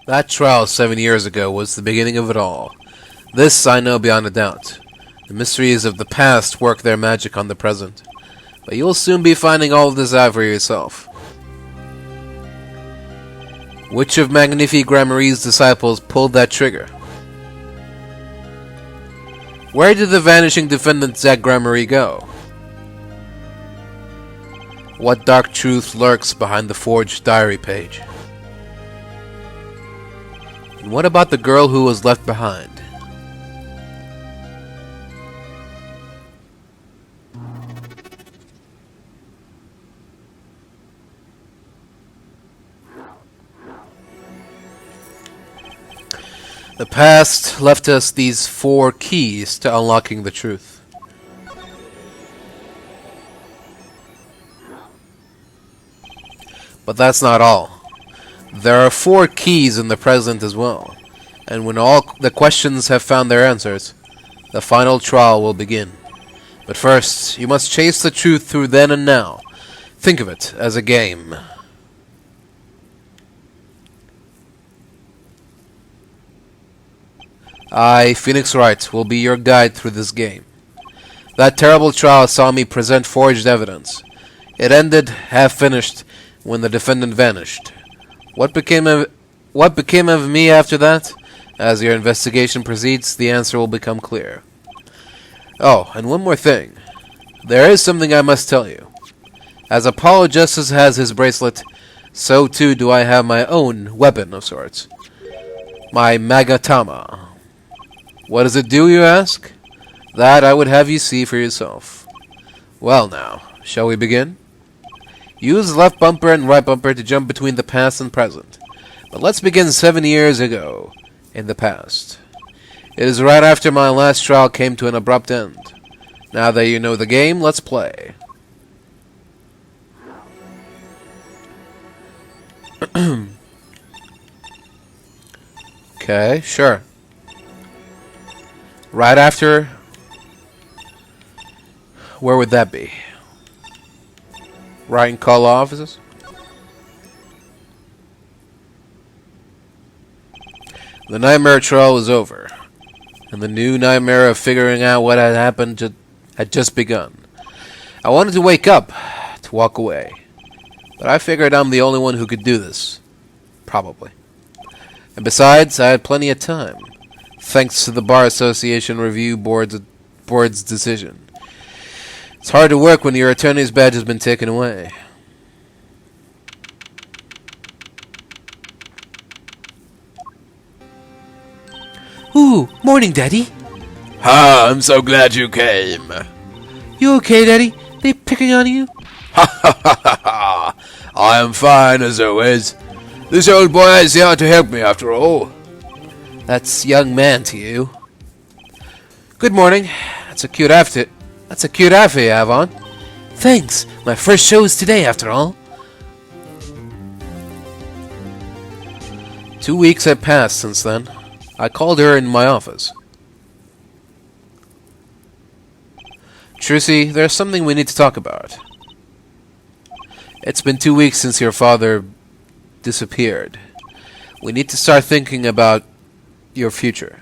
That trial 7 years ago was the beginning of it all. This I know beyond a doubt. The mysteries of the past work their magic on the present. But you'll soon be finding all of this out for yourself. Which of Magnifique Gramarye's disciples pulled that trigger? Where did the vanishing defendant Zach Gramarye go? What dark truth lurks behind the forged diary page? And what about the girl who was left behind? The past left us these 4 keys to unlocking the truth. But that's not all. There are 4 keys in the present as well. And when all the questions have found their answers, the final trial will begin. But first, you must chase the truth through then and now. Think of it as a game. I, Phoenix Wright, will be your guide through this game. That terrible trial saw me present forged evidence. It ended, half finished, when the defendant vanished. What became of me after that? As your investigation proceeds, the answer will become clear. Oh, and one more thing. There is something I must tell you. As Apollo Justice has his bracelet, so too do I have my own weapon of sorts. My Magatama. What does it do, you ask? That I would have you see for yourself. Well now, shall we begin? Use left bumper and right bumper to jump between the past and present. But let's begin 7 years ago, in the past. It is right after my last trial came to an abrupt end. Now that you know the game, let's play. Okay, sure. Right after... Where would that be? Right in call offices? The nightmare trial was over, and the new nightmare of figuring out what had happened had just begun. I wanted to wake up, to walk away, but I figured I'm the only one who could do this. Probably. And besides, I had plenty of time, thanks to the Bar Association Review Board's decision. It's hard to work when your attorney's badge has been taken away. Ooh, morning, Daddy. Ah, I'm so glad you came. You okay, Daddy? They picking on you? Ha ha ha ha ha! I am fine as always. This old boy is here to help me after all. That's young man to you. Good morning. That's a cute outfit. You have on. Thanks. My first show is today, after all. 2 weeks had passed since then. I called her in my office. Trucy, there's something we need to talk about. It's been 2 weeks since your father disappeared. We need to start thinking about your future.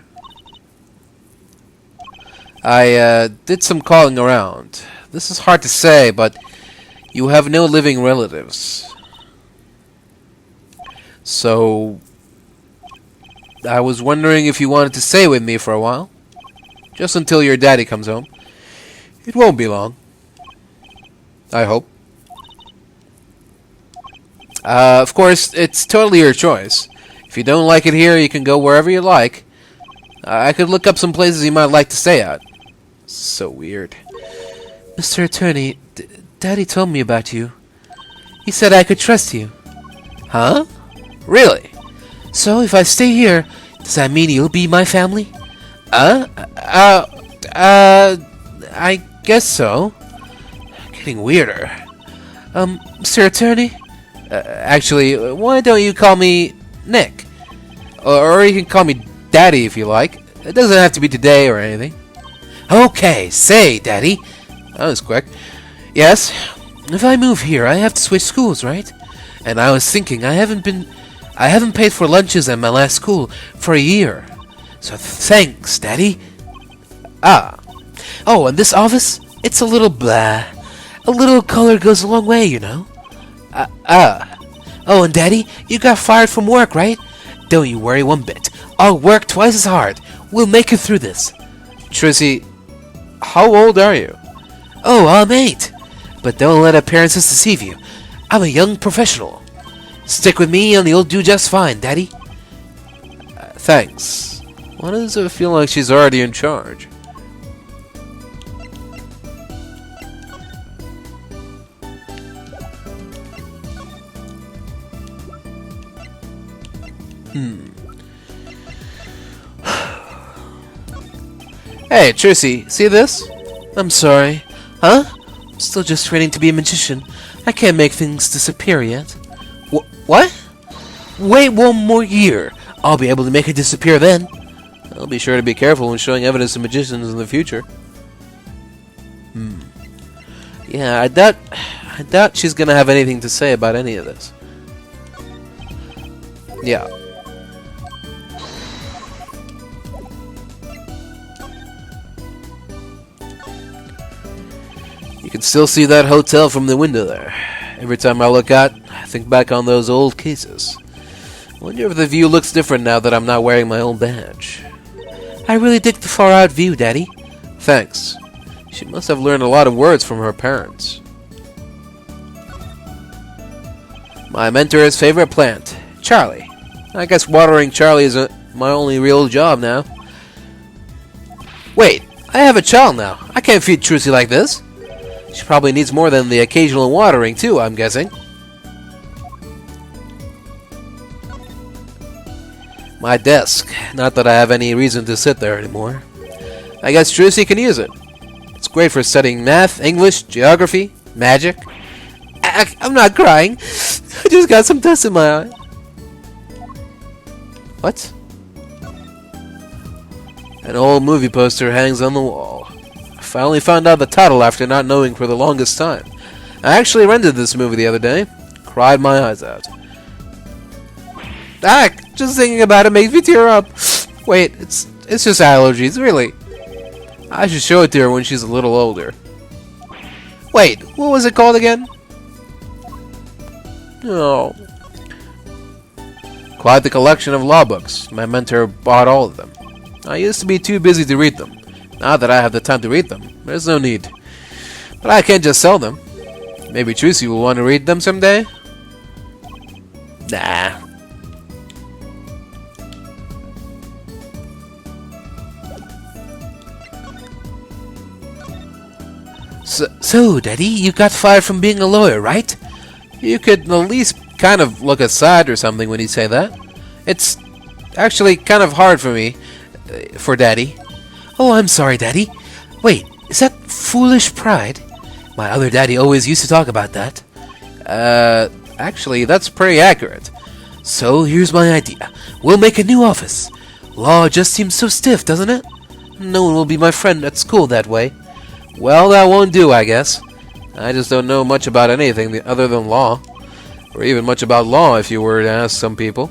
I did some calling around. This is hard to say, but you have no living relatives. So, I was wondering if you wanted to stay with me for a while. Just until your daddy comes home. It won't be long. I hope. Of course, it's totally your choice. If you don't like it here, you can go wherever you like. I could look up some places you might like to stay at. So weird. Mr. Attorney, Daddy told me about you. He said I could trust you. Huh? Really? So if I stay here, does that mean you'll be my family? I guess so. Getting weirder. Mr. Attorney? Actually, why don't you call me Nick? Or you can call me Daddy if you like. It doesn't have to be today or anything. Okay, say, Daddy. That was quick. Yes? If I move here, I have to switch schools, right? And I was thinking, I I haven't paid for lunches at my last school for a year. So thanks, Daddy. Ah. Oh, and this office? It's a little blah. A little color goes a long way, you know. Oh, and Daddy, you got fired from work, right? Don't you worry one bit. I'll work twice as hard. We'll make it through this. Trissy, how old are you? Oh, I'm 8. But don't let appearances deceive you. I'm a young professional. Stick with me and you'll do just fine, Daddy. Thanks. Why does it feel like she's already in charge? Hey, Trissy, see this? I'm sorry. Huh? I'm still just training to be a magician. I can't make things disappear yet. What? Wait 1 more year. I'll be able to make it disappear then. I'll be sure to be careful when showing evidence to magicians in the future. Yeah, I doubt she's gonna have anything to say about any of this. Yeah. You can still see that hotel from the window there. Every time I look out, I think back on those old cases. Wonder if the view looks different now that I'm not wearing my old badge. I really dig the far-out view, Daddy. Thanks. She must have learned a lot of words from her parents. My mentor's favorite plant, Charlie. I guess watering Charlie is my only real job now. Wait, I have a child now. I can't feed Trissy like this. She probably needs more than the occasional watering, too, I'm guessing. My desk. Not that I have any reason to sit there anymore. I guess Trissy can use it. It's great for studying math, English, geography, magic. I'm not crying. I just got some dust in my eye. What? An old movie poster hangs on the wall. I finally found out the title after not knowing for the longest time. I actually rented this movie the other day. Cried my eyes out. Just thinking about it makes me tear up. Wait, it's just allergies, really. I should show it to her when she's a little older. Wait, what was it called again? Oh. Quite the collection of law books. My mentor bought all of them. I used to be too busy to read them. Now that I have the time to read them, there's no need. But I can't just sell them. Maybe Trissy will want to read them someday? Nah. So, Daddy, you got fired from being a lawyer, right? You could at least kind of look aside or something when you say that. It's actually kind of hard for me, for Daddy. Oh, I'm sorry, Daddy. Wait, is that foolish pride? My other daddy always used to talk about that. Actually, that's pretty accurate. So, here's my idea. We'll make a new office. Law just seems so stiff, doesn't it? No one will be my friend at school that way. Well, that won't do, I guess. I just don't know much about anything other than law. Or even much about law, if you were to ask some people.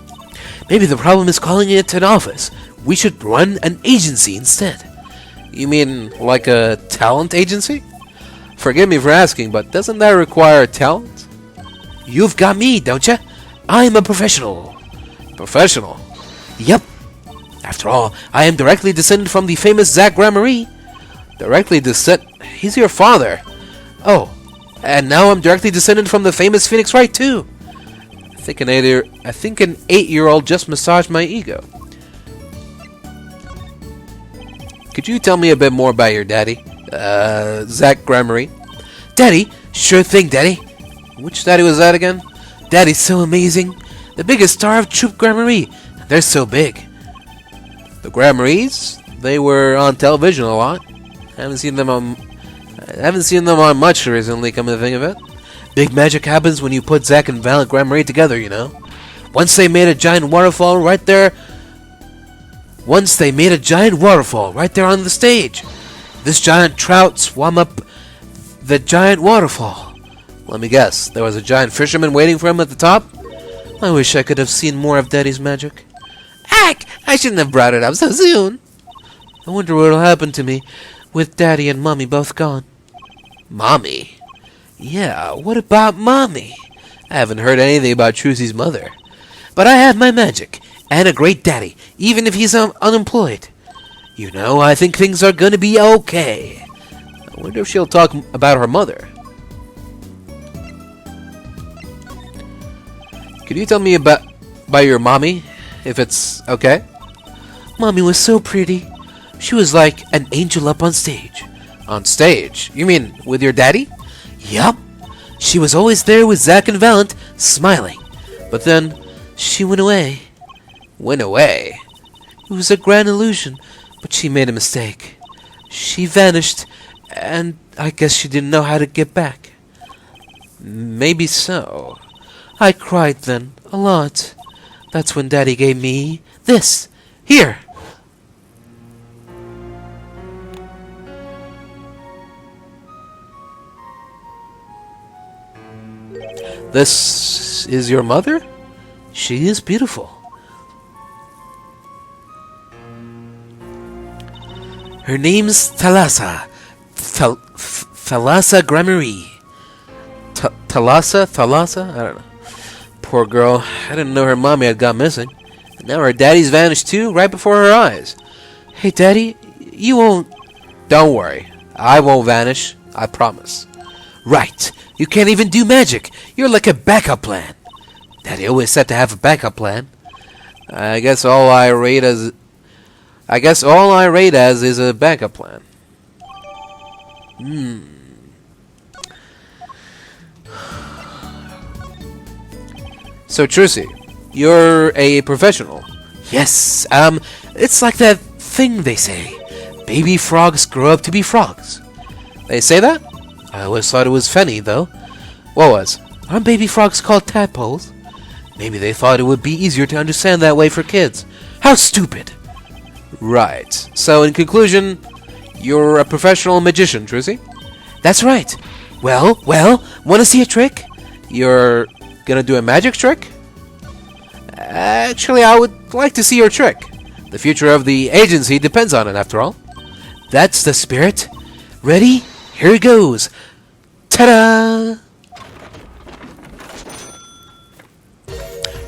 Maybe the problem is calling it an office. We should run an agency instead. You mean like a talent agency? Forgive me for asking, but doesn't that require talent? You've got me, don't you? I'm a professional. Professional? Yep. After all, I am directly descended from the famous Gramarye. Directly descended? He's your father. Oh, and now I'm directly descended from the famous Phoenix Wright, too. I think an 8-year-old just massaged my ego. Could you tell me a bit more about your daddy? Gramarye? Daddy? Sure thing, Daddy. Which daddy was that again? Daddy's so amazing. The biggest star of Troupe Gramarye. They're so big. The Gramaryes? They were on television a lot. I haven't seen them on much recently, come to think of it. Big magic happens when you put Zack and Valiant Gramarye together, you know. Once they made a giant waterfall right there on the stage. This giant trout swam up the giant waterfall. Let me guess, there was a giant fisherman waiting for him at the top? I wish I could have seen more of Daddy's magic. Heck! I shouldn't have brought it up so soon. I wonder what'll happen to me with Daddy and Mommy both gone. Mommy? Yeah, what about Mommy? I haven't heard anything about Trucy's mother. But I have my magic, and a great daddy, even if he's unemployed. You know, I think things are gonna be okay. I wonder if she'll talk about her mother. Could you tell me about your mommy, if it's okay? Mommy was so pretty. She was like an angel up on stage. On stage? You mean with your daddy? Yup. She was always there with Zach and Valent, smiling. But then, she went away. Went away? It was a grand illusion, but she made a mistake. She vanished, and I guess she didn't know how to get back. Maybe so. I cried then, a lot. That's when Daddy gave me this. Here! This is your mother? She is beautiful. Her name's Thalassa. Thalassa Gramarye. Thalassa? I don't know. Poor girl. I didn't know her mommy had gone missing. And now her daddy's vanished too, right before her eyes. Hey, Daddy, you won't... Don't worry. I won't vanish. I promise. Right. You can't even do magic. You're like a backup plan. Daddy always said to have a backup plan. I guess all I rate as is a backup plan. So, Trucy, you're a professional. Yes, it's like that thing they say. Baby frogs grow up to be frogs. They say that? I always thought it was funny, though. What was? Aren't baby frogs called tadpoles? Maybe they thought it would be easier to understand that way for kids. How stupid! Right. So, in conclusion, you're a professional magician, Trucy? That's right. Well, wanna see a trick? You're gonna do a magic trick? Actually, I would like to see your trick. The future of the agency depends on it, after all. That's the spirit. Ready? Here it goes. Ta-da!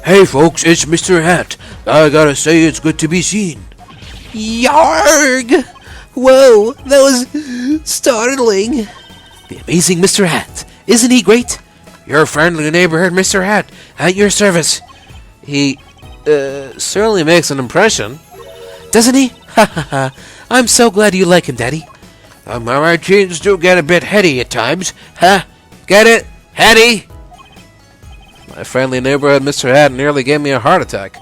Hey, folks, it's Mr. Hat. I gotta say, it's good to be seen. Yarg! Whoa, that was startling. The amazing Mr. Hat. Isn't he great? Your friendly neighborhood Mr. Hat, at your service. He, certainly makes an impression. Doesn't he? Ha ha ha. I'm so glad you like him, Daddy. My routines do get a bit heady at times. Huh? Get it? Heady? My friendly neighborhood Mr. Hat nearly gave me a heart attack.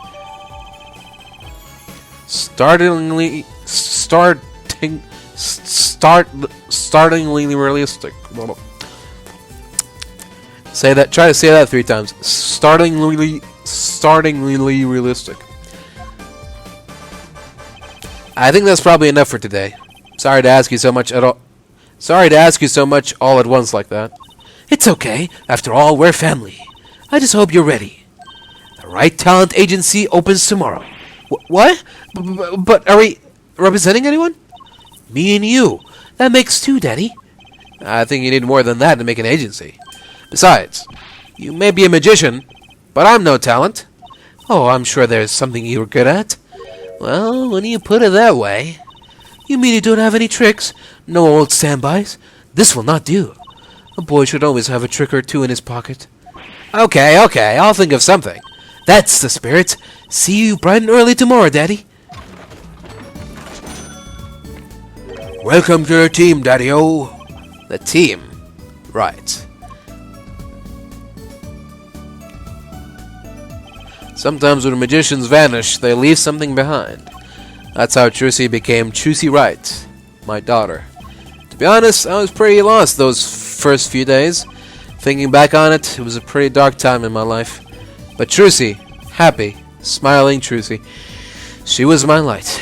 Startlingly realistic. Say that. Try to say that 3 times. Startlingly realistic. I think that's probably enough for today. Sorry to ask you so much all at once like that. It's okay. After all, we're family. I just hope you're ready. The Wright Talent Agency opens tomorrow. What? But are we representing anyone? Me and you. That makes 2, Daddy. I think you need more than that to make an agency. Besides, you may be a magician, but I'm no talent. Oh, I'm sure there's something you're good at. Well, when you put it that way... You mean you don't have any tricks? No old standbys? This will not do. A boy should always have a trick or 2 in his pocket. Okay, I'll think of something. That's the spirit. See you bright and early tomorrow, Daddy. Welcome to the team, Daddy-o. The team? Right. Sometimes when magicians vanish, they leave something behind. That's how Trucy became Trucy Wright, my daughter. To be honest, I was pretty lost those first few days. Thinking back on it, it was a pretty dark time in my life. But Trucy, happy, smiling Trucy, she was my light.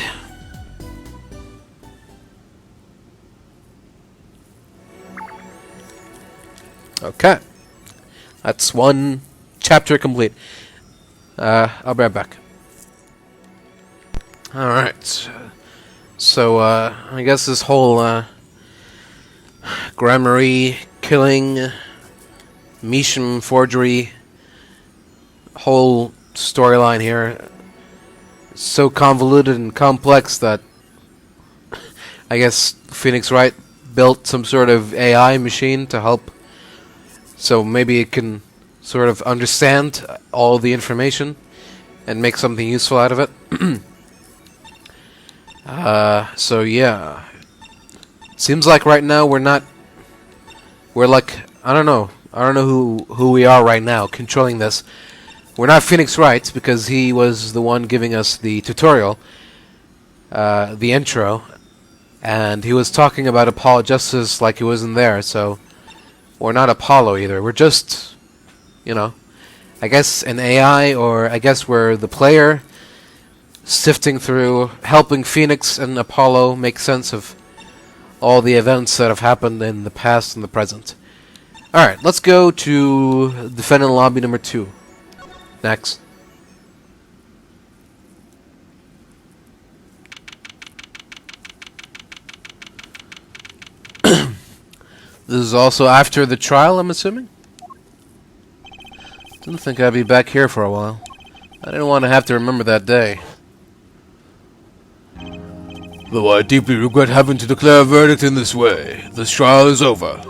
Okay. That's 1 chapter complete. I'll be right back. Alright. So, I guess this whole, Gramarye killing, Misham forgery, whole storyline here is so convoluted and complex that I guess Phoenix Wright built some sort of AI machine to help, so maybe it can sort of understand all the information and make something useful out of it. So yeah, seems like right now we're like, I don't know who we are right now controlling this. We're not Phoenix Wright because he was the one giving us the tutorial, the intro, and he was talking about Apollo Justice like he wasn't there, so we're not Apollo either. We're just, I guess an AI, or I guess we're the player sifting through, helping Phoenix and Apollo make sense of all the events that have happened in the past and the present. Alright, let's go to Defendant Lobby number 2. Next. This is also after the trial, I'm assuming? Didn't think I'd be back here for a while. I didn't want to have to remember that day. Though I deeply regret having to declare a verdict in this way, this trial is over.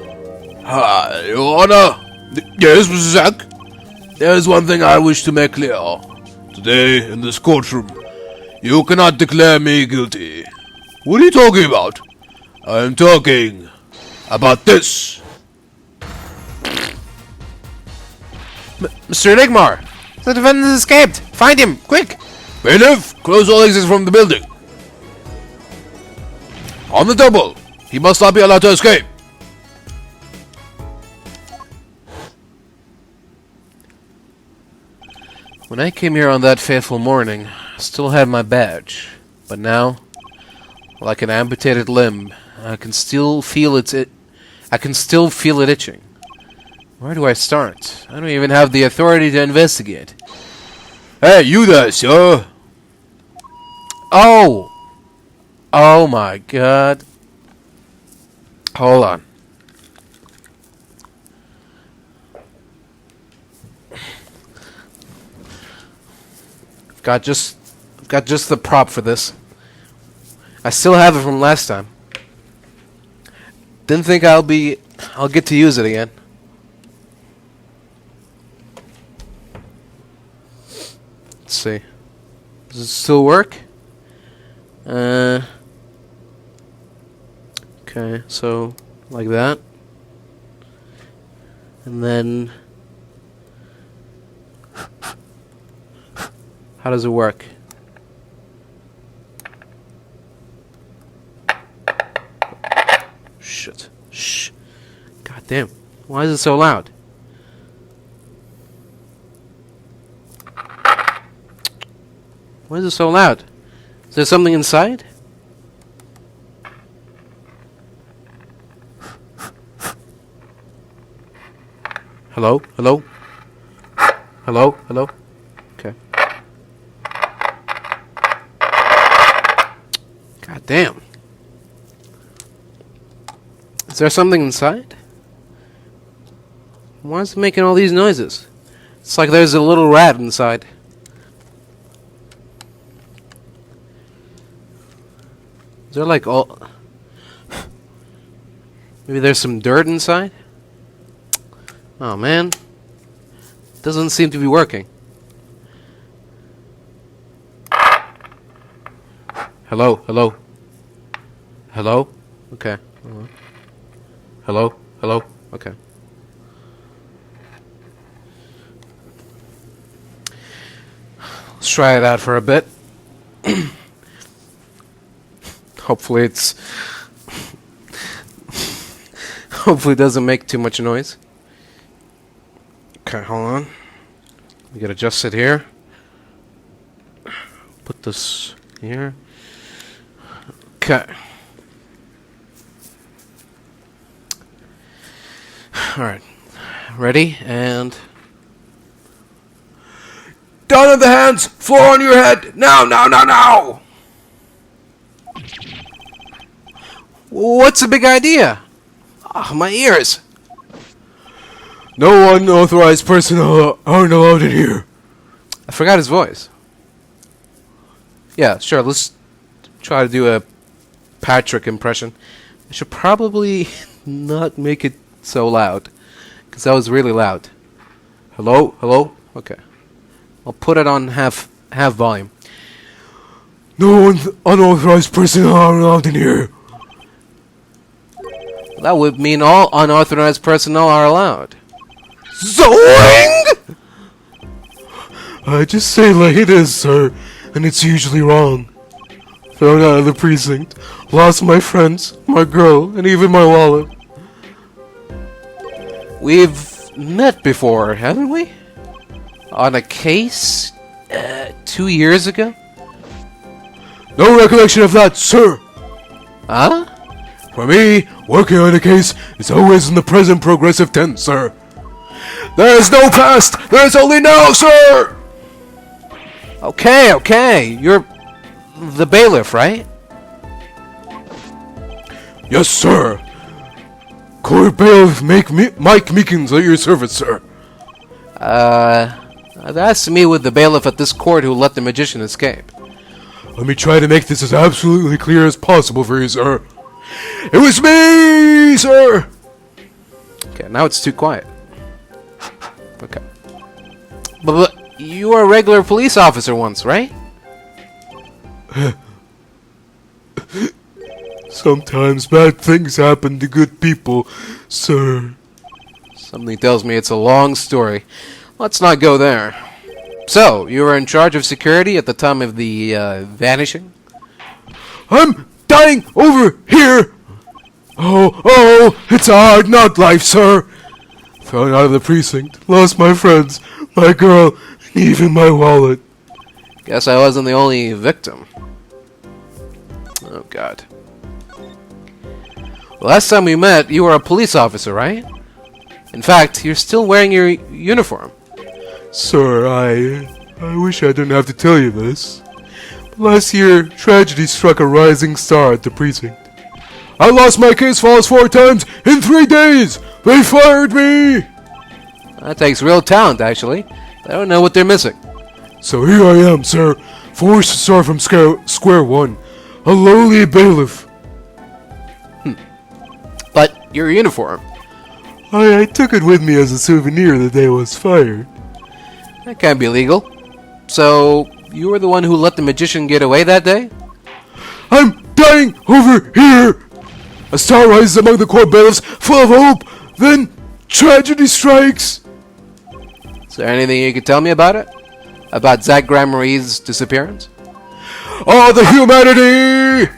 Hi, Your Honor. Yes, Mr. Zack? There is one thing I wish to make clear. Today, in this courtroom, you cannot declare me guilty. What are you talking about? I am talking about this. Mr. Enigmar! The defendant has escaped! Find him! Quick! Bailiff, close all exits from the building. On the double! He must not be allowed to escape! When I came here on that fateful morning, I still had my badge. But now, like an amputated limb, I can still feel it itching. Where do I start? I don't even have the authority to investigate. Hey, you there, sir! Oh! Oh my god. Hold on. Got just the prop for this. I still have it from last time. Didn't think I'll get to use it again. Let's see. Does it still work? Okay, so like that. And then how does it work? Shit. Shh. God damn. Why is it so loud? Why is it so loud? Is there something inside? Hello? Hello? Hello? Hello? Okay. God damn. Is there something inside? Why is it making all these noises? It's like there's a little rat inside. Is there like all... Maybe there's some dirt inside? Oh man. Doesn't seem to be working. Hello? Hello? Hello? Okay. Hello? Hello? Okay. Let's try it out for a bit. Hopefully it doesn't make too much noise. Okay, hold on. We gotta adjust it here. Put this here. Okay. Alright. Ready? And... Down on the hands! Floor on your head! Now, now, now, now! What's the big idea? Ah, my ears. No unauthorized personnel aren't allowed in here. I forgot his voice. Yeah, sure, let's try to do a Patrick impression. I should probably not make it so loud, because that was really loud. Hello? Hello? Okay. I'll put it on half volume. No unauthorized personnel are allowed in here. That would mean all unauthorized personnel are allowed. Zoing! I just say like it is, sir, and it's usually wrong. Thrown out of the precinct, lost my friends, my girl, and even my wallet. We've met before, haven't we? On a case 2 years ago? No recollection of that, sir. Huh? For me, working on a case is always in the present progressive tense, sir. There is no past, there is only now, sir! Okay, okay. You're the bailiff, right? Yes, sir. Court bailiff Mike Meekins at your service, sir. That's me with the bailiff at this court who let the magician escape. Let me try to make this as absolutely clear as possible for you, sir. It was me, sir! Okay, now it's too quiet. Okay. But you were a regular police officer once, right? Sometimes bad things happen to good people, sir. Something tells me it's a long story. Let's not go there. So, you were in charge of security at the time of the vanishing? I'm dying over here! Oh, it's a hard knock life, sir. Thrown out of the precinct, lost my friends, my girl, and even my wallet. Guess I wasn't the only victim. Oh, God. Last time we met, you were a police officer, right? In fact, you're still wearing your uniform. Sir, I wish I didn't have to tell you this. But last year, tragedy struck a rising star at the precinct. I lost my case files 4 times in 3 days! They fired me! That takes real talent, actually. They don't know what they're missing. So here I am, sir, forced to start from square one. A lowly bailiff. But your uniform. I took it with me as a souvenir the day I was fired. That can't be legal. So, you were the one who let the magician get away that day? I'm dying over here! A star rises among the court bailiffs, full of hope. Then, tragedy strikes. Is there anything you could tell me about it? About Zach Gramarye's disappearance? Oh, the humanity!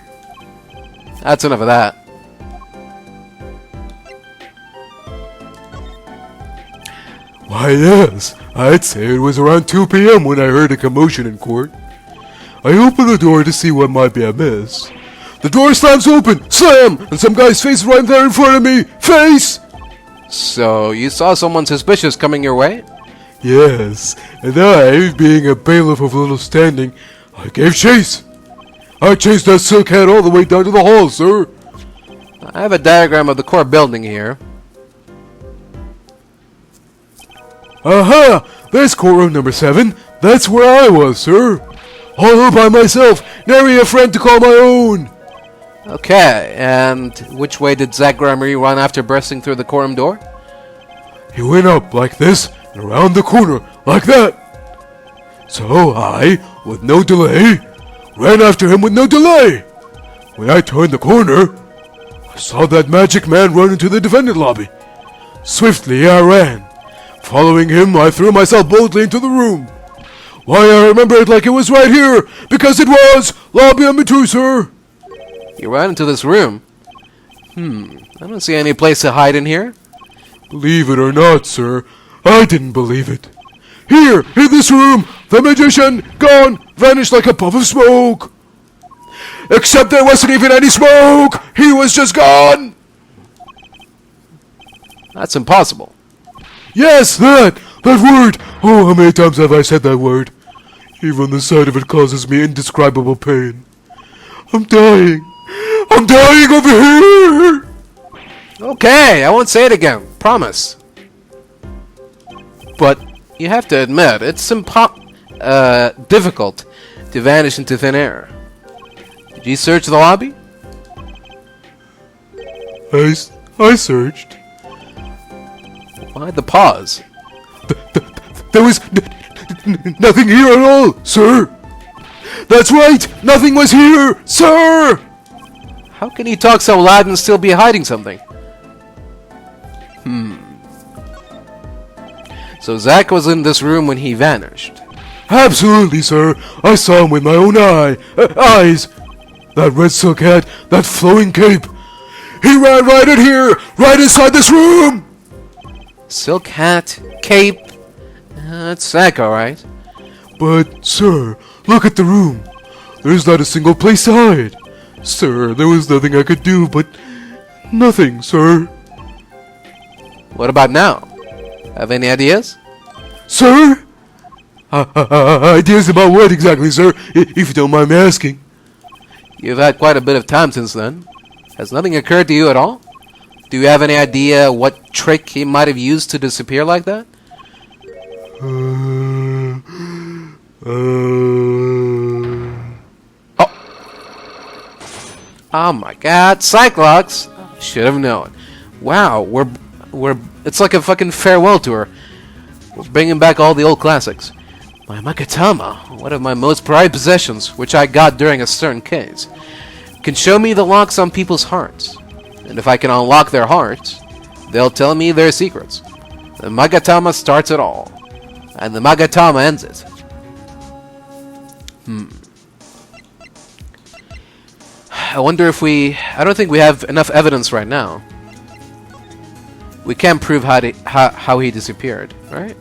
That's enough of that. Why, yes. I'd say it was around 2 p.m. when I heard a commotion in court. I opened the door to see what might be amiss. The door slams open, slam, and some guy's face right there in front of me. Face! So, you saw someone suspicious coming your way? Yes, and I, being a bailiff of little standing, I gave chase. I chased that silk hat all the way down to the hall, sir. I have a diagram of the court building here. Aha! There's courtroom number 7. That's where I was, sir. All by myself, nary a friend to call my own. Okay, and which way did Zach Gramarye run after bursting through the courtroom door? He went up like this and around the corner like that. So I, with no delay, ran after him with no delay. When I turned the corner, I saw that magic man run into the defendant lobby. Swiftly I ran. Following him, I threw myself boldly into the room. Why, I remember it like it was right here, because it was lobby number 2, sir. You ran into this room. I don't see any place to hide in here. Believe it or not, sir, I didn't believe it. Here, in this room, the magician, gone, vanished like a puff of smoke. Except there wasn't even any smoke. He was just gone. That's impossible. Yes, that word. Oh, how many times have I said that word? Even the sight of it causes me indescribable pain. I'm dying! I'm dying over here! Okay, I won't say it again. Promise. But you have to admit, it's difficult to vanish into thin air. Did you search the lobby? I searched. Why the pause? There was nothing here at all, sir! That's right! Nothing was here, sir! How can he talk so loud and still be hiding something? So Zack was in this room when he vanished. Absolutely, sir. I saw him with my own eyes. That red silk hat, that flowing cape. He ran right in here, right inside this room. Silk hat, cape. That's Zack, alright. But, sir, look at the room. There's not a single place to hide. Sir, there was nothing I could do, but nothing, sir. What about now? Have any ideas? Sir? Ideas about what exactly, sir? If you don't mind me asking. You've had quite a bit of time since then. Has nothing occurred to you at all? Do you have any idea what trick he might have used to disappear like that? Oh my god, Cyclops! Should have known. Wow, it's like a fucking farewell tour. We're bringing back all the old classics. My Magatama, one of my most prized possessions, which I got during a certain case, can show me the locks on people's hearts. And if I can unlock their hearts, they'll tell me their secrets. The Magatama starts it all. And the Magatama ends it. I wonder if I don't think we have enough evidence right now. We can't prove how he disappeared, right?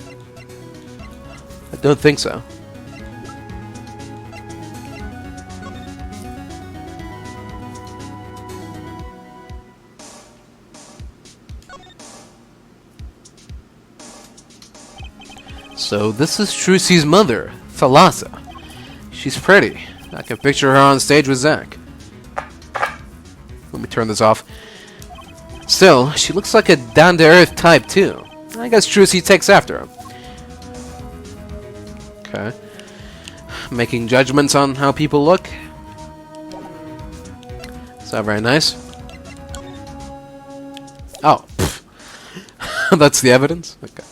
I don't think so. So this is Trucy's mother, Thalassa. She's pretty. I can picture her on stage with Zack. Let me turn this off. Still, she looks like a down-to-earth type too. I guess Trucy takes after her. Okay. Making judgments on how people look. It's not very nice. Oh. That's the evidence? Okay.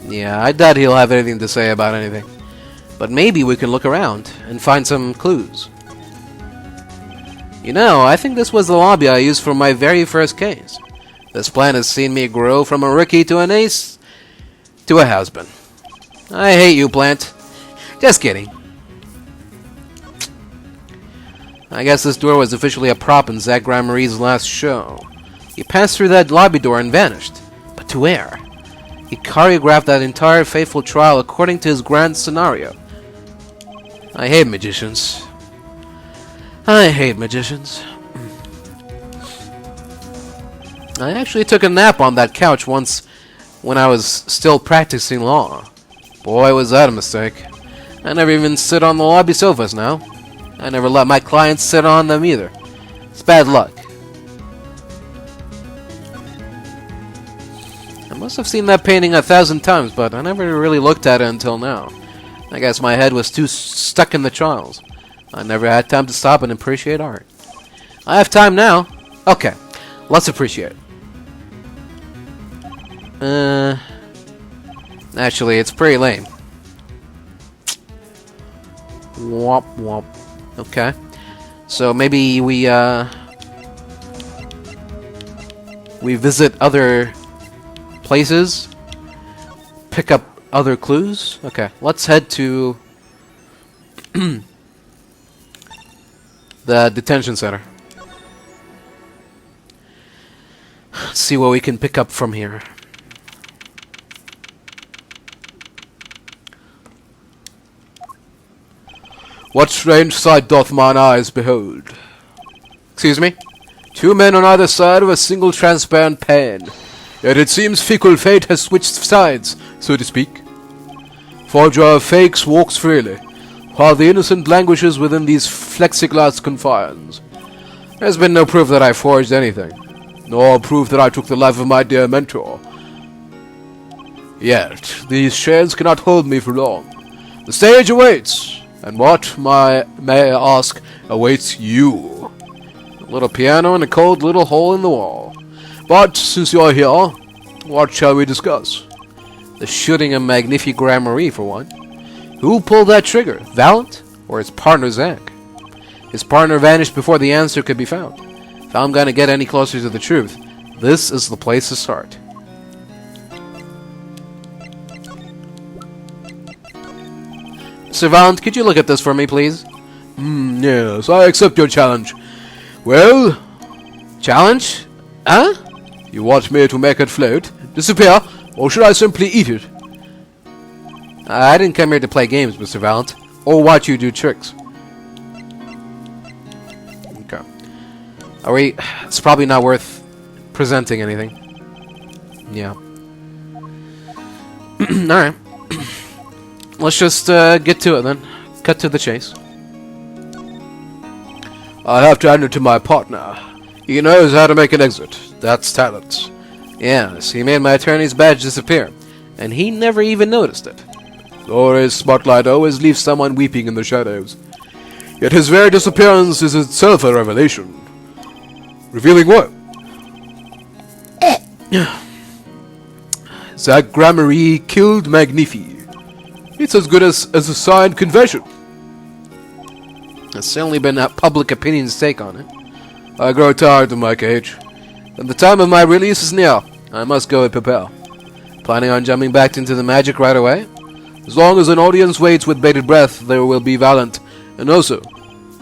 Yeah, I doubt he'll have anything to say about anything. But maybe we can look around and find some clues. You know, I think this was the lobby I used for my very first case. This plan has seen me grow from a rookie to an ace to a husband. I hate you, Plant. Just kidding. I guess this door was officially a prop in Zack Gramarye's last show. He passed through that lobby door and vanished. But to where? He choreographed that entire fateful trial according to his grand scenario. I hate magicians. I hate magicians. I actually took a nap on that couch once when I was still practicing law. Boy, was that a mistake. I never even sit on the lobby sofas now. I never let my clients sit on them either. It's bad luck. I must have seen that painting 1,000 times, but I never really looked at it until now. I guess my head was too stuck in the trials. I never had time to stop and appreciate art. I have time now. Okay, let's appreciate. Actually, it's pretty lame. Womp womp. Okay. So maybe we visit other places, pick up other clues. Okay, let's head to the detention center. See what we can pick up from here. What strange sight doth mine eyes behold? Excuse me? Two men on either side of a single transparent pane. Yet it seems fickle fate has switched sides, so to speak. Forger of fakes walks freely, while the innocent languishes within these plexiglass confines. There's been no proof that I forged anything, nor proof that I took the life of my dear mentor. Yet, these shells cannot hold me for long. The stage awaits, and what, may I ask, awaits you? A little piano and a cold little hole in the wall. But, since you're here, what shall we discuss? The shooting of Magnifique Gramarye, for one. Who pulled that trigger? Valant? Or his partner, Zach? His partner vanished before the answer could be found. If I'm gonna get any closer to the truth, this is the place to start. Sir Valant, could you look at this for me, please? Yes, I accept your challenge. Well? Challenge? Huh? You want me to make it float, disappear, or should I simply eat it? I didn't come here to play games, Mr. Valant, or watch you do tricks. Okay. It's probably not worth presenting anything. Yeah. Alright. Let's just get to it then. Cut to the chase. I have to hand it to my partner. He knows how to make an exit. That's talent. Yes, he made my attorney's badge disappear, and he never even noticed it. Glorious spotlight always leaves someone weeping in the shadows. Yet his very disappearance is itself a revelation. Revealing what? Zach Gramarye killed Magnifique. It's as good as a signed confession. There's certainly been a public opinion's take on it. I grow tired of my cage. And the time of my release is near. I must go and prepare. Planning on jumping back into the magic right away? As long as an audience waits with bated breath, there will be Valant. And also,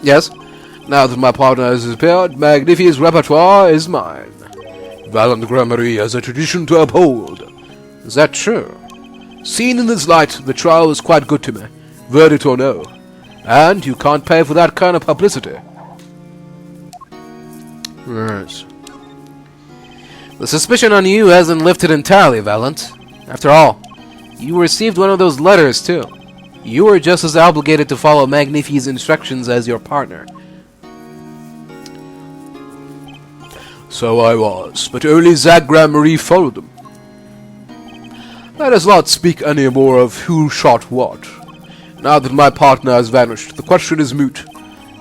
yes, now that my partner has disappeared, Magnifique's repertoire is mine. Valant Gramarye has a tradition to uphold. Is that true? Seen in this light, the trial was quite good to me, verdict or no. And you can't pay for that kind of publicity. Right. The suspicion on you hasn't lifted entirely, Valant. After all, you received one of those letters, too. You are just as obligated to follow Magnifique's instructions as your partner. So I was, but only Zach Gramarye followed them. Let us not speak any more of who shot what. Now that my partner has vanished, the question is moot.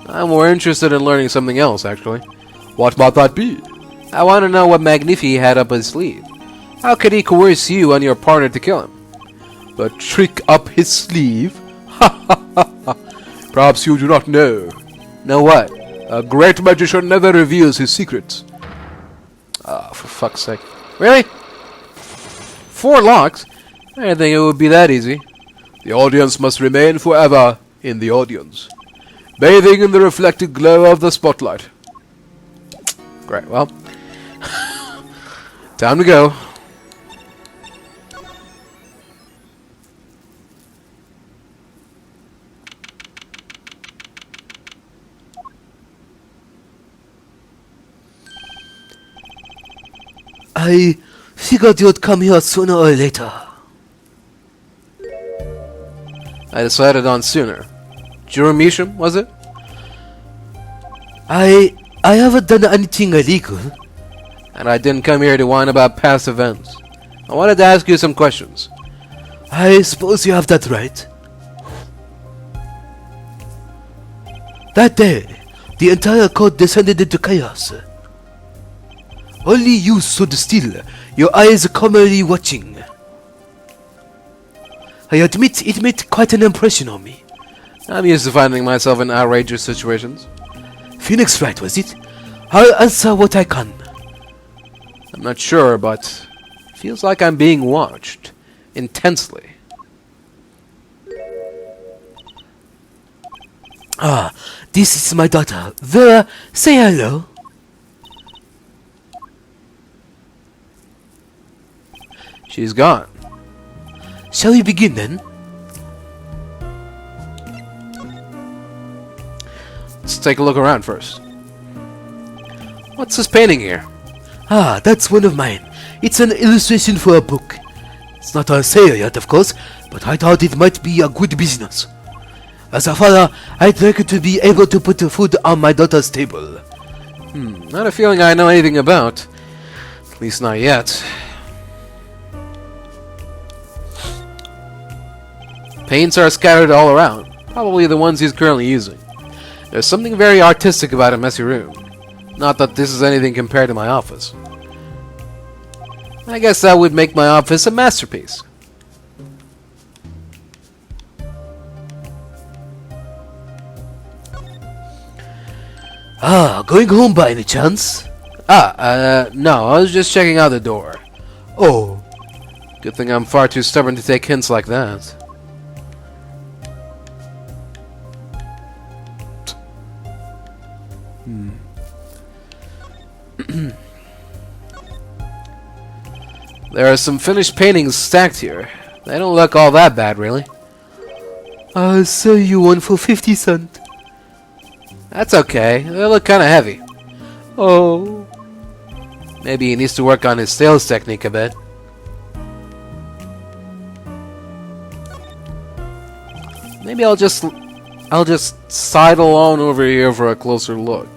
I'm more interested in learning something else, actually. What might that be? I want to know what Magnifique had up his sleeve. How could he coerce you and your partner to kill him? A trick up his sleeve? Ha ha ha ha! Perhaps you do not know. Know what? A great magician never reveals his secrets. Ah, for fuck's sake. Really? 4 locks? I didn't think it would be that easy. The audience must remain forever in the audience, bathing in the reflected glow of the spotlight. Great, well. Time to go. I figured you'd come here sooner or later. I decided on sooner. Misham, was it? I haven't done anything illegal. And I didn't come here to whine about past events. I wanted to ask you some questions. I suppose you have that right. That day, the entire court descended into chaos. Only you stood still, your eyes calmly watching. I admit it made quite an impression on me. I'm used to finding myself in outrageous situations. Phoenix Wright, was it? I'll answer what I can. I'm not sure, but feels like I'm being watched intensely. Ah, this is my daughter. Vera, say hello. She's gone. Shall we begin then? Let's take a look around first. What's this painting here? Ah, that's one of mine. It's an illustration for a book. It's not on sale yet, of course, but I thought it might be a good business. As a father, I'd like to be able to put food on my daughter's table. Not a feeling I know anything about. At least not yet. Paints are scattered all around. Probably the ones he's currently using. There's something very artistic about a messy room. Not that this is anything compared to my office. I guess that would make my office a masterpiece. Ah, going home by any chance? No, I was just checking out the door. Oh, Good thing I'm far too stubborn to take hints like that. There are some finished paintings stacked here. They don't look all that bad, really. I'll sell you one for 50 cents. That's okay. They look kind of heavy. Oh, Maybe he needs to work on his sales technique a bit. Maybe I'll just sidle on over here for a closer look.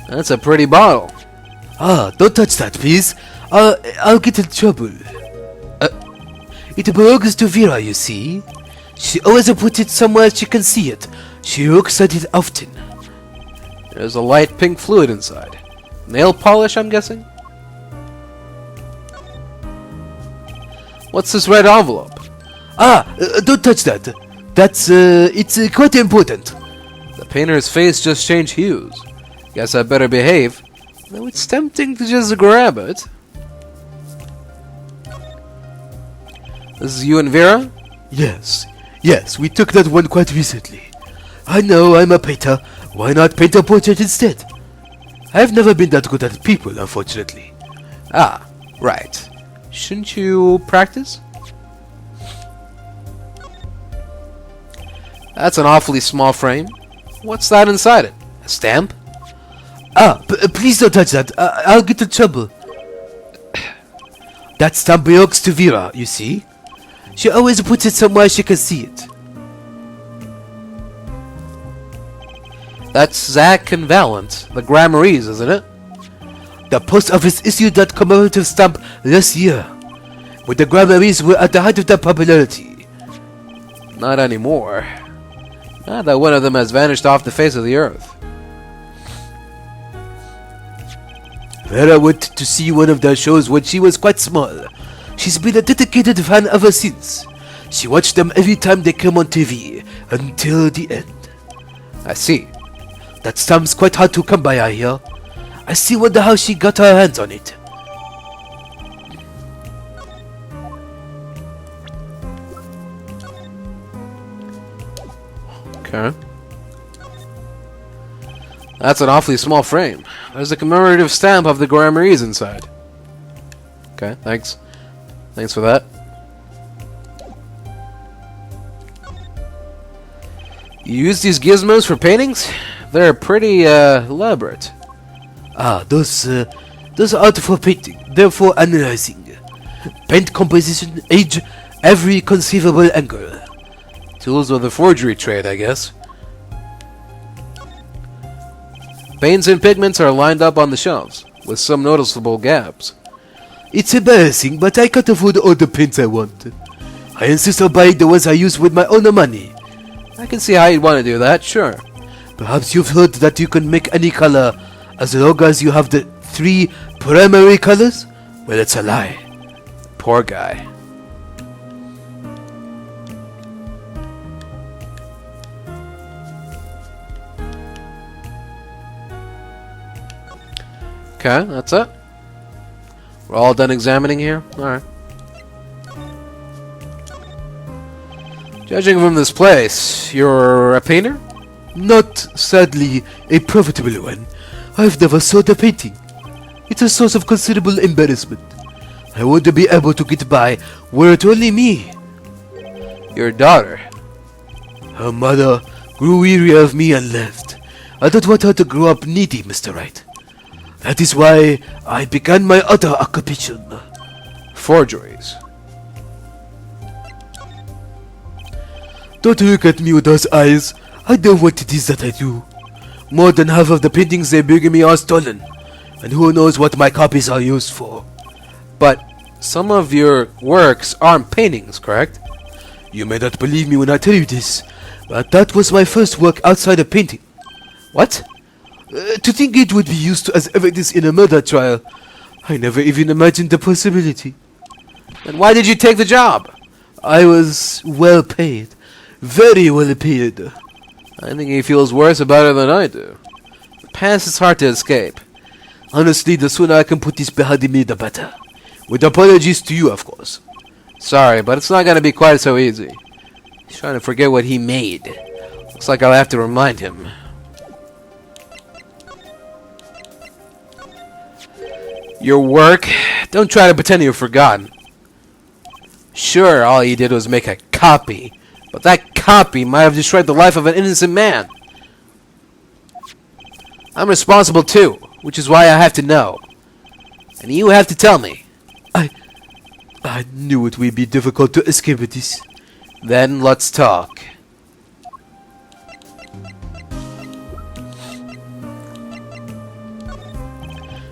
That's a pretty bottle. ah, don't touch that, please. I'll get in trouble. It belongs to Vera, you see. She always puts it somewhere she can see it. She looks at it often. There's a light pink fluid inside. Nail polish, I'm guessing? What's this red envelope? Don't touch that. It's quite important. The painter's face just changed hues. Guess I better behave. Though it's tempting to just grab it. This is you and Vera? Yes, we took that one quite recently. I know I'm a painter. Why not paint a portrait instead? I've never been that good at people, unfortunately. Ah, right. Shouldn't you practice? That's an awfully small frame. What's that inside it? A stamp? Please don't touch that. I'll get in trouble. That stamp belongs to Vera, you see? She always puts it somewhere she can see it. That's Zack and Valent, the Gramarye's, isn't it? The post office issued that commemorative stamp last year, when the Gramaryes were at the height of their popularity. Not anymore. Not that one of them has vanished off the face of the earth. Vera went to see one of their shows when she was quite small. She's been a dedicated fan ever since. She watched them every time they came on TV, until the end. I see. That stamp's quite hard to come by, I hear. I still wonder how she got her hands on it. Okay. That's an awfully small frame. There's a commemorative stamp of the Gramarye's inside. Okay, thanks. Thanks for that. You use these gizmos for paintings? They're pretty elaborate. Those are out for painting. They're for analyzing. Paint composition, age, every conceivable angle. Tools of the forgery trade, I guess. Paints and pigments are lined up on the shelves, with some noticeable gaps. It's embarrassing, but I can't afford all the paints I want. I insist on buying the ones I use with my own money. I can see how you'd want to do that, sure. Perhaps you've heard that you can make any color as long as you have the 3 primary colors? Well, it's a lie. Poor guy. Okay, that's it. We're all done examining here? Alright. Judging from this place, you're a painter? Not, sadly, a profitable one. I've never sold a painting. It's a source of considerable embarrassment. I wouldn't be able to get by were it only me. Your daughter. Her mother grew weary of me and left. I don't want her to grow up needy, Mr. Wright. That is why I began my other occupation. Forgeries. Don't look at me with those eyes. I know what it is that I do. More than half of the paintings they bring me are stolen. And who knows what my copies are used for. But some of your works aren't paintings, correct? You may not believe me when I tell you this, but that was my first work outside of painting. What? To think it would be used as evidence in a murder trial. I never even imagined the possibility. Then why did you take the job? I was well paid. Very well paid. I think he feels worse about it than I do. The past is hard to escape. Honestly, the sooner I can put this behind me, the better. With apologies to you, of course. Sorry, but it's not going to be quite so easy. He's trying to forget what he made. Looks like I'll have to remind him. Your work? Don't try to pretend you've forgotten. Sure, all you did was make a copy, but that copy might have destroyed the life of an innocent man. I'm responsible too, which is why I have to know. And you have to tell me. I knew it would be difficult to escape with this. Then let's talk.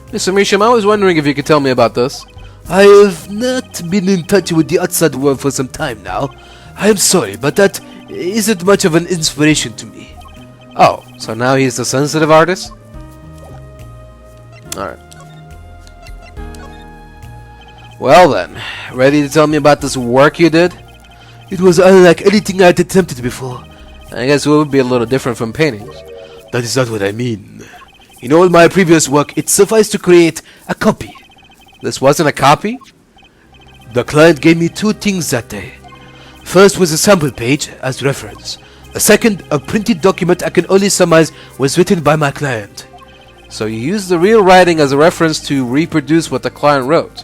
Mr. Misham, I was wondering if you could tell me about this. I have not been in touch with the outside world for some time now. I am sorry, but that isn't much of an inspiration to me. Oh, so now he's the sensitive artist? Alright. Well then, ready to tell me about this work you did? It was unlike anything I had attempted before. I guess it would be a little different from paintings. That is not what I mean. In all my previous work, it sufficed to create a copy. This wasn't a copy? The client gave me two things that day. First was a sample page as reference. The second, a printed document I can only surmise was written by my client. So you used the real writing as a reference to reproduce what the client wrote?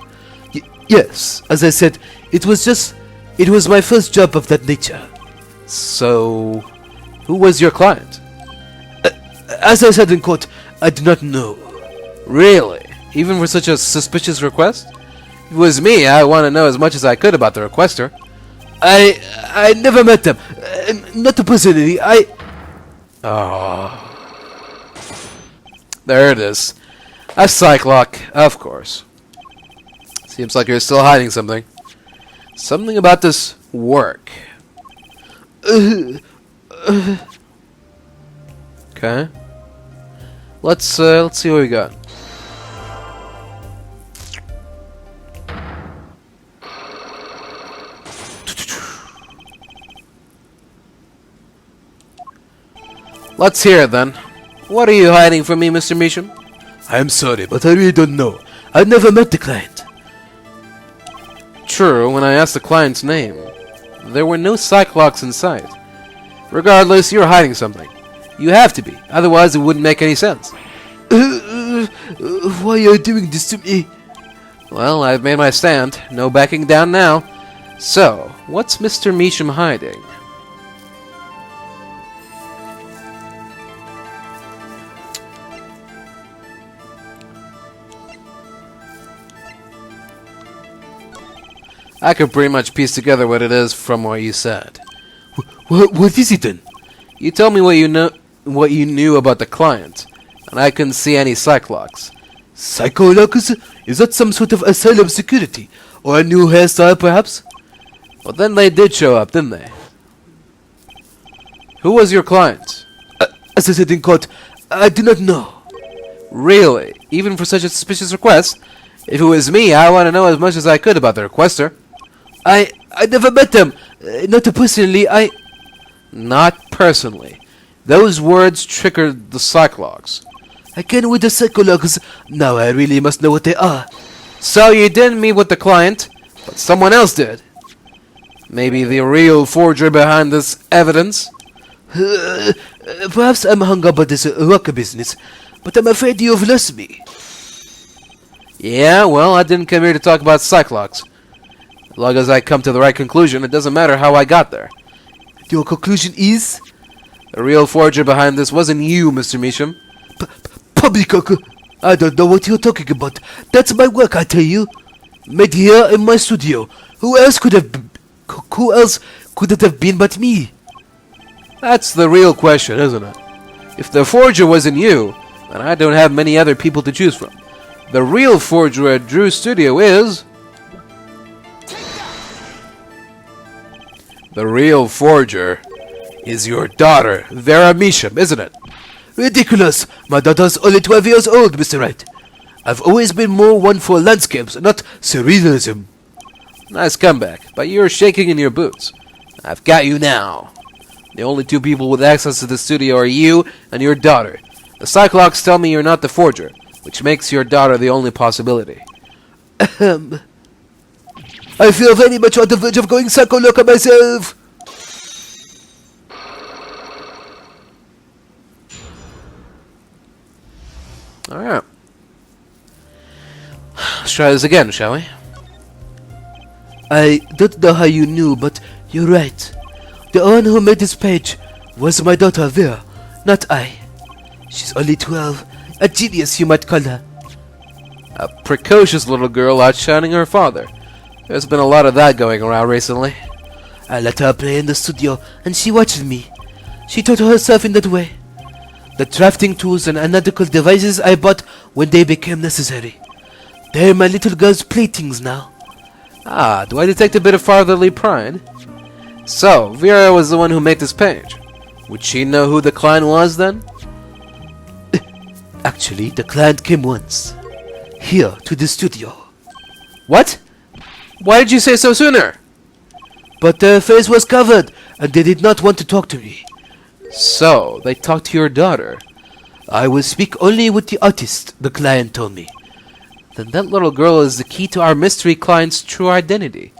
Yes, as I said, it was my first job of that nature. So, who was your client? As I said in court, I do not know. Really? Even for such a suspicious request? If it was me, I want to know as much as I could about the requester. I never met them. Not personally, Oh. There it is. A psych lock, of course. Seems like you're still hiding something. Something about this work. Okay. Let's see what we got. Let's hear it then. What are you hiding from me, Mr. Misham? I am sorry, but I really don't know. I've never met the client. True, when I asked the client's name, there were no psych locks in sight. Regardless, you're hiding something. You have to be, otherwise it wouldn't make any sense. Why are you doing this to me? Well, I've made my stand. No backing down now. So, what's Mr. Misham hiding? I could pretty much piece together what it is from what you said. What is it then? You tell me what you knew about the client, and I couldn't see any psych locks. Psycho locks? Is that some sort of asylum security? Or a new hairstyle, perhaps? But then they did show up, didn't they? Who was your client? As I said in court, I do not know. Really? Even for such a suspicious request? If it was me, I want to know as much as I could about the requester. I never met them. Not personally, Not personally. Those words triggered the psych logs. I can with the psychologs. Now I really must know what they are. So you didn't meet with the client, but someone else did. Maybe the real forger behind this evidence? Perhaps I'm hung up on this rock business, but I'm afraid you've lost me. Yeah, well, I didn't come here to talk about psych logs. As long as I come to the right conclusion, it doesn't matter how I got there. Your conclusion is? The real forger behind this wasn't you, Mr. Misham. Poppycock! I don't know what you're talking about. That's my work, I tell you. Made here in my studio. Who else could it have been but me? That's the real question, isn't it? If the forger wasn't you, then I don't have many other people to choose from. The real forger at Drew's studio is... The real forger is your daughter, Vera Misham, isn't it? Ridiculous! My daughter's only 12 years old, Mr. Wright. I've always been more one for landscapes, not surrealism. Nice comeback, but you're shaking in your boots. I've got you now. The only two people with access to the studio are you and your daughter. The Cyclops tell me you're not the forger, which makes your daughter the only possibility. I feel very much on the verge of going psycho-loco myself. Alright. Let's try this again, shall we? I don't know how you knew, but you're right. The one who made this page was my daughter Vera, not I. She's only 12. A genius, you might call her. A precocious little girl outshining her father. There's been a lot of that going around recently. I let her play in the studio, and she watched me. She taught herself in that way. The drafting tools and analytical devices I bought when they became necessary. They're my little girl's playthings now. Ah, do I detect a bit of fatherly pride? So, Vera was the one who made this page. Would she know who the client was then? Actually, the client came once. Here, to the studio. What? Why did you say so sooner? But their face was covered, and they did not want to talk to me. So, they talked to your daughter. I will speak only with the artist, the client told me. Then that little girl is the key to our mystery client's true identity.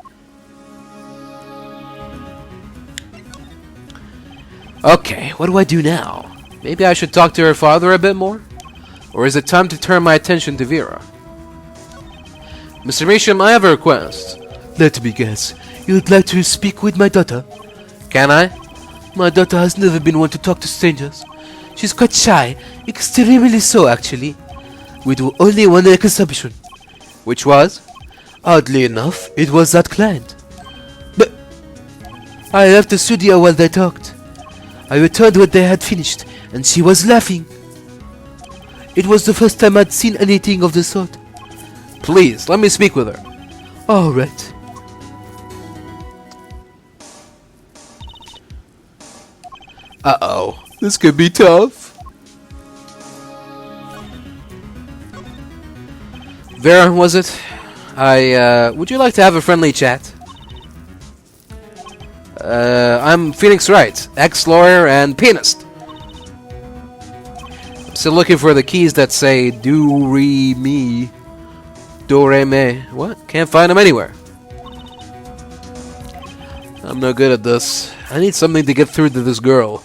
Okay, what do I do now? Maybe I should talk to her father a bit more? Or is it time to turn my attention to Vera? Mr. Misham, I have a request. Let me guess. You'd like to speak with my daughter? Can I? My daughter has never been one to talk to strangers. She's quite shy, extremely so actually. We do only one exception. Which was? Oddly enough, it was that client. But I left the studio while they talked. I returned when they had finished, and she was laughing. It was the first time I'd seen anything of the sort. Please, let me speak with her. All right. Uh-oh. This could be tough. Vera, was it? Would you like to have a friendly chat? I'm Phoenix Wright, ex-lawyer and pianist. I'm still looking for the keys that say do, re, mi, do, re, me. What? Can't find them anywhere. I'm no good at this. I need something to get through to this girl.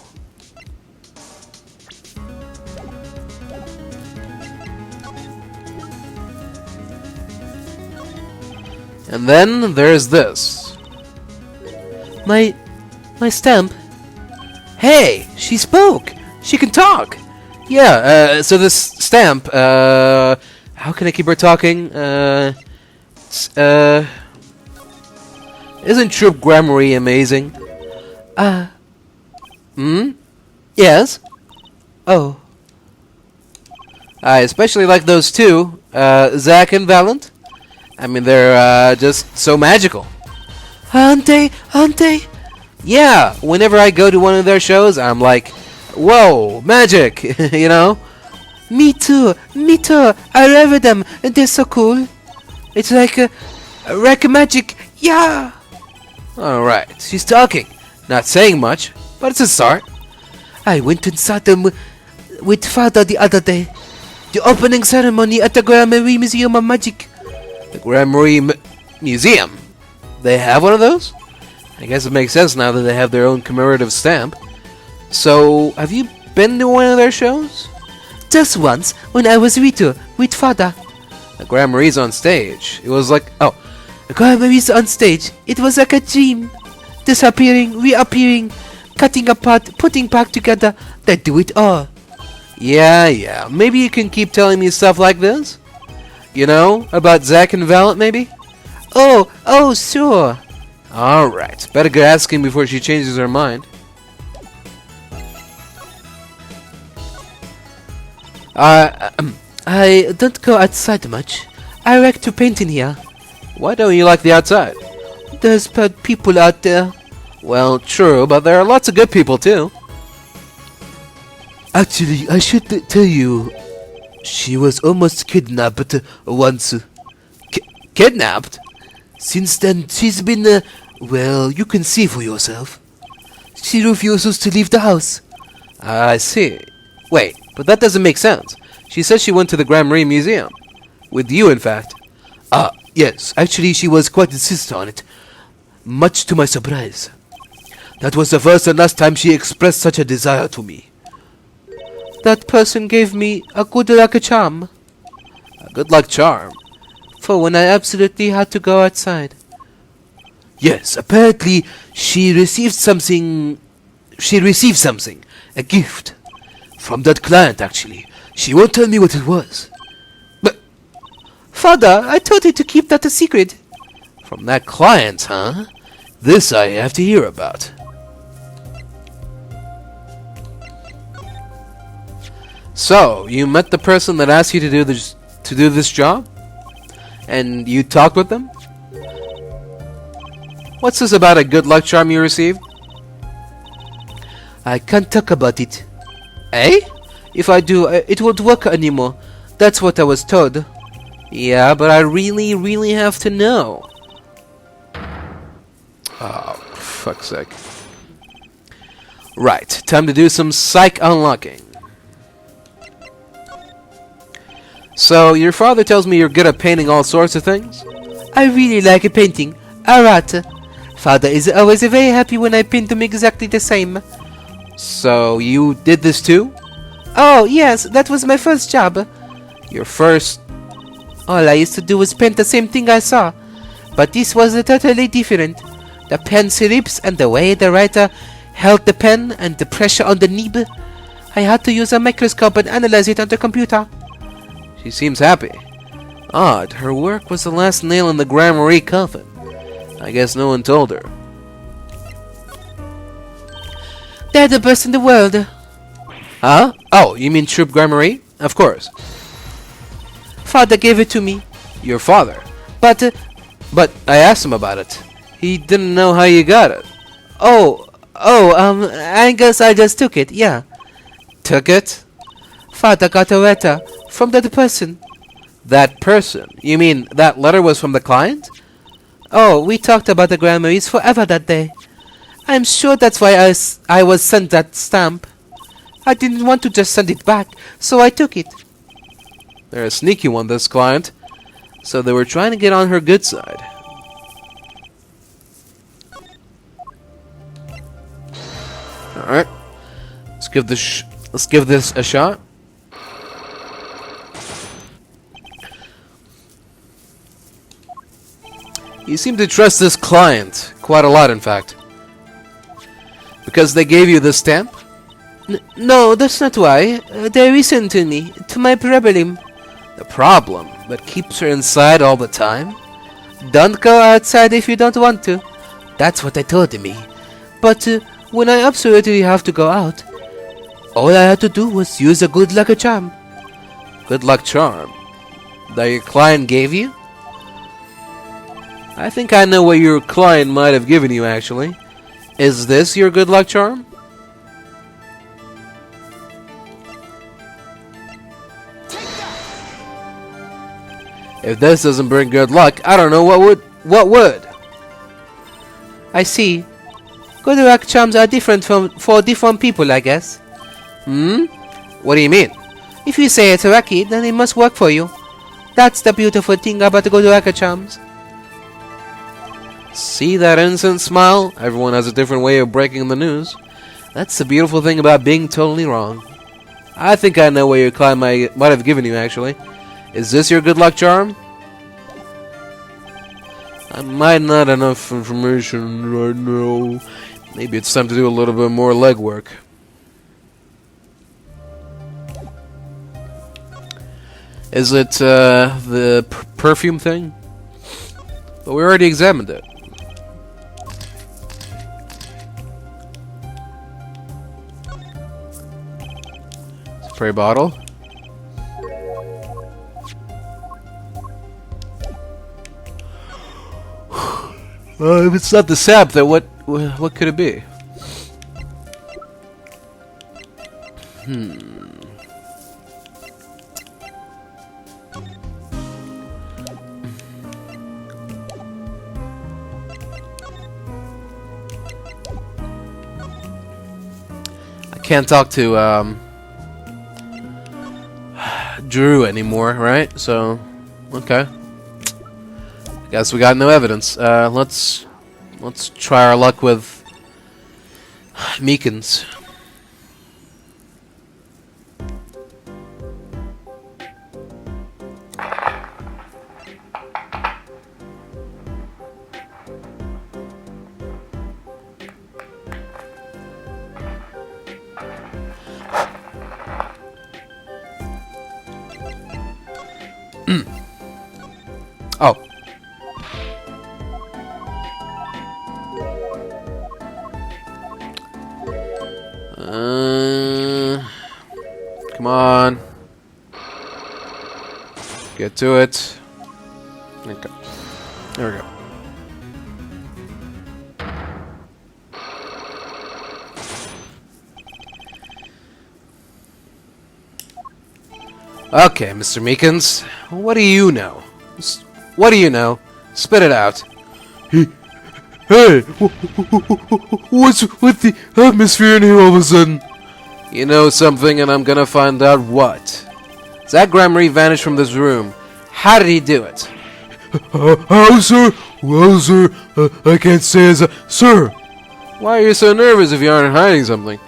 And then there's this. My stamp? Hey, she spoke! She can talk! Yeah, so this stamp, how can I keep her talking? Isn't Troop Gramarye amazing? Yes? Oh. I especially like those two, Zach and Valent. I mean, they're, just so magical. Aren't they? Aren't they? Yeah, whenever I go to one of their shows, I'm like, whoa, magic, you know? Me too, me too. I love them. They're so cool. It's like magic. Yeah. Alright, she's talking. Not saying much, but it's a start. I went and saw them with Father the other day. The opening ceremony at the Gramarye Museum of Magic. The Gramarye Museum? They have one of those? I guess it makes sense now that they have their own commemorative stamp. So, have you been to one of their shows? Just once, when I was with Father. The Gramarye's on stage. It was like, oh, The Gramarye's on stage. It was like a dream. Disappearing, reappearing. cutting apart, putting back together, they do it all. Yeah. Maybe you can keep telling me stuff like this? You know, about Zack and Valet, maybe? Oh, sure. Alright, better go asking before she changes her mind. I don't go outside much. I like to paint in here. Why don't you like the outside? There's bad people out there. Well, true, but there are lots of good people too. Actually, I should tell you, she was almost kidnapped once. Kidnapped? Since then, she's been, well, you can see for yourself. She refuses to leave the house. I see. Wait, but that doesn't make sense. She said she went to the Gramarye Museum. With you, in fact. Yes, actually she was quite insistent on it. Much to my surprise. That was the first and last time she expressed such a desire to me. That person gave me a good luck charm. A good luck charm? For when I absolutely had to go outside. Yes, apparently she received something, a gift. From that client, actually. She won't tell me what it was. Father, I told you to keep that a secret. From that client, huh? This I have to hear about. So, you met the person that asked you to do this job? And you talked with them? What's this about a good luck charm you received? I can't talk about it. Eh? If I do, it won't work anymore. That's what I was told. Yeah, but I really have to know. Oh, for fuck's sake. Right, time to do some psych unlocking. So, your father tells me you're good at painting all sorts of things? I really like painting. Art. Father is always very happy when I paint them exactly the same. So, you did this too? Oh, yes, that was my first job. Your first... All I used to do was paint the same thing I saw. But this was totally different. The pen slips and the way the writer held the pen and the pressure on the nib. I had to use a microscope and analyze it on the computer. She seems happy. Odd, her work was the last nail in the Gramarye coffin. I guess no one told her. They're the best in the world. Huh? Oh, you mean Troop Gramarye? Of course. Father gave it to me. Your father? But I asked him about it. He didn't know how you got it. I guess I just took it, yeah. Took it? Father got a letter from that person. That person? You mean that letter was from the client? Oh, we talked about the Gramaryes forever that day. I'm sure that's why I was sent that stamp. I didn't want to just send it back, so I took it. They're a sneaky one, this client. So they were trying to get on her good side. Alright. Let's give this a shot. You seem to trust this client quite a lot, in fact. Because they gave you this stamp? No, that's not why. They listened to me, to my problem. The problem that keeps her inside all the time? Don't go outside if you don't want to. That's what they told me. But when I absolutely have to go out, all I had to do was use a good luck charm. Good luck charm? That your client gave you? I think I know what your client might have given you, actually. Is this your good luck charm? If this doesn't bring good luck, I don't know what would. What would? I see. Good luck charms are different for different people, I guess. What do you mean? If you say it's lucky, then it must work for you. That's the beautiful thing about good luck charms. See that innocent smile? Everyone has a different way of breaking the news. That's the beautiful thing about being totally wrong. I think I know what your client might have given you, actually. Is this your good luck charm? I might not have enough information right now. Maybe it's time to do a little bit more legwork. Is it the perfume thing? But we already examined it. Spray bottle. If it's not the sap, then what could it be? I can't talk to Drew anymore, right? So, okay. Guess we got no evidence. Let's try our luck with Meekins. Oh. Come on. Get to it. Okay. There we go. Okay, Mr. Meekins. What do you know? What do you know? Spit it out. Hey, what's with the atmosphere in here all of a sudden? You know something, and I'm gonna find out what. Zach Gramarye vanished from this room. How did he do it? How, sir? Well, sir, I can't say as sir. Why are you so nervous if you aren't hiding something?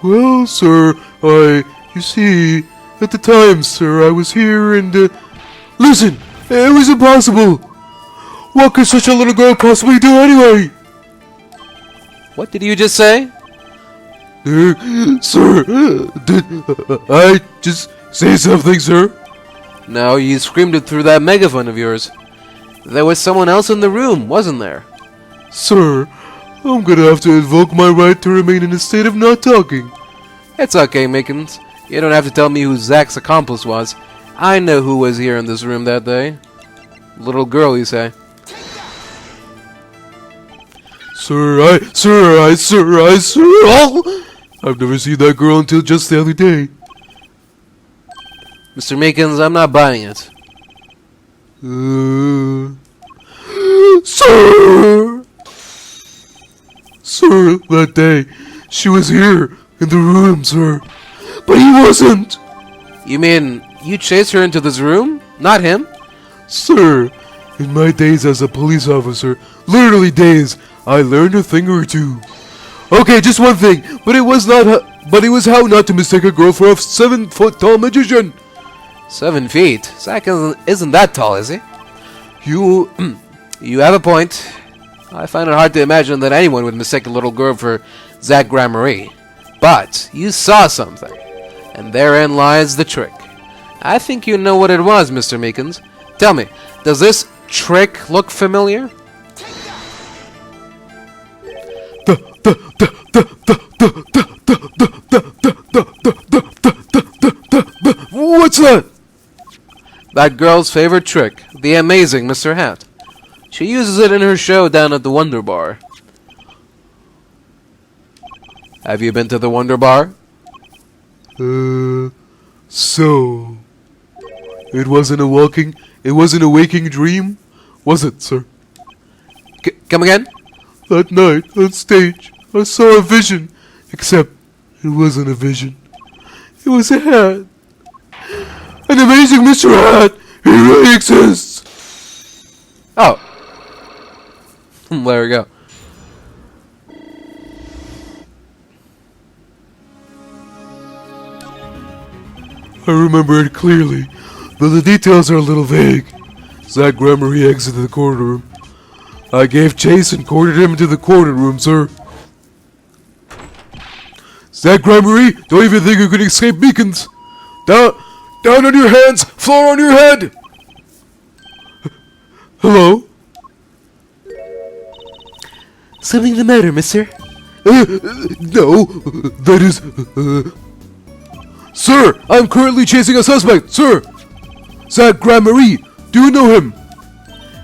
Well, sir, you see, at the time, sir, I was here and, listen, it was impossible. What could such a little girl possibly do anyway? What did you just say? Sir, did I just say something, sir? No, you screamed it through that megaphone of yours. There was someone else in the room, wasn't there? Sir, I'm gonna have to invoke my right to remain in a state of not talking. It's okay, Mickens. You don't have to tell me who Zach's accomplice was. I know who was here in this room that day. Little girl, you say? Sir, I've never seen that girl until just the other day. Mr. Meekins, I'm not buying it. Sir! Sir, that day, she was here, in the room, sir. But he wasn't! You mean, you chased her into this room? Not him? Sir, in my days as a police officer, literally days, I learned a thing or two. Okay, just one thing, but it was how not to mistake a girl for a 7-foot-tall magician. 7 feet? Zach isn't that tall, is he? You have a point. I find it hard to imagine that anyone would mistake a little girl for Zach Gramarye. But you saw something, and therein lies the trick. I think you know what it was, Mr. Meekins. Tell me, does this trick look familiar? What's that? That girl's favorite trick, the amazing Mr. Hat. She uses it in her show down at the Wonder Bar. Have you been to the Wonder Bar? So... It wasn't a waking dream, was it, sir? Come again? That night, on stage, I saw a vision. Except, it wasn't a vision. It was a hat. An amazing Mr. Hat! He really exists! Oh. There we go. I remember it clearly, though the details are a little vague. Zach Gramarye exited the corner room. I gave chase and cornered him into the corner room, sir. Zach Gramarye, don't even think you can escape beacons. Down on your hands, floor on your head. Hello? Something the matter, mister? No, that is... Sir, I'm currently chasing a suspect, sir! Zach Gramarye, do you know him?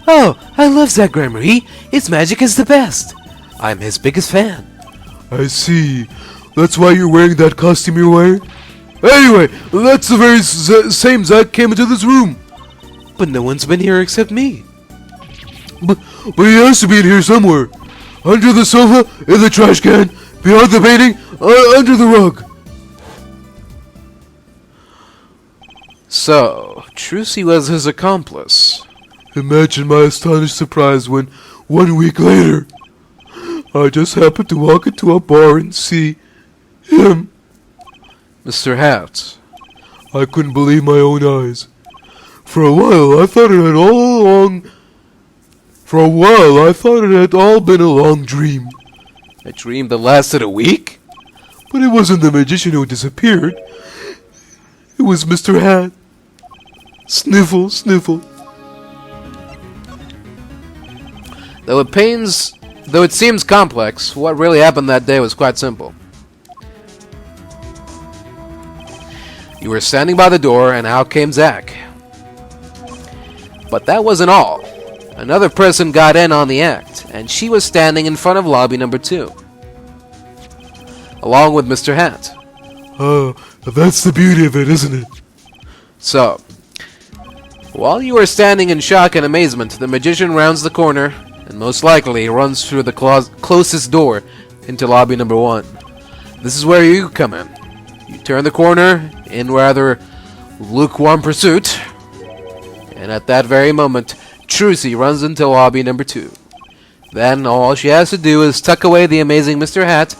Oh, I love Zach Gramarye. His magic is the best. I'm his biggest fan. I see. That's why you're wearing that costume you're wearing? Anyway, that's the very same Zach came into this room. But no one's been here except me. But he has to be in here somewhere. Under the sofa, in the trash can, behind the painting, under the rug. So, Trucy was his accomplice. Imagine my astonished surprise when, 1 week later, I just happened to walk into a bar and see him. Mr. Hat. I couldn't believe my own eyes. For a while, I thought it had all been a long dream. A dream that lasted a week? But it wasn't the magician who disappeared. It was Mr. Hat. Sniffle, sniffle. Though it seems complex, what really happened that day was quite simple. You were standing by the door, and out came Zach. But that wasn't all. Another person got in on the act, and she was standing in front of lobby number 2, along with Mr. Hat. Oh, that's the beauty of it, isn't it? So, while you were standing in shock and amazement, the magician rounds the corner, and most likely runs through the closest door into lobby number 1. This is where you come in. You turn the corner in rather lukewarm pursuit, and at that very moment, Trucy runs into lobby number 2. Then all she has to do is tuck away the amazing Mr. Hat.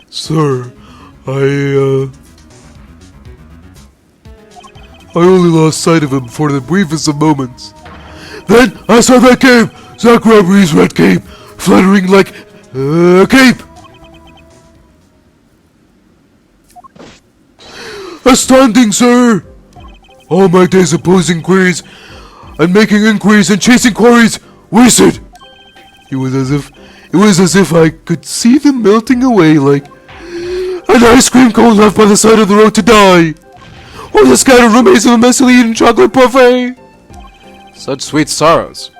Sir, I only lost sight of him for the briefest of moments. Then I saw that cape! Zach Gramarye's red cape! Fluttering like a cape! Astounding, sir! All my days of posing queries and making inquiries and chasing quarries wasted! It was as if I could see them melting away like an ice cream cone left by the side of the road to die! Or the scattered remains of a messily eaten chocolate parfait! Such sweet sorrows.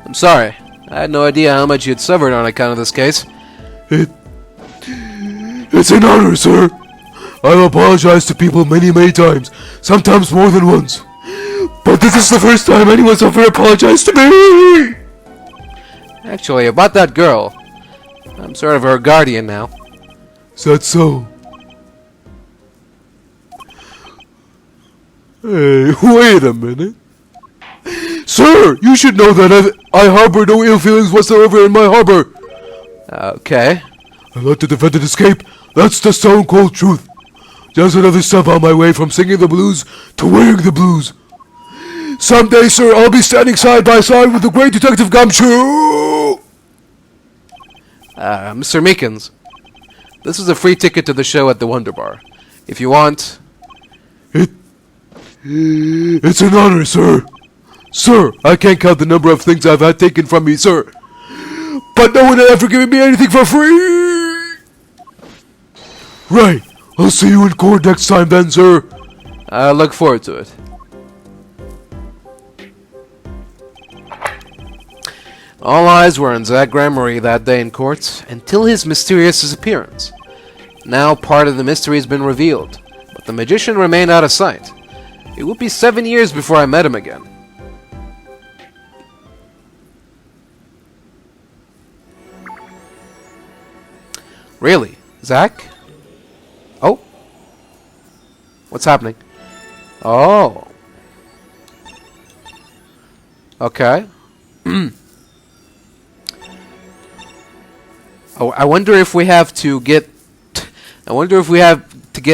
I'm sorry. I had no idea how much you had suffered on account of this case. It's an honor, sir. I've apologized to people many, many times, sometimes more than once. But this is the first time anyone's ever apologized to me! Actually, about that girl, I'm sort of her guardian now. Is that so? Hey, wait a minute. Sir, you should know that I harbor no ill feelings whatsoever in my harbor. Okay. I let the defendant escape. That's the stone cold truth. Just another step on my way from singing the blues to wearing the blues. Someday, sir, I'll be standing side by side with the great Detective Gumshoe! Mr. Meekins, this is a free ticket to the show at the Wonder Bar. If you want... It's an honor, sir. Sir, I can't count the number of things I've had taken from me, sir. But no one had ever given me anything for free! Right. I'll see you in court next time then, sir. I look forward to it. All eyes were on Zach Gramarye that day in court, until his mysterious disappearance. Now part of the mystery has been revealed, but the magician remained out of sight. It would be 7 years before I met him again. Really? Zach? Oh? What's happening? Oh. Okay. Oh, I wonder if we have to get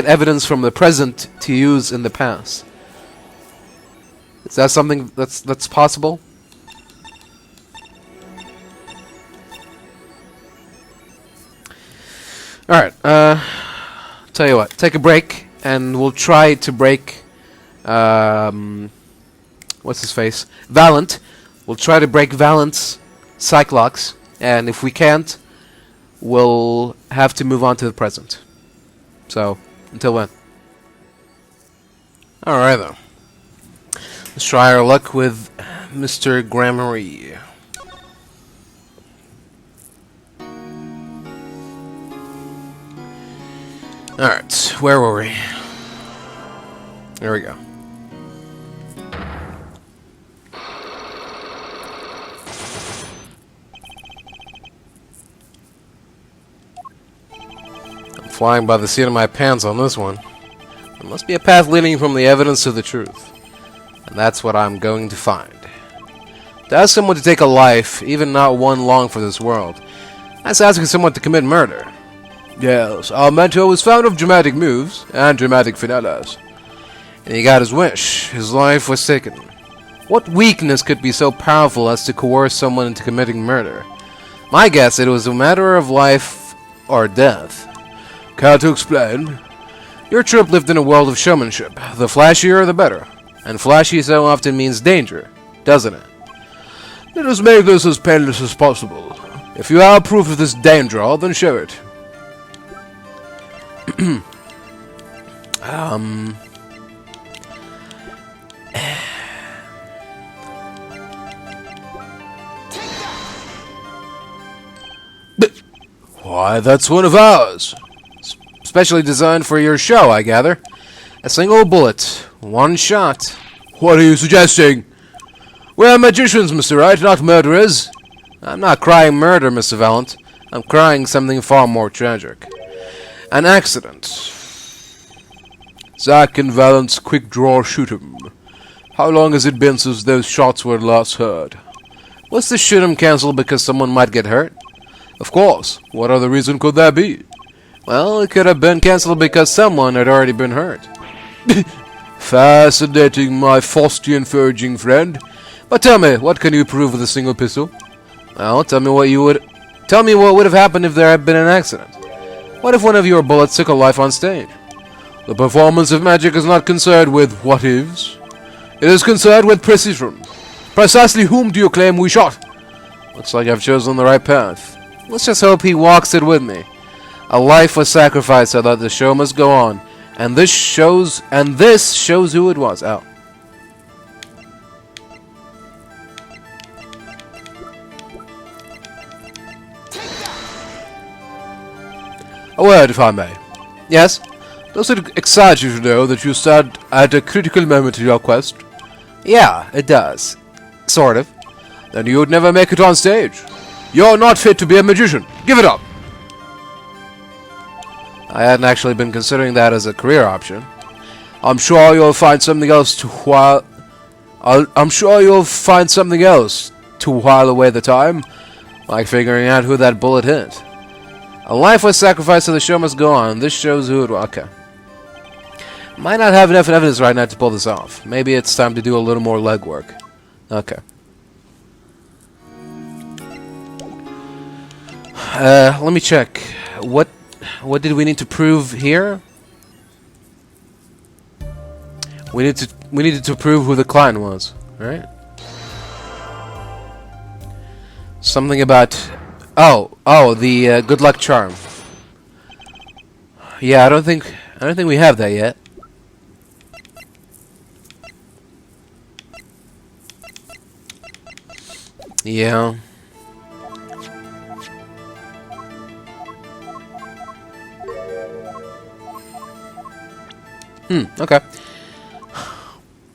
evidence from the present to use in the past. Is that something that's possible? Alright, tell you what, take a break, and we'll try to break, what's his face? Valent. We'll try to break Valent's Cyclox, and if we can't, we'll have to move on to the present. So, until when? Alright then. Let's try our luck with Mr. Gramarye. Alright, where were we? There we go. I'm flying by the seat of my pants on this one. There must be a path leading from the evidence to the truth. And that's what I'm going to find. To ask someone to take a life, even not one long for this world, that's asking someone to commit murder. Yes, our mentor was fond of dramatic moves and dramatic finales. And he got his wish. His life was taken. What weakness could be so powerful as to coerce someone into committing murder? My guess it was a matter of life or death. Care to explain? Your troop lived in a world of showmanship. The flashier the better. And flashy so often means danger, doesn't it? Let us make this as painless as possible. If you have proof of this danger, then show it. Why, that's one of ours. Specially designed for your show, I gather. A single bullet, one shot. What are you suggesting? We're magicians, Mr. Wright, not murderers. I'm not crying murder, Mr. Valent. I'm crying something far more tragic. An accident. Zack and Valent's quick draw shoot 'em. How long has it been since those shots were last heard? Was the shoot 'em cancelled because someone might get hurt? Of course. What other reason could there be? Well, it could have been cancelled because someone had already been hurt. Fascinating, my Faustian foraging friend. But tell me, what can you prove with a single pistol? Well, tell me what would have happened if there had been an accident. What if one of your bullets took a life on stage? The performance of magic is not concerned with what-ifs. It is concerned with precision. Precisely whom do you claim we shot? Looks like I've chosen the right path. Let's just hope he walks it with me. A life was sacrificed so that the show must go on. And this shows who it was. Ow. A word, if I may. Yes? Does it excite you to know that you stand at a critical moment in your quest? Yeah, it does. Sort of. Then you would never make it on stage. You're not fit to be a magician. Give it up! I hadn't actually been considering that as a career option. I'm sure you'll find something else to while away the time, like figuring out who that bullet hit. A life was sacrificed so the show must go on. This shows who it was. Okay. Might not have enough evidence right now to pull this off. Maybe it's time to do a little more legwork. Okay. Let me check. What did we need to prove here? We needed to prove who the client was, right? Something about the good luck charm. Yeah, I don't think we have that yet. Yeah. Okay.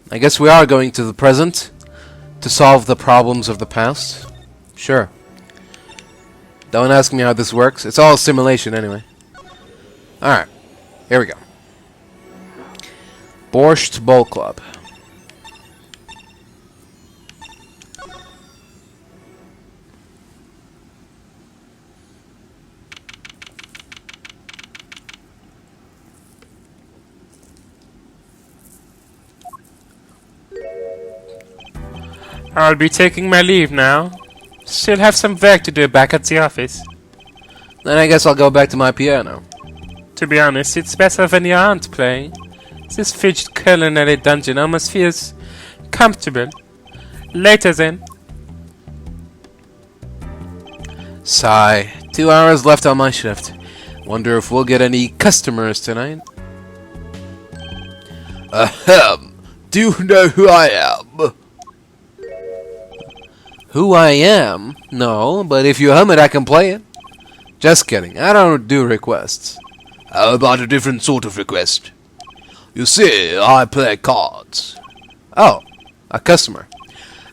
I guess we are going to the present to solve the problems of the past. Sure. Don't ask me how this works. It's all a simulation anyway. Alright. Here we go. Borscht Bowl Club. I'll be taking my leave now. Still have some work to do back at the office. Then I guess I'll go back to my piano. To be honest, it's better when you aren't playing. This fidget culinary dungeon almost feels comfortable. Later then. Sigh. 2 hours left on my shift. Wonder if we'll get any customers tonight. Ahem. Do you know who I am? Who I am? No, but if you hum it, I can play it. Just kidding. I don't do requests. How about a different sort of request? You see, I play cards. Oh, a customer.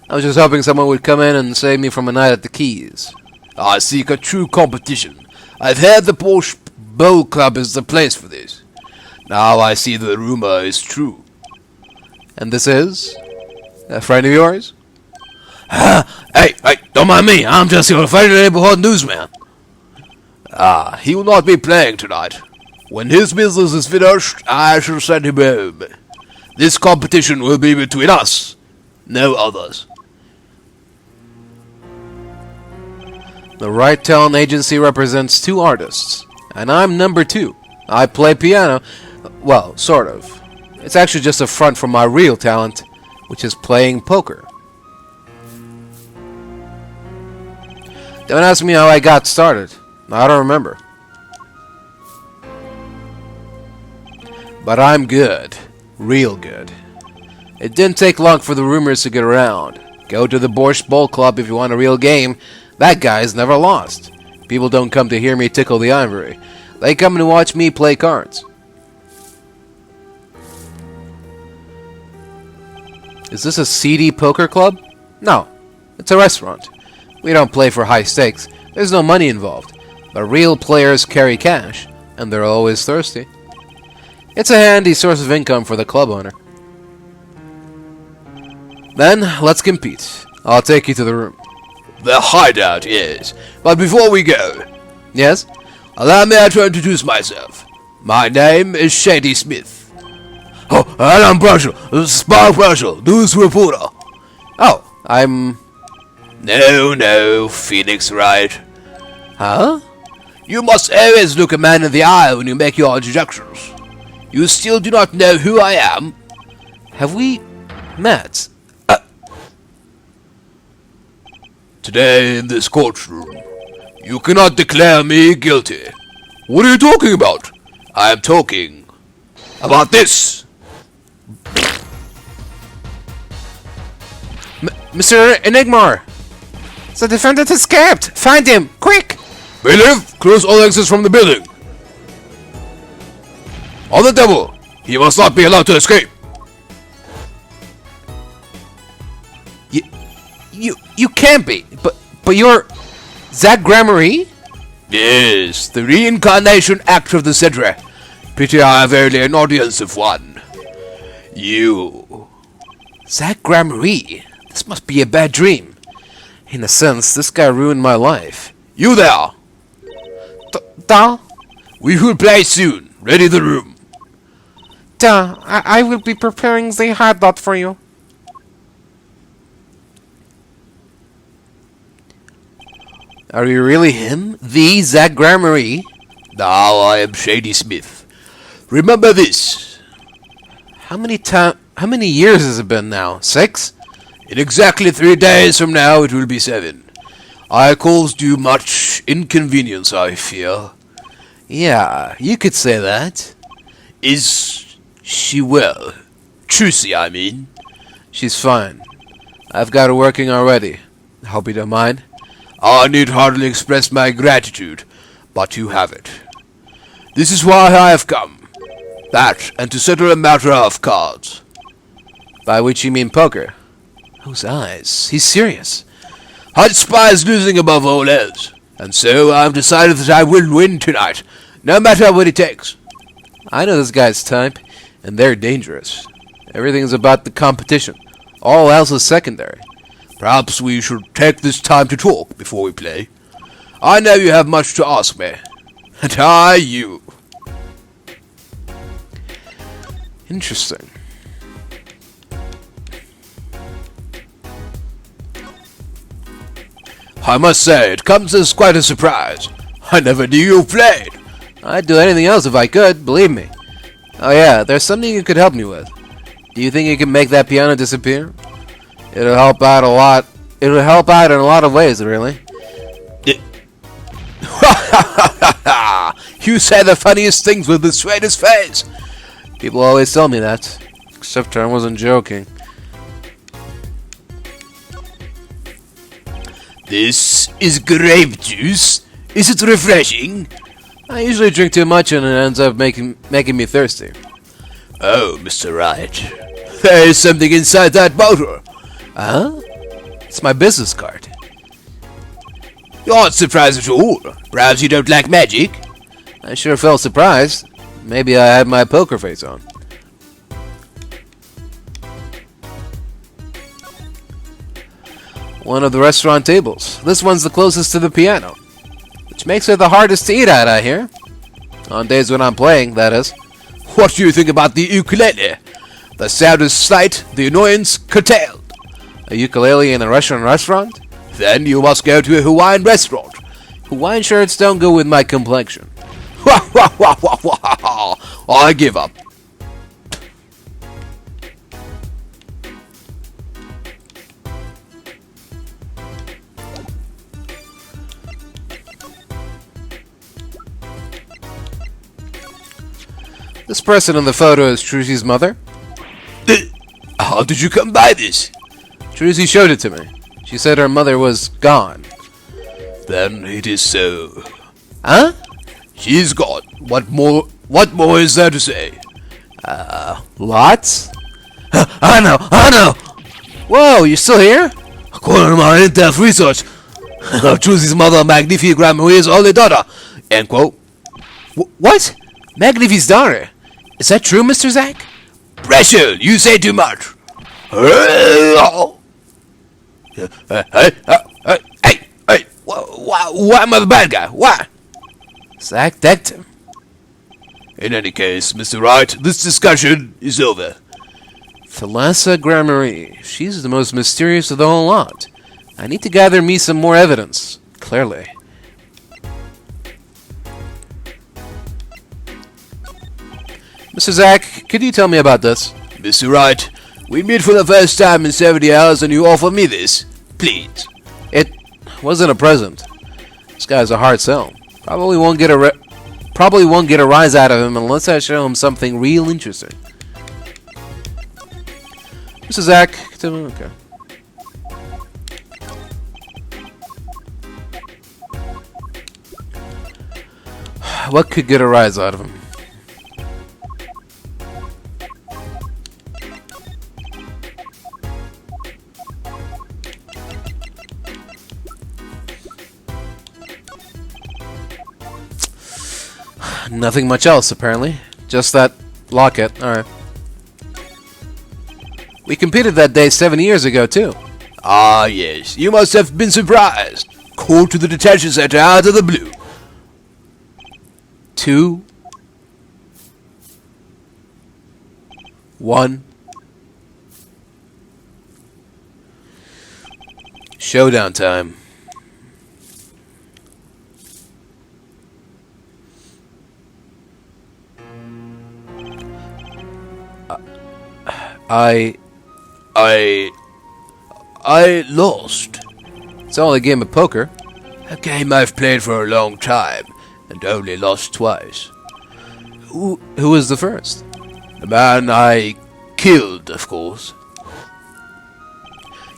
I was just hoping someone would come in and save me from a night at the Keys. I seek a true competition. I've heard the Borscht Bowl Club is the place for this. Now I see the rumor is true. And this is? A friend of yours? Hey, don't mind me. I'm just your friendly neighborhood newsman. He will not be playing tonight. When his business is finished, I shall send him home. This competition will be between us, no others. The Wright Talent Agency represents 2 artists, and I'm number 2. I play piano. Well, sort of. It's actually just a front for my real talent, which is playing poker. Don't ask me how I got started. I don't remember. But I'm good. Real good. It didn't take long for the rumors to get around. Go to the Borscht Bowl Club if you want a real game. That guy's never lost. People don't come to hear me tickle the ivory. They come to watch me play cards. Is this a seedy poker club? No. It's a restaurant. We don't play for high stakes. There's no money involved. But real players carry cash, and they're always thirsty. It's a handy source of income for the club owner. Then, let's compete. I'll take you to the room. The hideout, yes. But before we go, Yes? allow me to introduce myself. My name is Shady Smith. Oh, and I'm Brushel, Spark Brushel, news reporter. Oh, I'm... No, Phoenix Wright. Huh? You must always look a man in the eye when you make your introductions. You still do not know who I am? Have we met? Today in this courtroom, you cannot declare me guilty. What are you talking about? I am talking about this. Mr. Enigmar! The defendant escaped! Find him! Quick! Bailiff, close all exits from the building. On the devil! He must not be allowed to escape. You can't be! But you're... Zach Gramarye? Yes, the reincarnation actor of the Cedra. Pity I have only an audience of one. You. Zach Gramarye? This must be a bad dream. In a sense, this guy ruined my life. You there! Da? We will play soon. Ready the room. Da, I will be preparing the hot dot for you. Are you really him? The Zach Gramarye? Now I am Shady Smith. Remember this. How many years has it been now? 6? In exactly 3 days from now it will be 7. I caused you much inconvenience, I fear. Yeah, you could say that. Is she well? Trucy, I mean. She's fine. I've got her working already. Hope you don't mind. I need hardly express my gratitude, but you have it. This is why I have come. That, and to settle a matter of cards. By which you mean poker? Whose eyes? He's serious. I despise losing above all else, and so I have decided that I will win tonight, no matter what it takes. I know this guy's type, and they're dangerous. Everything's about the competition. All else is secondary. Perhaps we should take this time to talk before we play. I know you have much to ask me, and I you. Interesting. I must say, it comes as quite a surprise. I never knew you played. I'd do anything else if I could, believe me. Oh yeah, there's something you could help me with. Do you think you can make that piano disappear? It'll help out a lot. It'll help out in a lot of ways, really. You say the funniest things with the straightest face. People always tell me that. Except I wasn't joking. This is grape juice. Is it refreshing? I usually drink too much and it ends up making me thirsty. Oh, Mr. Wright. There is something inside that bottle. Huh? It's my business card. You aren't surprised at all. Perhaps you don't like magic? I sure felt surprised. Maybe I had my poker face on. One of the restaurant tables. This one's the closest to the piano, which makes it the hardest to eat at, I hear. On days when I'm playing, that is. What do you think about the ukulele? The sound is slight, the annoyance curtailed. A ukulele in a Russian restaurant? Then you must go to a Hawaiian restaurant. Hawaiian shirts don't go with my complexion. I give up. This person in the photo is Trucy's mother. How did you come by this? Trucy showed it to me. She said her mother was gone. Then it is so. Huh? She's gone. What more is there to say? Lots? I know! Whoa, you still here? According to my in-depth research, Trucy's mother, Magnifique Gramarye's only daughter. End quote. What? Magnifique's daughter? Is that true, Mr. Zack? Pressure! You say too much! Hey! Why am I the bad guy? Why? Zack decked him. In any case, Mr. Wright, this discussion is over. Thalassa Gramarye. She's the most mysterious of the whole lot. I need to gather me some more evidence. Clearly. Mr. Zack, could you tell me about this? Mr. Wright, we meet for the first time in 70 hours and you offer me this. Please. It wasn't a present. This guy's a hard sell. Probably won't get a rise out of him unless I show him something real interesting. Mr. Zack, okay. What could get a rise out of him? Nothing much else, apparently. Just that locket. Alright. We competed that day 7 years ago, too. Ah, yes. You must have been surprised. Called to the detention center out of the blue. 2, 1. Showdown time. I lost. It's only a game of poker. A game I've played for a long time, and only lost twice. Who was the first? The man I killed, of course.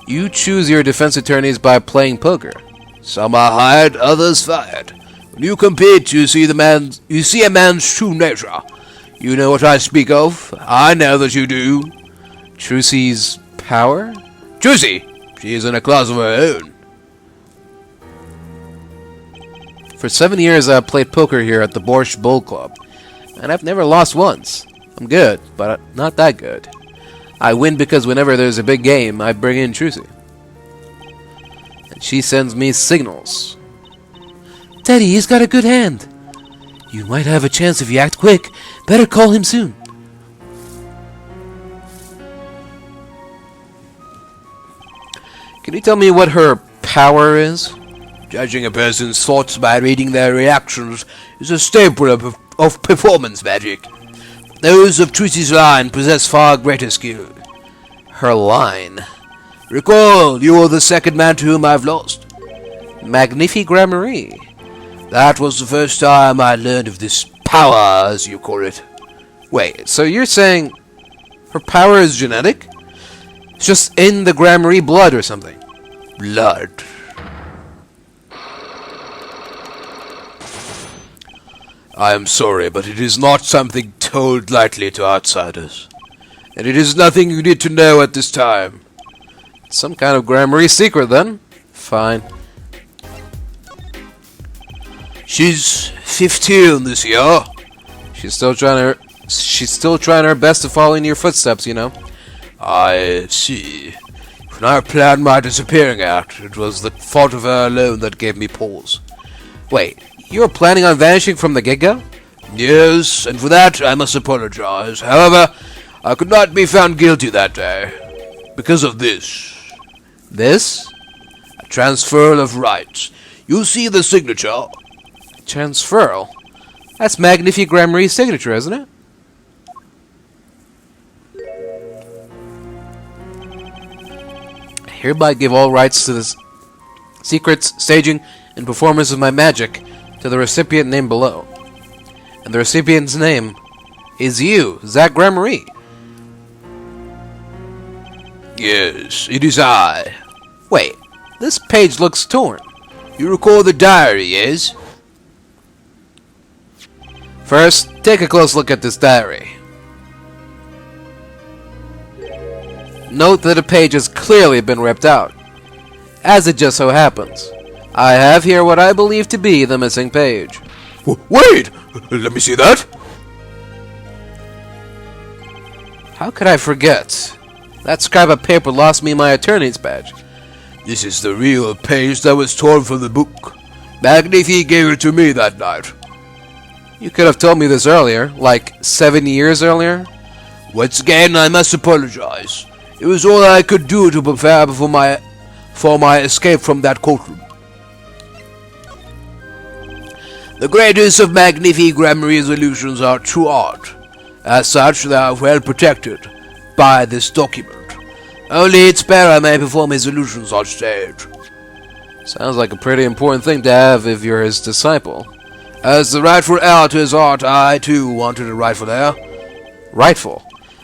You choose your defense attorneys by playing poker. Some are hired, others fired. When you compete, you see a man's true nature. You know what I speak of. I know that you do. Trucy's power? Trucy! She is in a class of her own. For 7 years I've played poker here at the Borscht Bowl Club, and I've never lost once. I'm good, but not that good. I win because whenever there's a big game, I bring in Trucy. And she sends me signals. Daddy, he's got a good hand. You might have a chance if you act quick. Better call him soon. Can you tell me what her power is? Judging a person's thoughts by reading their reactions is a staple of performance magic. Those of Trucy's line possess far greater skill. Her line. Recall, you are the second man to whom I've lost. Magnifique Gramarye. That was the first time I learned of this power, as you call it. Wait, so you're saying her power is genetic? It's just in the Gramarye blood or something? Blood. I am sorry, but it is not something told lightly to outsiders. And it is nothing you need to know at this time. Some kind of Gramarye secret, then? Fine. She's 15 this year. She's still trying her best to follow in your footsteps, you know. I see. When I planned my disappearing act, it was the fault of her alone that gave me pause. Wait, you were planning on vanishing from the get-go? Yes, and for that I must apologize. However, I could not be found guilty that day. Because of this. This? A transferal of rights. You see the signature? Transferal? That's Magnifique Gramarye's signature, isn't it? I hereby give all rights to the secrets, staging, and performance of my magic to the recipient named below. And the recipient's name is you, Zach Gramarye. Yes, it is I. Wait, this page looks torn. You recall the diary, yes? First, take a close look at this diary. Note that a page has clearly been ripped out. As it just so happens, I have here what I believe to be the missing page. Wait! Let me see that! How could I forget? That scrap of paper lost me my attorney's badge. This is the real page that was torn from the book. Magnifique gave it to me that night. You could have told me this earlier, like 7 years earlier. Once again, I must apologize. It was all I could do to prepare for my escape from that courtroom. The greatest of Magnifique Gramarye's illusions are true art. As such, they are well protected by this document. Only its bearer may perform his illusions on stage. Sounds like a pretty important thing to have if you're his disciple. As the rightful heir to his art, I too wanted a rightful heir. Rightful?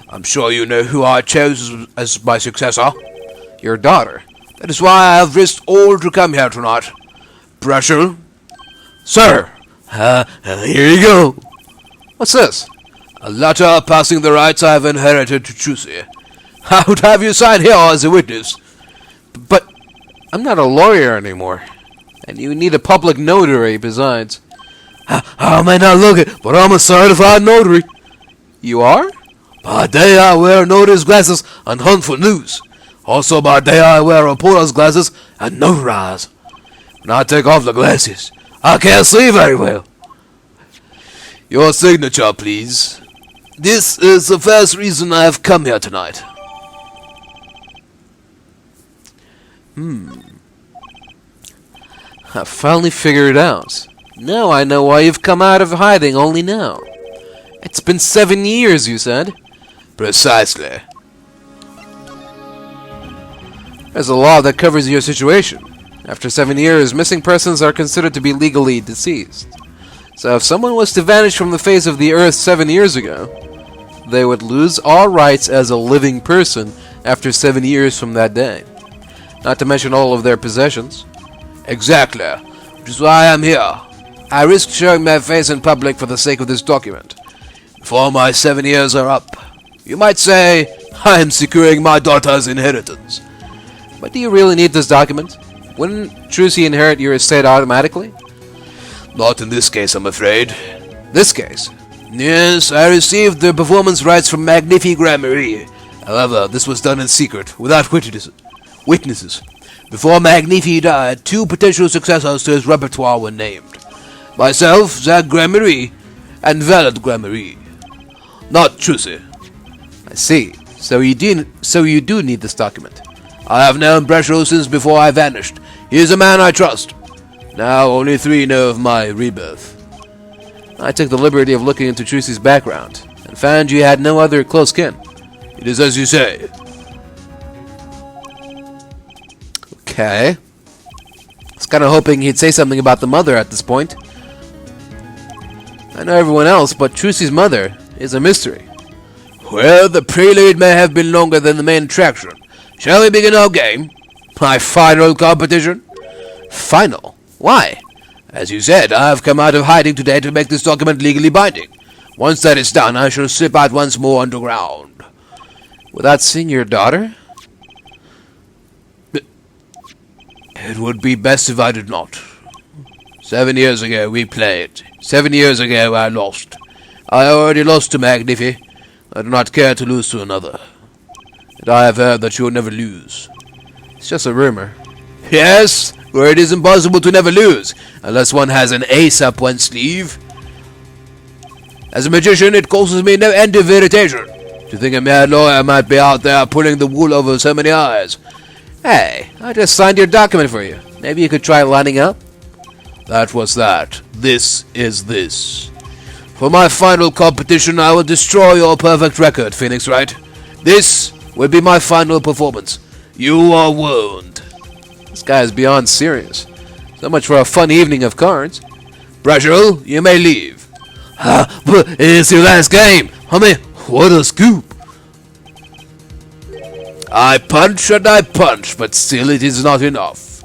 I'm sure you know who I chose as my successor. Your daughter. That is why I have risked all to come here tonight. Pressure? Sir! Here you go. What's this? A letter passing the rights I have inherited to Trucy. I would have you sign here as a witness. But I'm not a lawyer anymore. And you need a public notary besides. I may not look it, but I'm a certified notary. You are? By day I wear notary's glasses and hunt for news. Also by day I wear reporter's glasses and notarize. When I take off the glasses, I can't see very well. Your signature, please. This is the first reason I have come here tonight. I finally figured it out. Now I know why you've come out of hiding only now. It's been 7 years, you said? Precisely. There's a law that covers your situation. After 7 years, missing persons are considered to be legally deceased. So if someone was to vanish from the face of the earth 7 years ago, they would lose all rights as a living person after 7 years from that day. Not to mention all of their possessions. Exactly. Which is why I am here. I risk showing my face in public for the sake of this document. Before my 7 years are up, you might say I am securing my daughter's inheritance. But do you really need this document? Wouldn't Trucy inherit your estate automatically? Not in this case, I'm afraid. This case? Yes, I received the performance rights from Magnifique Gramarye. However, this was done in secret, without witnesses. Before Magnifique died, 2 potential successors to his repertoire were named. Myself, Zach Gramarye, and Vera Gramarye. Not Trucy. I see. So you do need this document. I have known Brescio since before I vanished. He is a man I trust. Now only 3 know of my rebirth. I took the liberty of looking into Trucy's background, and found you had no other close kin. It is as you say. Okay. I was kind of hoping he'd say something about the mother at this point. I know everyone else, but Trucy's mother is a mystery. Well, the prelude may have been longer than the main attraction. Shall we begin our game? My final competition? Final? Why? As you said, I have come out of hiding today to make this document legally binding. Once that is done, I shall slip out once more underground. Without seeing your daughter? It would be best if I did not. 7 years ago we played. 7 years ago I lost. I already lost to Magnifi. I do not care to lose to another. And I have heard that you will never lose. It's just a rumor. Yes, where it is impossible to never lose, unless one has an ace up one's sleeve. As a magician, it causes me no end of irritation to think a mere lawyer might be out there pulling the wool over so many eyes. Hey, I just signed your document for you. Maybe you could try lining up? That was that. This is this. For my final competition, I will destroy your perfect record, Phoenix Wright. This will be my final performance. You are warned. This guy is beyond serious. So much for a fun evening of cards. Brashel, you may leave. But it's your last game. Homie, what a scoop. I punch and I punch, but still it is not enough.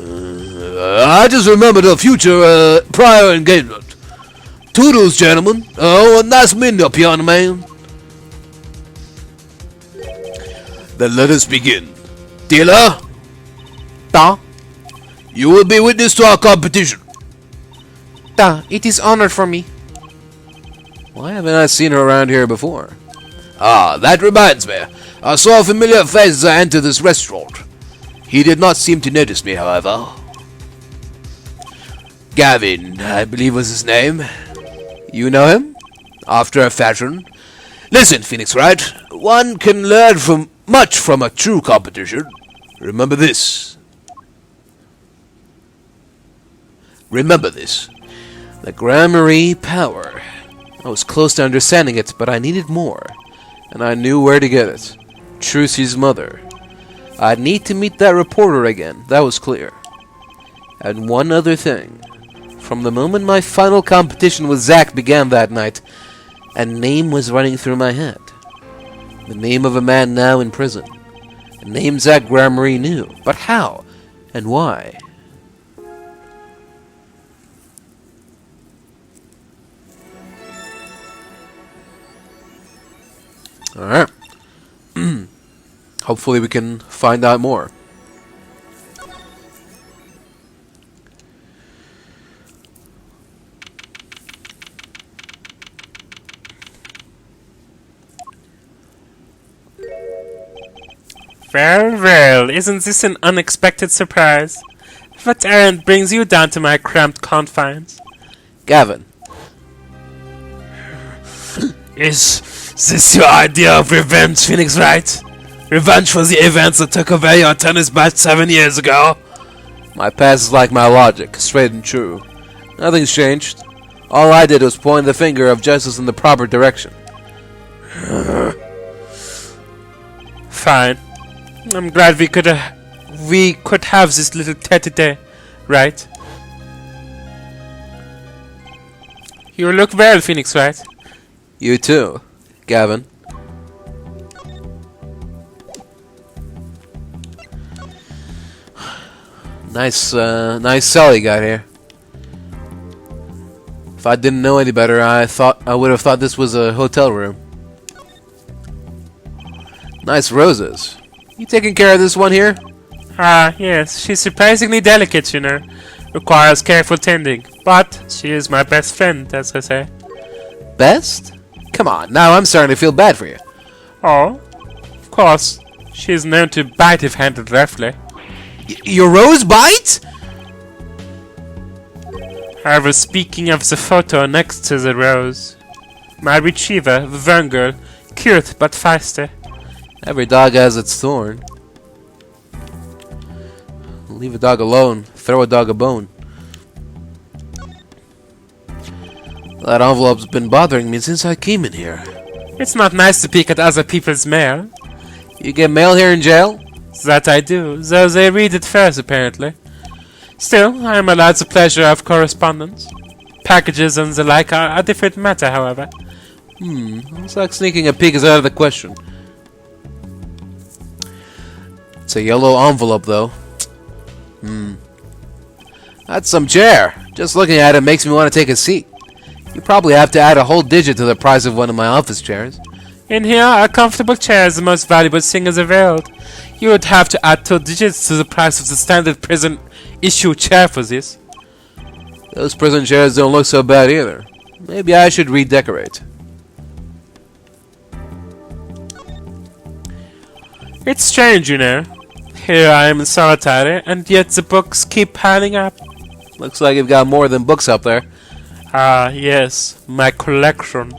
I just remembered a future prior engagement. Toodles, gentlemen. Oh, a nice meeting up, young man. Then let us begin. Dealer? Da, You will be witness to our competition. it is honor for me. Why haven't I seen her around here before? Ah, that reminds me. I saw a familiar face as I entered this restaurant. He did not seem to notice me, however. Gavin, I believe was his name. You know him? After a fashion. Listen, Phoenix Wright, one can learn much from a true competition. Remember this. Remember this. The Gramarye power. I was close to understanding it, but I needed more. And I knew where to get it. Trucy's mother. I'd need to meet that reporter again, that was clear. And one other thing. From the moment my final competition with Zack began that night, a name was running through my head. The name of a man now in prison. A name Zack Gramarye knew. But how? And why? Alright. Hopefully we can find out more. Well, well, isn't this an unexpected surprise? What errand brings you down to my cramped confines? Gavin. Is this your idea of revenge, Phoenix Wright? Revenge for the events that took away your tennis bat 7 years ago? My past is like my logic, straight and true. Nothing's changed. All I did was point the finger of justice in the proper direction. Fine. I'm glad we could have this little tete-a-tete, right? You look well, Phoenix Wright. You too, Gavin. Nice cell you got here. If I didn't know any better, I would have thought this was a hotel room. Nice roses. You taking care of this one here? Ah, yes, she's surprisingly delicate, you know. Requires careful tending, but she is my best friend, as I say. Best? Come on, now I'm starting to feel bad for you. Oh, of course, she is known to bite if handled roughly. Your rose bite? However, speaking of the photo next to the rose, my retriever, the Vern, cute but feisty. Every dog has its thorn. Leave a dog alone, throw a dog a bone. That envelope's been bothering me since I came in here. It's not nice to peek at other people's mail. You get mail here in jail? That I do, though they read it first, apparently. Still, I am allowed the pleasure of correspondence. Packages and the like are a different matter, however. Looks like sneaking a peek is out of the question. It's a yellow envelope, though. That's some chair. Just looking at it makes me want to take a seat. You probably have to add a whole digit to the price of one of my office chairs. In here, a comfortable chair is the most valuable thing in the world. You would have to add 2 digits to the price of the standard prison issue chair for this. Those prison chairs don't look so bad either. Maybe I should redecorate. It's strange, you know. Here I am in solitary, and yet the books keep piling up. Looks like you've got more than books up there. Ah, yes, my collection.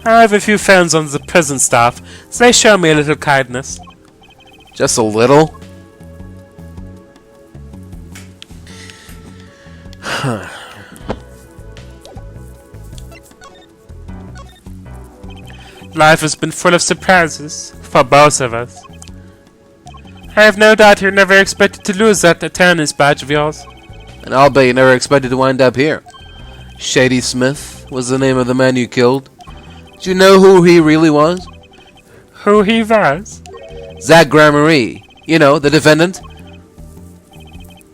I have a few friends on the prison staff, so they show me a little kindness. Just a little? Life has been full of surprises, for both of us. I have no doubt you never expected to lose that attorney's badge of yours. And I'll bet you never expected to wind up here. Shady Smith was the name of the man you killed. Did you know who he really was? Who he was? Zach Gramarye. You know, the defendant.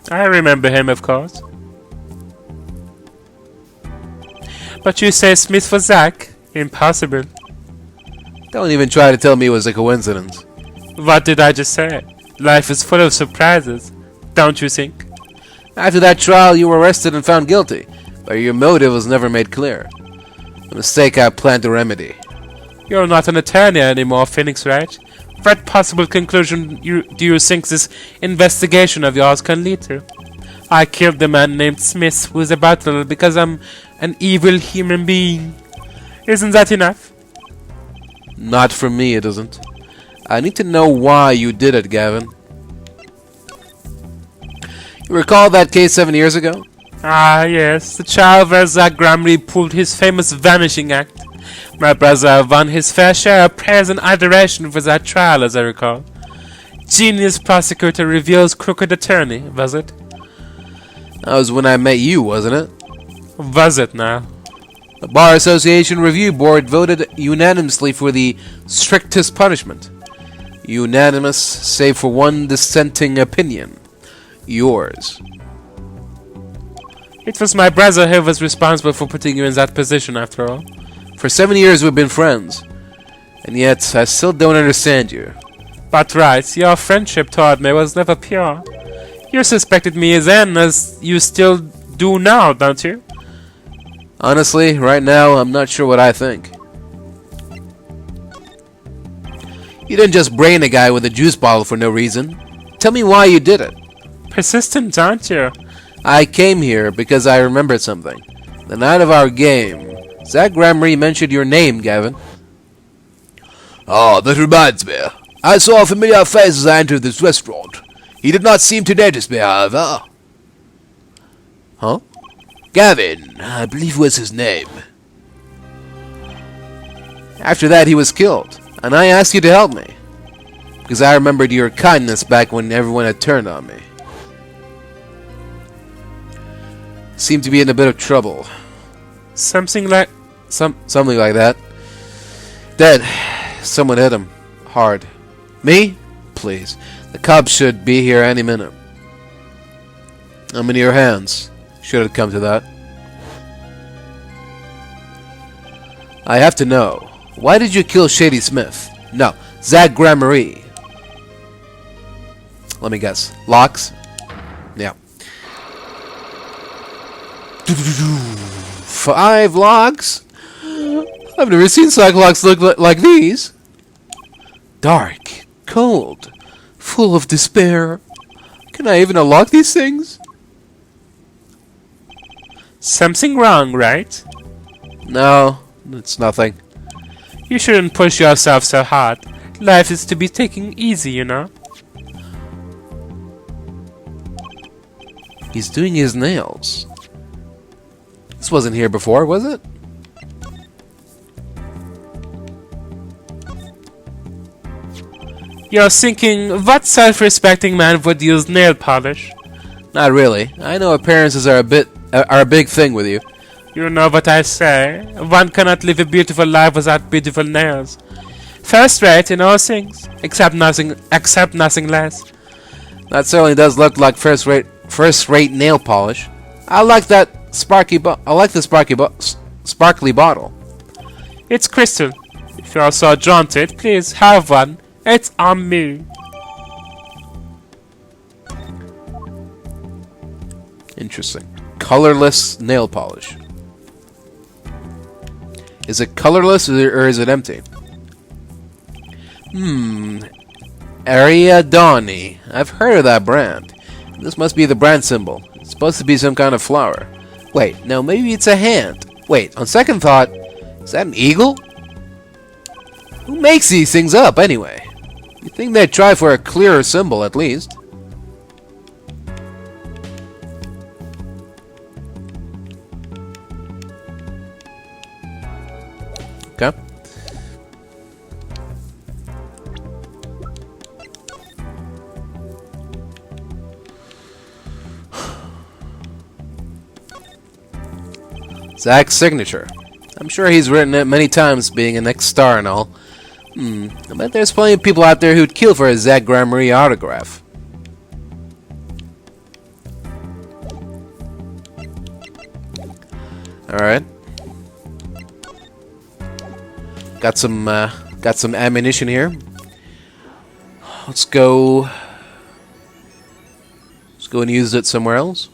I remember him, of course. But you say Smith was Zach? Impossible. Don't even try to tell me it was a coincidence. What did I just say? Life is full of surprises, don't you think? After that trial, you were arrested and found guilty, but your motive was never made clear. A mistake I plan to remedy. You're not an attorney anymore, Phoenix, right? What possible conclusion do you think this investigation of yours can lead to? I killed the man named Smith who was a butler because I'm an evil human being. Isn't that enough? Not for me, it isn't. I need to know why you did it, Gavin. You recall that case 7 years ago? Ah, yes, the trial where Zach Gramarye pulled his famous vanishing act. My brother won his fair share of praise and adoration for that trial, as I recall. Genius prosecutor reveals crooked attorney, was it? That was when I met you, wasn't it? Was it now? The Bar Association Review Board voted unanimously for the strictest punishment. Unanimous, save for one dissenting opinion. Yours. It was my brother who was responsible for putting you in that position, after all. For 7 years we've been friends, and yet I still don't understand you. But Wright, your friendship toward me was never pure. You suspected me then, as you still do now, don't you? Honestly, right now, I'm not sure what I think. You didn't just brain a guy with a juice bottle for no reason. Tell me why you did it. Persistent, aren't you? I came here because I remembered something. The night of our game, Zach Gramarye mentioned your name, Gavin. Ah, that reminds me. I saw a familiar face as I entered this restaurant. He did not seem to notice me, however. Huh? Gavin, I believe was his name. After that, he was killed, and I asked you to help me. Because I remembered your kindness back when everyone had turned on me. Seemed to be in a bit of trouble. Something like... Something like that. Dead. Someone hit him. Hard. Me? Please. The cops should be here any minute. I'm in your hands. Should it come to that. I have to know. Why did you kill Shady Smith? No, Zach Gramarye. Let me guess. Locks? Yeah. 5 locks? I've never seen Cyclocks look like these. Dark, cold, full of despair. Can I even unlock these things? Something wrong, right? No, it's nothing. You shouldn't push yourself so hard. Life is to be taken easy, you know. He's doing his nails. This wasn't here before, was it? You're thinking, what self-respecting man would use nail polish? Not really. I know appearances are a big thing with you. You know what I say. One cannot live a beautiful life without beautiful nails. First rate in all things, except nothing less. That certainly does look like first-rate nail polish. I like that sparkly bottle. It's crystal. If you're so drawn to it, please have one. It's on me. Interesting. Colorless nail polish. Is it colorless or is it empty? Ariadne. I've heard of that brand. This must be the brand symbol. It's supposed to be some kind of flower. Wait, no, maybe it's a hand. Wait, on second thought, is that an eagle? Who makes these things up, anyway? You'd think they'd try for a clearer symbol, at least. Okay. Zach's signature. I'm sure he's written it many times, being an ex-star and all. I bet there's plenty of people out there who'd kill for a Zach Gramarye autograph. Alright. Got some ammunition here. Let's go and use it somewhere else.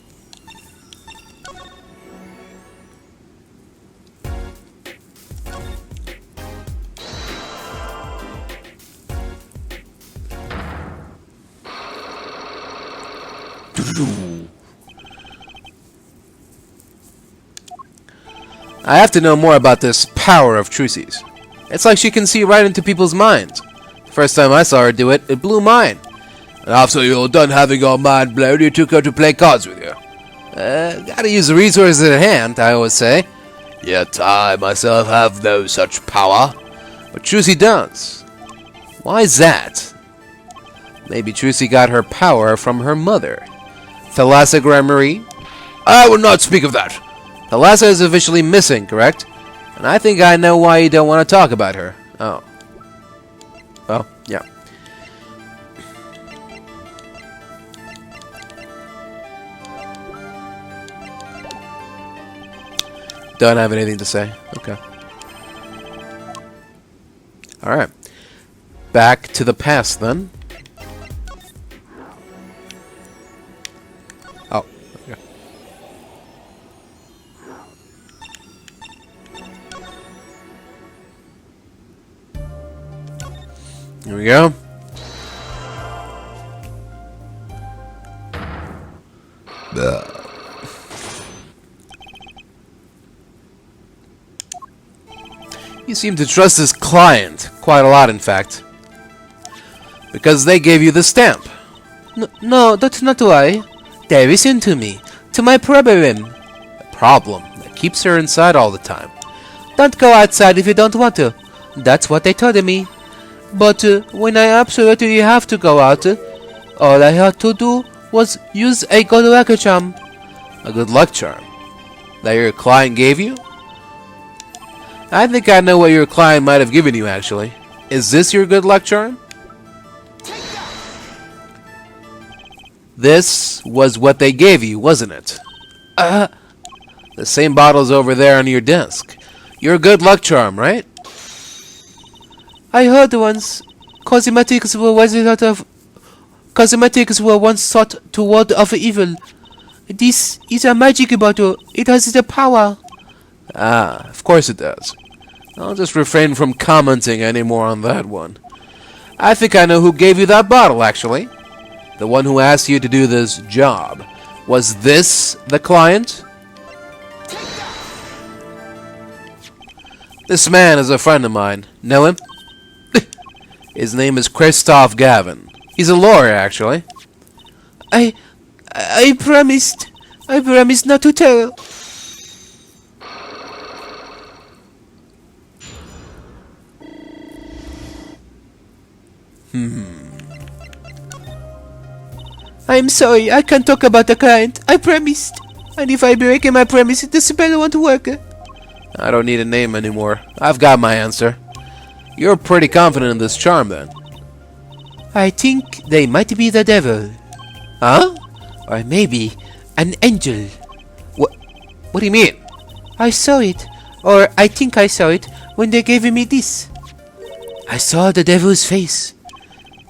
I have to know more about this power of Trucy's. It's like she can see right into people's minds. The first time I saw her do it, it blew mine. And after you're done having your mind blown, you took her to play cards with you. Gotta use the resources at hand, I always say. Yet I myself have no such power. But Trucy does. Why is that? Maybe Trucy got her power from her mother. Thalassa Gramarye? I will not speak of that. Thalassa is officially missing, correct? And I think I know why you don't want to talk about her. Oh. Well, yeah. Don't have anything to say. Okay. Alright. Back to the past, then. Oh, okay. Here we go. You seem to trust this client quite a lot, in fact. Because they gave you the stamp. No, that's not why. They listened to me, to my problem. A problem that keeps her inside all the time. Don't go outside if you don't want to. That's what they told me. But when I absolutely have to go out, all I had to do was use a good luck charm. A good luck charm? That your client gave you? I think I know what your client might have given you, actually. Is this your good luck charm? This was what they gave you, wasn't it? The same bottle's over there on your desk. Your good luck charm, right? I heard once cosmetics were once thought to ward off evil. This is a magic bottle. It has the power. Ah, of course it does. I'll just refrain from commenting anymore on that one. I think I know who gave you that bottle, actually. The one who asked you to do this job. Was this the client? This man is a friend of mine. Know him? His name is Christoph Gavin. He's a lawyer, actually. I promised not to tell. I'm sorry, I can't talk about the client. I promised. And if I break my promise, the spell won't work. I don't need a name anymore. I've got my answer. You're pretty confident in this charm, then. I think they might be the devil. Huh? Or maybe an angel. What do you mean? I saw it. Or I think I saw it when they gave me this. I saw the devil's face.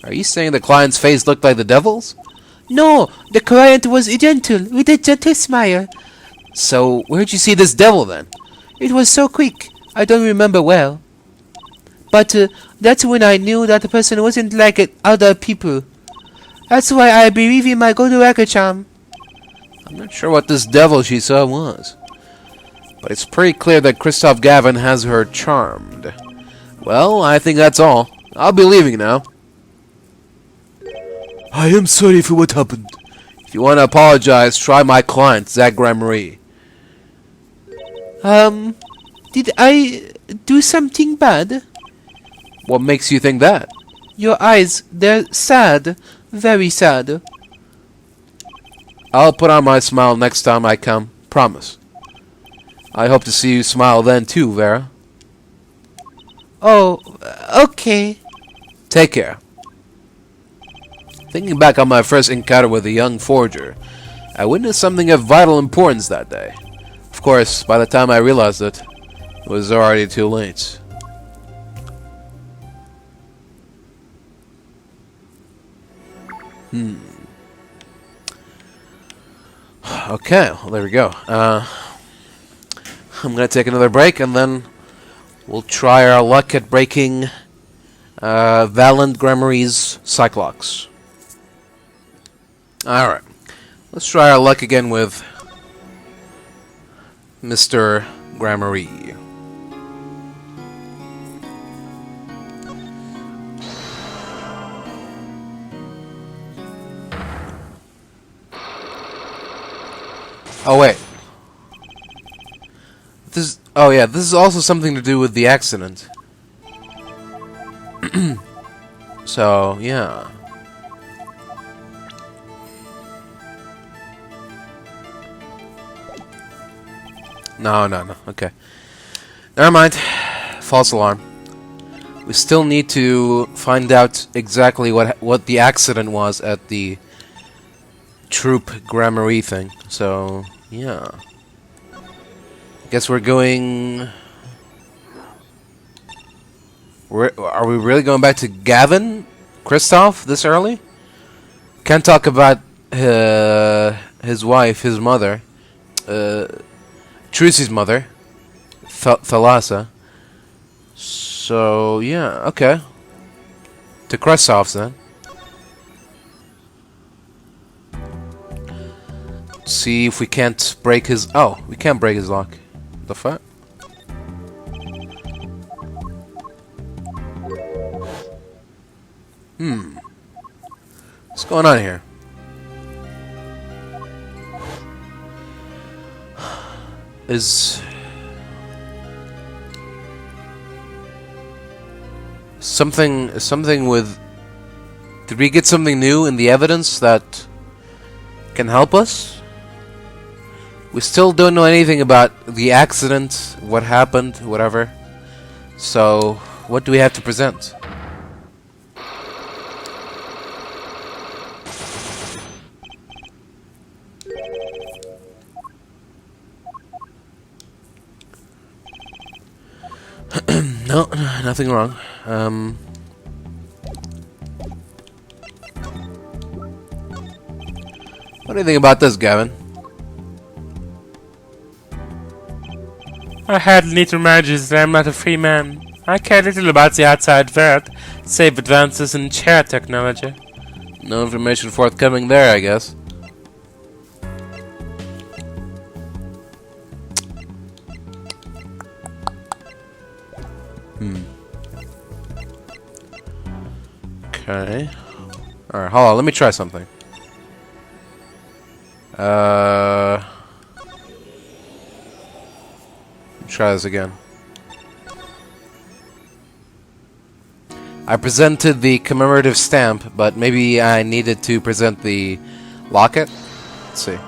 Are you saying the client's face looked like the devil's? No, the client was gentle, with a gentle smile. So, where'd you see this devil, then? It was so quick, I don't remember well. But that's when I knew that the person wasn't like other people. That's why I believe in my good charm. I'm not sure what this devil she saw was. But it's pretty clear that Christoph Gavin has her charmed. Well, I think that's all. I'll be leaving now. I am sorry for what happened. If you want to apologize, try my client, Zach Gramarye. Did I do something bad? What makes you think that? Your eyes, they're sad. Very sad. I'll put on my smile next time I come. Promise. I hope to see you smile then too, Vera. Oh, okay. Take care. Thinking back on my first encounter with a young forger, I witnessed something of vital importance that day. Of course, by the time I realized it was already too late. Okay, well, there we go. I'm gonna take another break, and then we'll try our luck at breaking Valant Gramarye's Cyclops. Alright, let's try our luck again with Mr. Gramarye. Oh wait. This is also something to do with the accident. So, yeah. No. Okay. Never mind. False alarm. We still need to find out exactly what the accident was at the Troop Gramarye thing. So, yeah. Guess we're going... Are we really going back to Gavin? Christoph this early? Can't talk about his wife, his mother. Trucy's mother. Thalassa. So, yeah, okay. To Christoph's then. See if we can't break his... Oh, we can't break his lock. The fuck? What's going on here? Is... Something with... Did we get something new in the evidence that can help us? We still don't know anything about the accident, what happened, whatever. So, what do we have to present? No, nothing wrong. What do you think about this, Gavin? I hardly need to remind you that I'm not a free man. I care little about the outside world, save advances in chair technology. No information forthcoming there, I guess. Okay. Alright, hold on, let me try something. Try this again. I presented the commemorative stamp, but maybe I needed to present the locket? Let's see.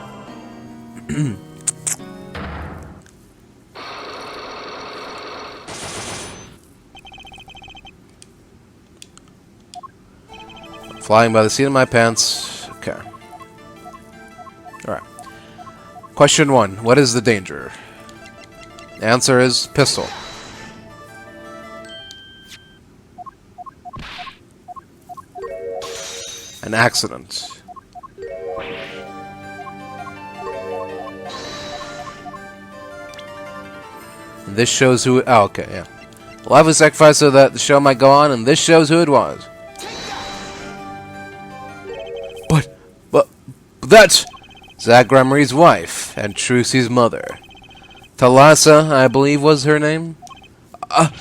Flying by the seat of my pants. Okay. Alright. Question 1. What is the danger? The answer is pistol. An accident. And this shows who... Oh, okay, yeah. Life was sacrificed so that the show might go on, and this shows who it was. But that's... Zach Gramarye's wife, and Trucy's mother. Thalassa, I believe, was her name? But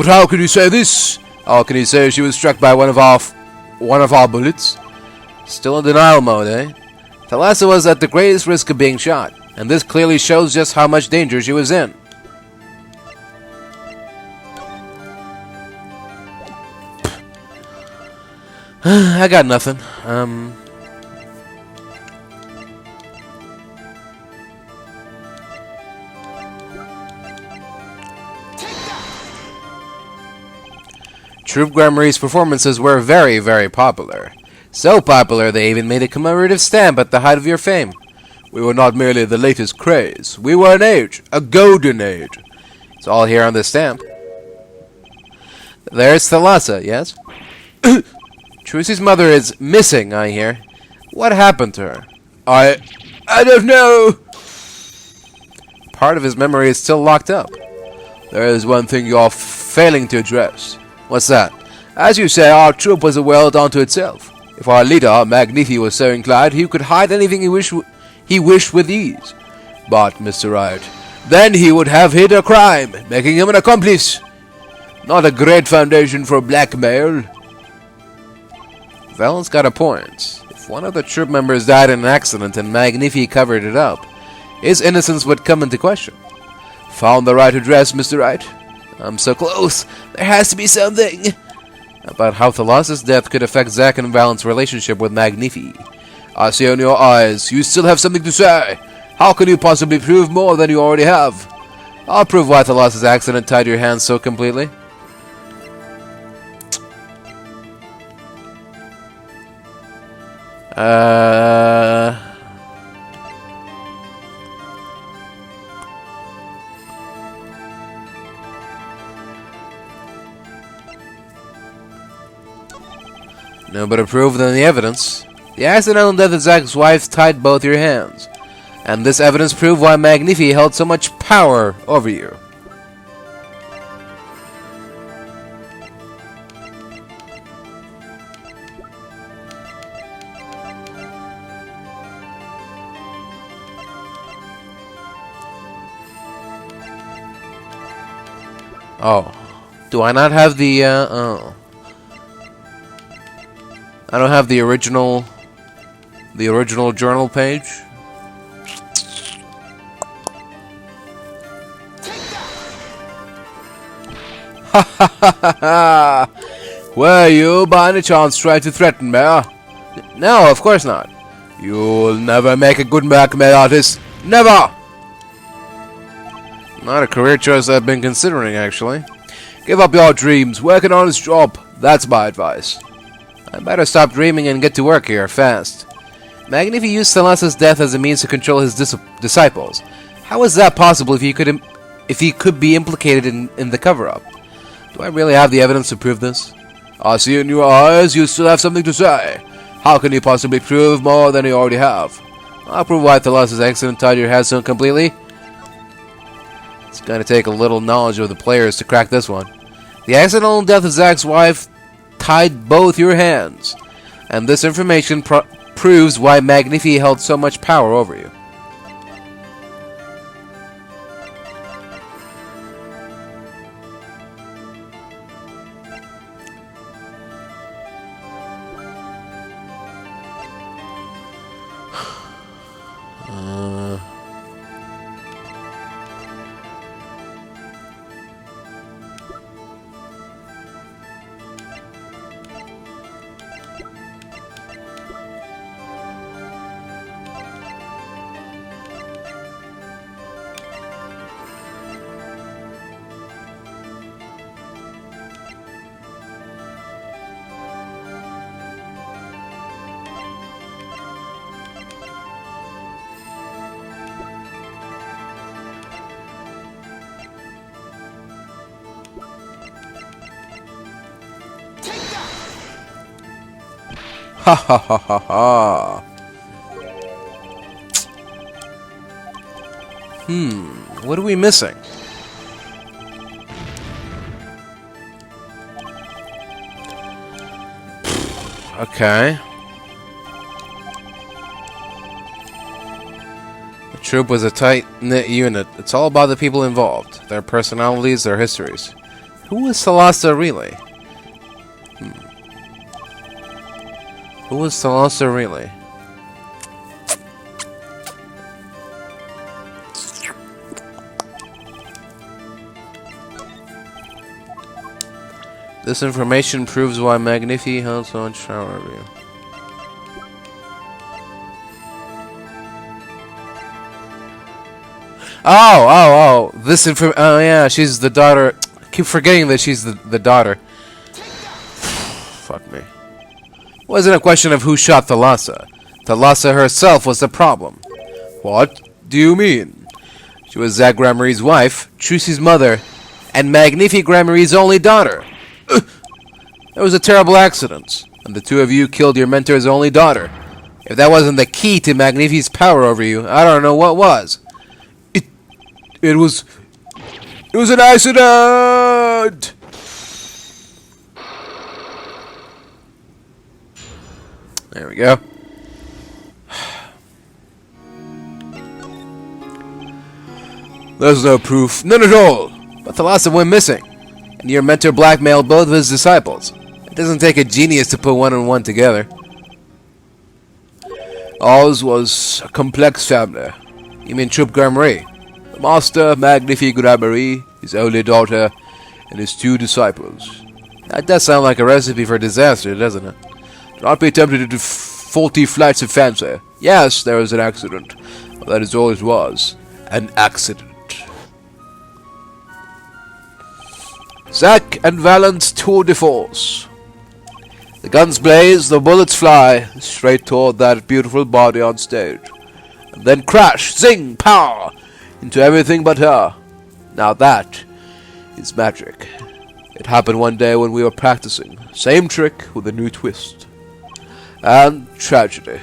how can you say this? How can you say she was struck by one of our bullets? Still in denial mode, eh? Thalassa was at the greatest risk of being shot, and this clearly shows just how much danger she was in. I got nothing. Troop Gramarye's performances were very, very popular. So popular they even made a commemorative stamp at the height of your fame. We were not merely the latest craze. We were an age. A golden age. It's all here on this stamp. There's Thalassa, yes? Trucy's mother is missing, I hear. What happened to her? I don't know. Part of his memory is still locked up. There is one thing you're failing to address. What's that? As you say, our troop was a world unto itself. If our leader, Magnifi, was so inclined, he could hide anything he wished with ease. But, Mr. Wright, then he would have hid a crime, making him an accomplice. Not a great foundation for blackmail. Valen's got a point. If one of the troop members died in an accident and Magnifi covered it up, his innocence would come into question. Found the right address, Mr. Wright? I'm so close. There has to be something. About how Thalassa's death could affect Zack and Valen's relationship with Magnifi. I see in your eyes. You still have something to say. How can you possibly prove more than you already have? I'll prove why Thalassa's accident tied your hands so completely. No better proof than the evidence. The accidental death of Zack's wife tied both your hands. And this evidence proved why Magnifi held so much power over you. Oh. Do I not have the, oh. I don't have the original journal page. Ha ha ha ha ha! Were you by any chance trying to threaten me? No, of course not. You'll never make a good blackmail artist. Never! Not a career choice I've been considering, actually. Give up your dreams. Work an honest job. That's my advice. I better stop dreaming and get to work here, fast. Magnifi used Thalassa's death as a means to control his disciples. How is that possible if he could be implicated in the cover-up? Do I really have the evidence to prove this? I see in your eyes you still have something to say. How can you possibly prove more than you already have? I'll prove why Thalassa's accident tied your hands so completely. It's going to take a little knowledge of the players to crack this one. The accidental death of Zack's wife tied both your hands, and this information proves why Magnifi held so much power over you. Ha ha ha ha ha. What are we missing? Okay. The troop was a tight-knit unit. It's all about the people involved, their personalities, their histories. Who was Thalassa really? Who was Thalassa really? This information proves why Magnifi held so much power over you. Oh! This oh yeah, she's the daughter. I keep forgetting that she's the daughter. Fuck me. It wasn't a question of who shot Thalassa. Thalassa herself was the problem. What do you mean? She was Zach Gramarye's wife, Trucy's mother, and Magnifi Gramarye's only daughter. There was a terrible accident, and the two of you killed your mentor's only daughter. If that wasn't the key to Magnifi's power over you, I don't know what was. It was an accident! There we go. There's no proof. None at all. But Thalassa went missing, and your mentor blackmailed both of his disciples. It doesn't take a genius to put one and one together. Ours was a complex family. You mean Troop Gramarye? The master, Magnifi Gramarye, his only daughter, and his 2 disciples. That does sound like a recipe for disaster, doesn't it? Do not be tempted into faulty flights of fancy. Yes, there was an accident, but that is all it was. An accident. Zack and Valent's tour de force. The guns blaze, the bullets fly, straight toward that beautiful body on stage. And then crash, zing, pow, into everything but her. Now that is magic. It happened one day when we were practicing. Same trick with a new twist. And tragedy.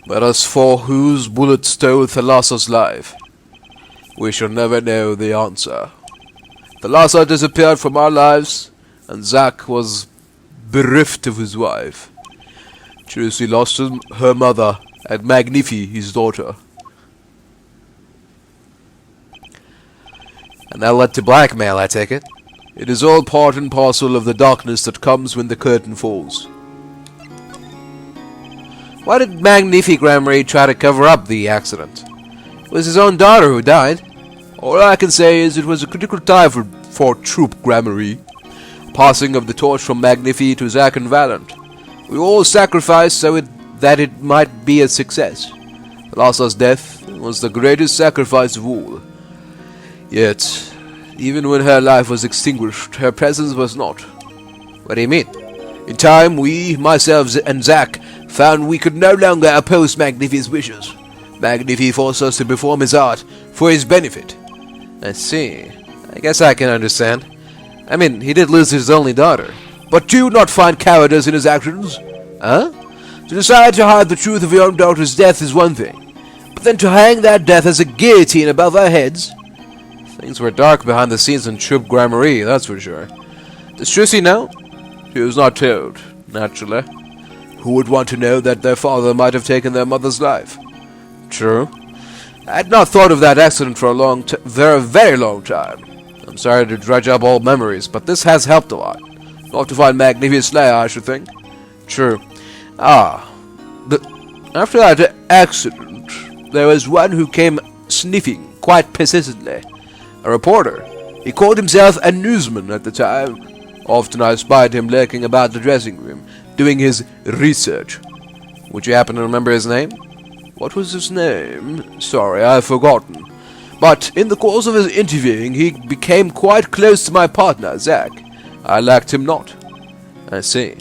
But as for whose bullet stole Thalassa's life, we shall never know the answer. Thalassa disappeared from our lives, and Zack was bereft of his wife. Trucy lost her mother, and Magnifi his daughter. And that led to blackmail, I take it? It is all part and parcel of the darkness that comes when the curtain falls. Why did Magnifi Gramarye try to cover up the accident? It was his own daughter who died. All I can say is it was a critical time for Troop Gramarye. Passing of the torch from Magnifi to Zack and Valent. We all sacrificed so that it might be a success. Thalassa's death was the greatest sacrifice of all. Yet, even when her life was extinguished, her presence was not. What do you mean? In time, we, myself and Zack, found we could no longer oppose Magnifi's wishes. Magnifi forced us to perform his art for his benefit. I see. I guess I can understand. I mean, he did lose his only daughter. But do you not find cowardice in his actions? Huh? To decide to hide the truth of your own daughter's death is one thing. But then to hang that death as a guillotine above our heads? Things were dark behind the scenes in Troop Gramarye, that's for sure. Does Trucy know? She was not told, naturally. Who would want to know that their father might have taken their mother's life? True. I had not thought of that accident for a very long time. I'm sorry to dredge up old memories, but this has helped a lot. Not to find Magnifi's slayer, I should think. True. After that accident, there was one who came sniffing quite persistently. A reporter. He called himself a newsman at the time. Often I spied him lurking about the dressing room, doing his research. Would you happen to remember his name? What was his name? Sorry, I've forgotten. But in the course of his interviewing, he became quite close to my partner, Zack. I lacked him not. I see.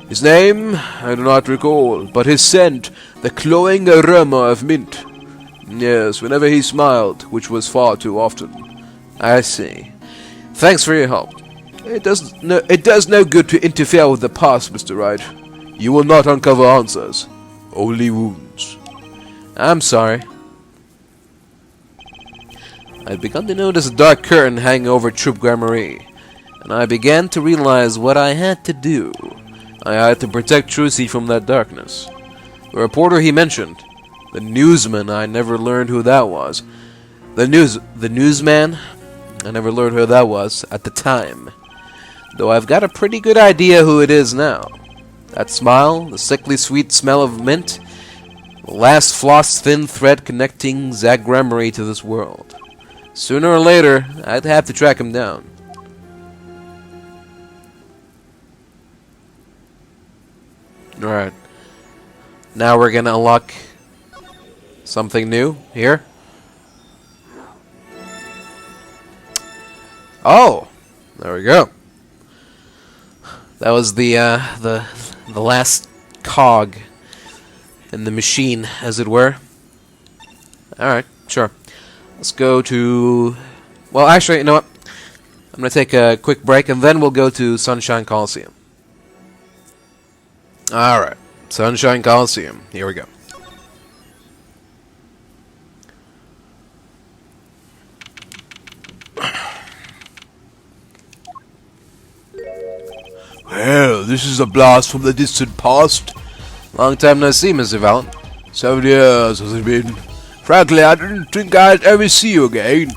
His name, I do not recall, but his scent, the cloying aroma of mint. Yes, whenever he smiled, which was far too often. I see. Thanks for your help. It does no good to interfere with the past, Mr. Wright. You will not uncover answers, only wounds. I'm sorry. I'd begun to notice a dark curtain hanging over Troop Gramarye, and I began to realize what I had to do. I had to protect Trucy from that darkness. The reporter he mentioned, the newsman, I never learned who that was. The newsman, I never learned who that was at the time. Though I've got a pretty good idea who it is now. That smile, the sickly sweet smell of mint, the last floss thin thread connecting Zach Gramarye to this world. Sooner or later, I'd have to track him down. Alright. Now we're gonna unlock something new here. Oh! There we go. That was the last cog in the machine, as it were. Alright, sure. Let's go to... Well, actually, you know what? I'm going to take a quick break, and then we'll go to Sunshine Coliseum. Alright, Sunshine Coliseum. Here we go. Well, this is a blast from the distant past. Long time no see, Mr. Valen. 7 years has it been. Frankly, I didn't think I'd ever see you again.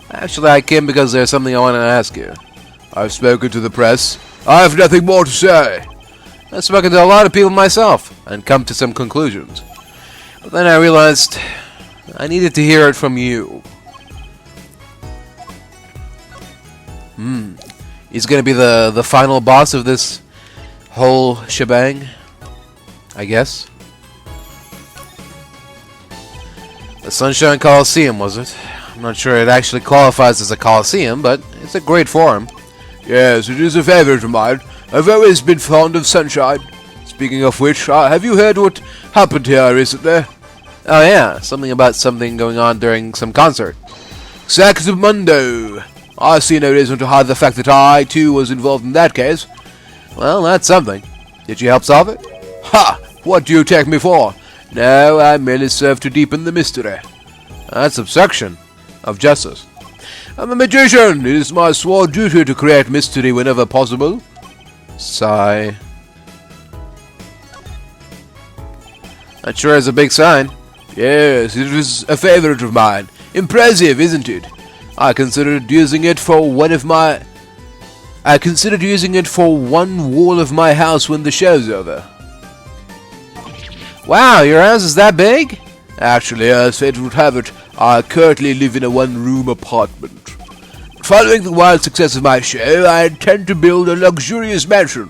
Actually, I came because there's something I want to ask you. I've spoken to the press. I have nothing more to say. I've spoken to a lot of people myself, and come to some conclusions. But then I realized I needed to hear it from you. He's gonna be the final boss of this whole shebang, I guess. The Sunshine Coliseum, was it? I'm not sure it actually qualifies as a Coliseum, but it's a great forum. Yes, it is a favorite of mine. I've always been fond of sunshine. Speaking of which, have you heard what happened here recently? Oh yeah, something about something going on during some concert. Exactamundo. I see no reason to hide the fact that I, too, was involved in that case. Well, that's something. Did you help solve it? Ha! What do you take me for? No, I merely serve to deepen the mystery. That's obstruction of justice. I'm a magician. It is my sworn duty to create mystery whenever possible. Sigh. That sure is a big sign. Yes, it is a favorite of mine. Impressive, isn't it? I considered using it for one wall of my house when the show's over. Wow, your house is that big? Actually, as fate would have it, I currently live in a one-room apartment. Following the wild success of my show, I intend to build a luxurious mansion.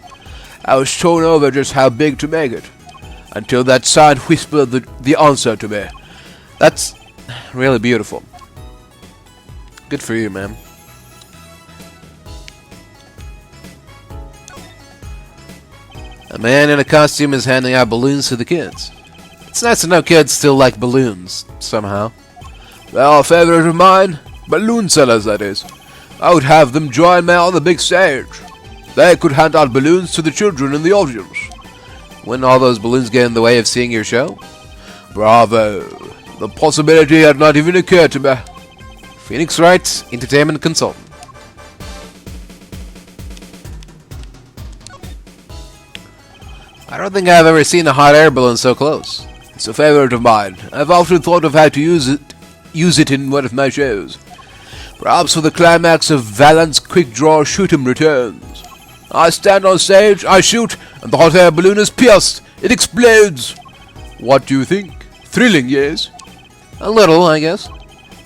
I was torn over just how big to make it, until that sign whispered the answer to me. That's really beautiful. Good for you, man. A man in a costume is handing out balloons to the kids. It's nice to know kids still like balloons, somehow. They are a favorite of mine. Balloon sellers, that is. I would have them join me on the big stage. They could hand out balloons to the children in the audience. Wouldn't all those balloons get in the way of seeing your show? Bravo. The possibility had not even occurred to me. Phoenix Wright, entertainment consultant. I don't think I've ever seen a hot air balloon so close. It's a favorite of mine. I've often thought of how to use it in one of my shows. Perhaps for the climax of Valent's quick draw shoot 'em returns. I stand on stage, I shoot, and the hot air balloon is pierced. It explodes. What do you think? Thrilling, yes? A little, I guess.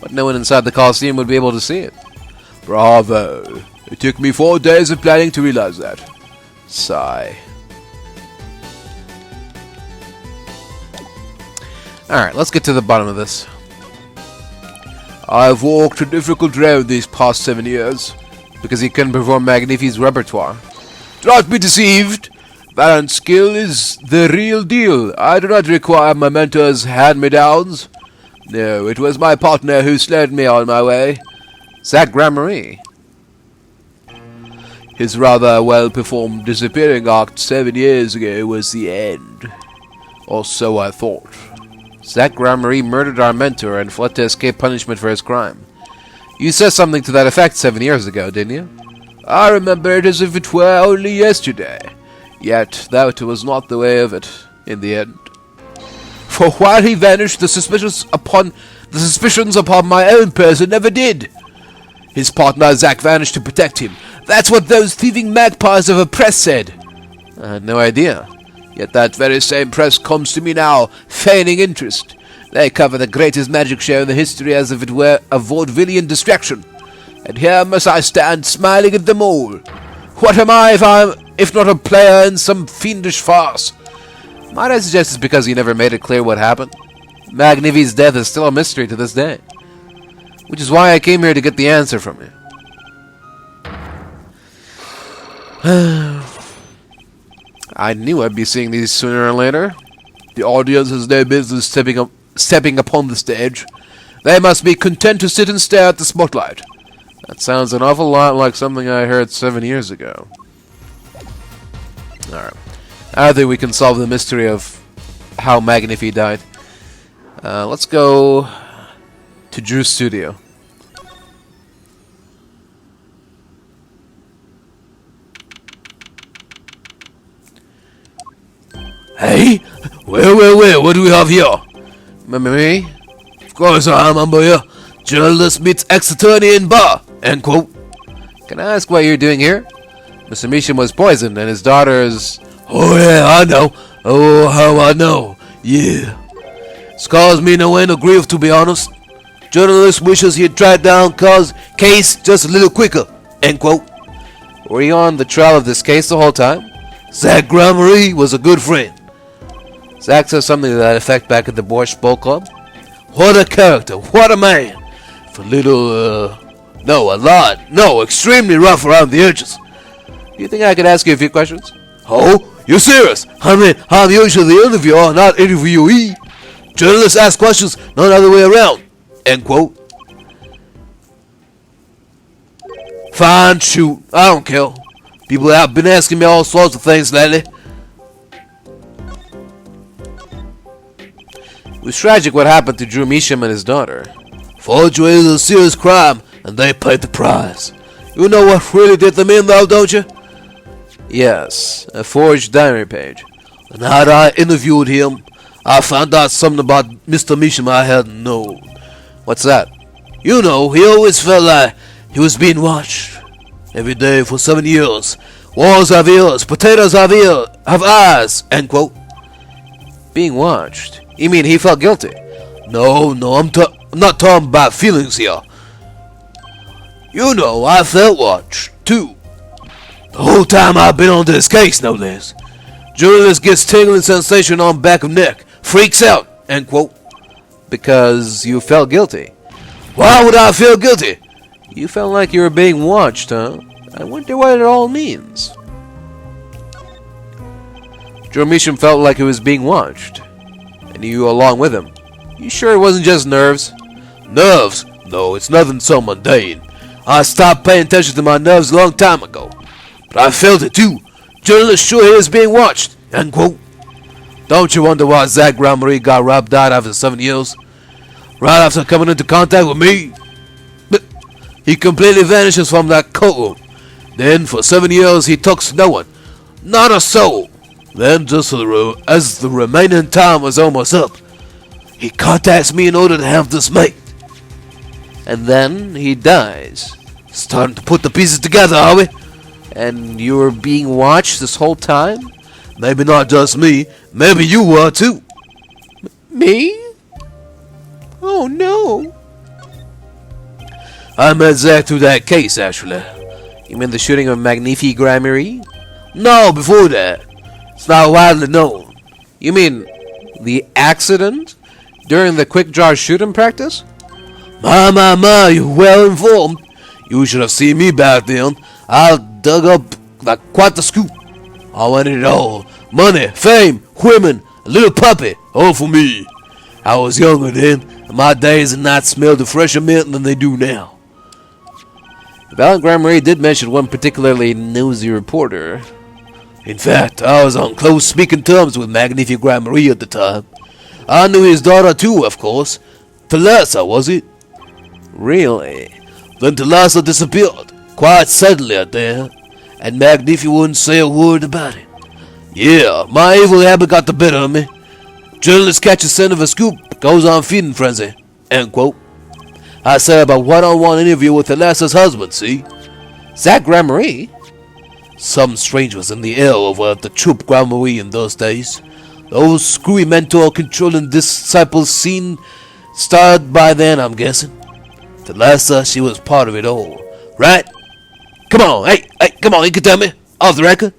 But no one inside the Coliseum would be able to see it. Bravo. It took me 4 days of planning to realize that. Sigh. Alright, let's get to the bottom of this. I've walked a difficult road these past 7 years. Because he couldn't perform Magnifi's repertoire. Do not be deceived. Valent's skill is the real deal. I do not require my mentor's hand-me-downs. No, it was my partner who led me on my way. Zach Gramarye. His rather well-performed disappearing act 7 years ago was the end. Or so I thought. Zach Gramarye murdered our mentor and fled to escape punishment for his crime. You said something to that effect 7 years ago, didn't you? I remember it as if it were only yesterday. Yet that was not the way of it, in the end. For while he vanished, the suspicions upon my own person never did. His partner Zach vanished to protect him. That's what those thieving magpies of a press said. I had no idea. Yet that very same press comes to me now, feigning interest. They cover the greatest magic show in the history as if it were a vaudevillian distraction. And here must I stand smiling at them all. What am I if not a player in some fiendish farce? Might I suggest it's because you never made it clear what happened? Magnifi's death is still a mystery to this day. Which is why I came here to get the answer from you. I knew I'd be seeing these sooner or later. The audience has no business stepping upon the stage. They must be content to sit and stare at the spotlight. That sounds an awful lot like something I heard 7 years ago. Alright. I think we can solve the mystery of how Magnifi died. Let's go to Drew's studio. Hey? Well, what do we have here? Me? Of course I remember you. Journalist meets ex-attorney in bar. End quote. Can I ask what you're doing here? Mr. Misham was poisoned and his daughter's... Oh yeah, I know. Oh, how I know. Yeah. Scars me no end of grief, to be honest. Journalist wishes he had tracked down case just a little quicker. End quote. Were you on the trail of this case the whole time? Zach Gramarye was a good friend. Zach said something to that effect back at the Borscht Bowl Club. What a character. What a man. For extremely rough around the edges. Do you think I could ask you a few questions? Oh, you're serious? I mean, I'm usually the interviewer, not interviewee. Journalists ask questions, not the other way around. End quote. Fine, shoot. I don't care. People have been asking me all sorts of things lately. It was tragic what happened to Drew Misham and his daughter. Forgery is a serious crime, and they paid the price. You know what really did them in, though, don't you? Yes, a forged diary page. And had I interviewed him, I found out something about Mr. Misham I hadn't known. What's that? You know, he always felt like he was being watched. Every day for 7 years. Walls have ears, potatoes have eyes, end quote. Being watched? You mean he felt guilty? No, I'm not talking about feelings here. You know, I felt watched, too. The whole time I've been on this case, no less. Journalist gets tingling sensation on back of neck. Freaks out, end quote. Because you felt guilty? Why would I feel guilty? You felt like you were being watched, huh? I wonder what it all means. Joe Misham felt like he was being watched. And you along with him. You sure it wasn't just nerves? Nerves? No, it's nothing so mundane. I stopped paying attention to my nerves a long time ago. But I felt it too. Journalist sure he is being watched. End quote. Don't you wonder why Zach Gramarye got robbed out after 7 years? Right after coming into contact with me? But he completely vanishes from that courtroom. Then for 7 years he talks to no one. Not a soul. Then just as the remaining time was almost up, he contacts me in order to have this made. And then he dies. Starting to put the pieces together, are we? And you were being watched this whole time? Maybe not just me. Maybe you were too. Me? Oh no. I met Zach through that case, actually. You mean the shooting of Magnifi Gramarye? No, before that. It's not widely known. You mean the accident? During the quick draw shooting practice? My, you're well informed. You should have seen me back then. I dug up like quite the scoop. I wanted it all. Money, fame, women, a little puppy, all for me. I was younger then, and my days and nights smelled of fresher mint than they do now. Val and Gramarye did mention one particularly nosy reporter. In fact, I was on close speaking terms with Magnifique Gramarye at the time. I knew his daughter too, of course. Thalassa, was it? Really? Then Thalassa disappeared, quite suddenly out there, and Magnifique wouldn't say a word about it. Yeah, my evil habit got the better of me. Journalists catch a scent of a scoop, goes on feeding frenzy. End quote. I set up a one-on-one interview with Thalassa's husband, see? Zach Gramarye? Something strange was in the air over at the troop Gramarye in those days. The old screwy mentor controlling disciples scene started by then, I'm guessing. Thalassa, she was part of it all. Right? Come on, hey, come on, you can tell me. Off the record.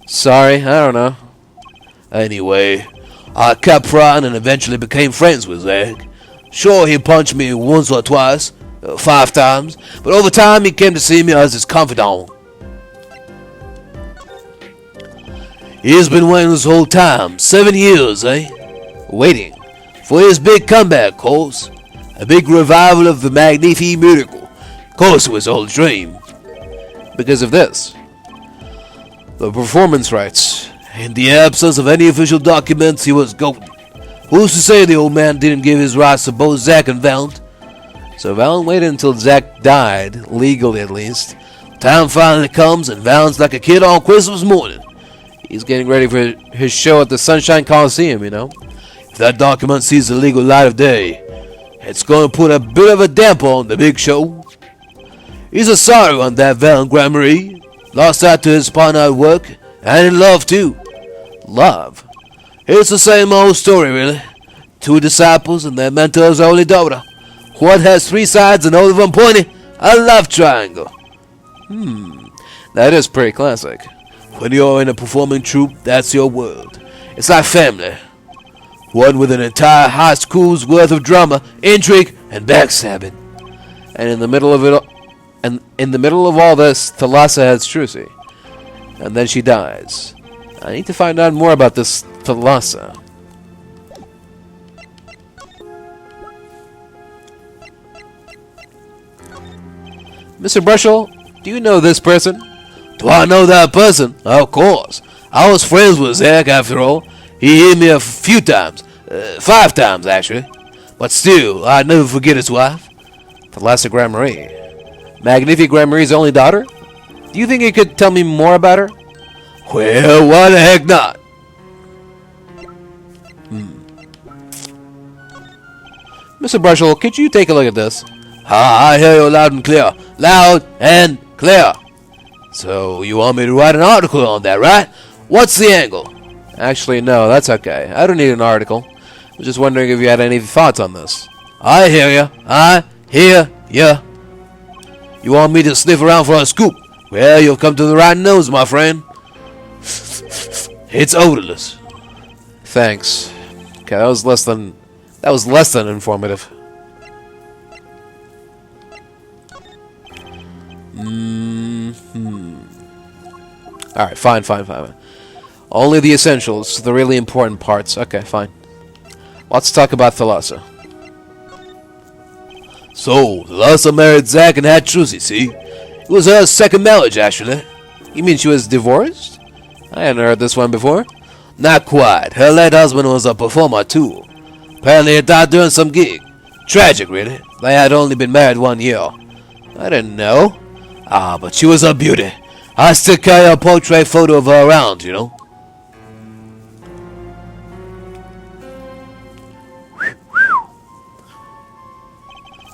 Sorry, I don't know. Anyway, I kept trying and eventually became friends with Zach. Sure, he punched me once or twice, 5 times, but over time he came to see me as his confidant. He's been waiting this whole time, 7 years, eh? Waiting. For his big comeback, course. A big revival of the Magnifique miracle. Course it was all a dream. Because of this. The performance rights. In the absence of any official documents, he was golden. Who's to say the old man didn't give his rights to both Zach and Valent? So Valent waited until Zach died, legally at least. Time finally comes and Valent's like a kid on Christmas morning. He's getting ready for his show at the Sunshine Coliseum, you know. If that document sees the legal light of day, it's going to put a bit of a damper on the big show. He's a sorry on that Valent Gramarye. Lost out to his partner at work, and in love too. Love? It's the same old story, really. 2 disciples and their mentor's only daughter. One has 3 sides and all of them pointy. A love triangle. That is pretty classic. When you're in a performing troupe, that's your world. It's like family. One with an entire high school's worth of drama, intrigue, and backstabbing. And in the middle of all this, Thalassa has Trucy. And then she dies. I need to find out more about this Thalassa. Mr. Brushel, do you know this person? Do I know that person? Of course. I was friends with Zach, after all. He hit me a few times. 5 times, actually. But still, I'd never forget his wife. Thalassa Gramarye. Magnifique Gramarye's only daughter? Do you think you could tell me more about her? Well, why the heck not? Mr. Brushel, could you take a look at this? I hear you loud and clear. Loud and clear. So, you want me to write an article on that, right? What's the angle? Actually, no, that's okay. I don't need an article. I was just wondering if you had any thoughts on this. I hear ya. I hear ya. You want me to sniff around for a scoop? Well, you've come to the right nose, my friend. It's odorless. Thanks. Okay, that was less than informative. Alright, fine. Only the essentials, the really important parts. Okay, fine. Let's talk about Thalassa. So, Thalassa married Zach and had Trucy, see? It was her second marriage, actually. You mean she was divorced? I hadn't heard this one before. Not quite. Her late husband was a performer, too. Apparently he died during some gig. Tragic, really. They had only been married 1 year. I didn't know. But she was a beauty. I still carry a portrait photo of her around, you know.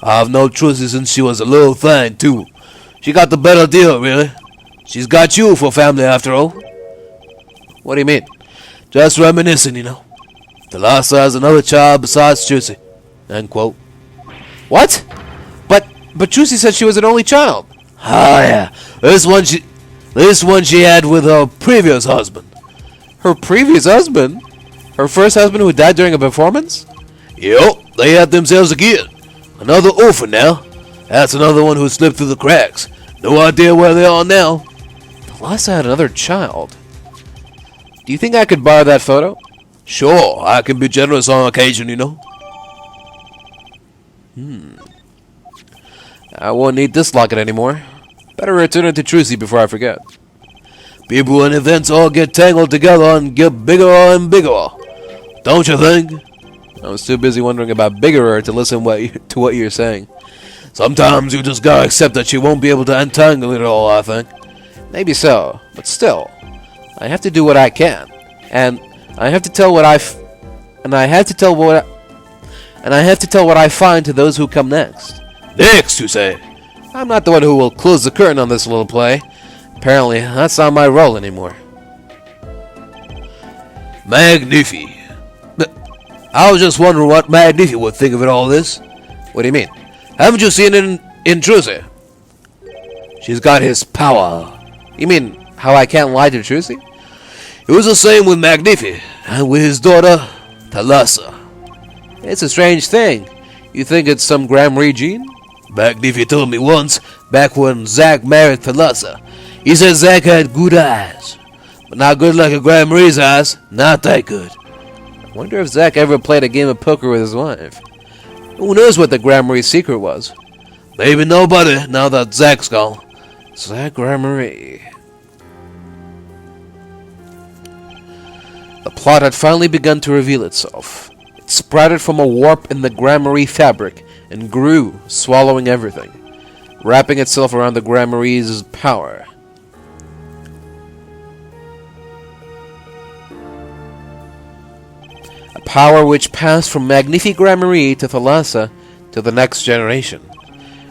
I've known Trucy since she was a little thing, too. She got the better deal, really. She's got you for family, after all. What do you mean? Just reminiscing, you know. Thalassa has another child besides Trucy. End quote. What? But Trucy said she was an only child. Ah, yeah. This one she had with her previous husband. Her previous husband? Her first husband who died during a performance? Yup, they had themselves a kid. Another orphan now. That's another one who slipped through the cracks. No idea where they are now. Thalassa had another child. Do you think I could borrow that photo? Sure, I can be generous on occasion, you know. I won't need this locket anymore. Better return it to Trucy before I forget. People and events all get tangled together and get bigger and bigger. Don't you think? I was too busy wondering about Biggerer to listen to what you're saying. Sometimes you just gotta accept that you won't be able to untangle it all, I think. Maybe so, but still, I have to do what I can, and I have to tell what I find to those who come next. Next, you say? I'm not the one who will close the curtain on this little play. Apparently, that's not my role anymore. Magnifi. I was just wondering what Magnifi would think of it all this. What do you mean? Haven't you seen it in Trucy? She's got his power. You mean how I can't lie to Trucy? It was the same with Magnifi, and with his daughter, Thalassa. It's a strange thing. You think it's some Gramarye gene? Magnifi told me once, back when Zack married Thalassa. He said Zack had good eyes. But not good like a Gramarye's eyes. Not that good. I wonder if Zack ever played a game of poker with his wife. Who knows what the Gramarye secret was? Maybe nobody, now that Zack's gone. Zack Gramarye. The plot had finally begun to reveal itself. It sprouted from a warp in the Gramarye fabric and grew, swallowing everything, wrapping itself around the Gramarye's power. A power which passed from Magnifi Gramarye to Thalassa to the next generation.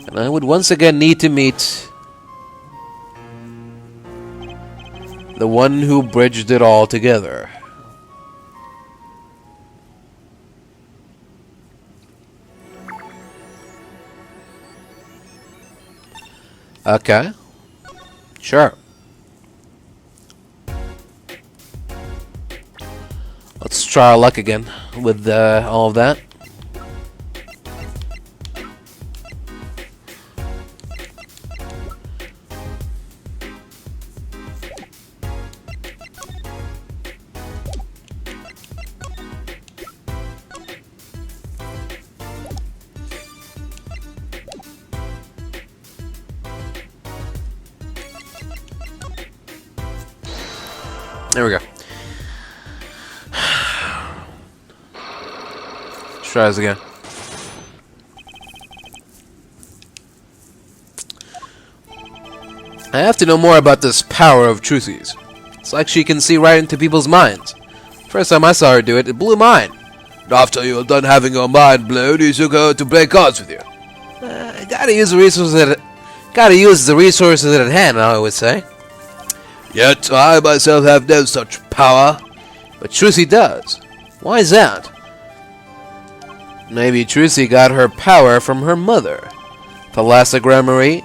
And I would once again need to meet the one who bridged it all together. Okay. Sure. Let's try our luck again with all of that. There we go. Let's try this again. I have to know more about this power of Trucy's. It's like she can see right into people's minds. First time I saw her do it, it blew mine. After you're done having your mind blown, you should go to play cards with you. Gotta use the resources at hand, I always say. Yet I myself have no such power. But Trucy does. Why is that? Maybe Trucy got her power from her mother. Thalassa Gramarye?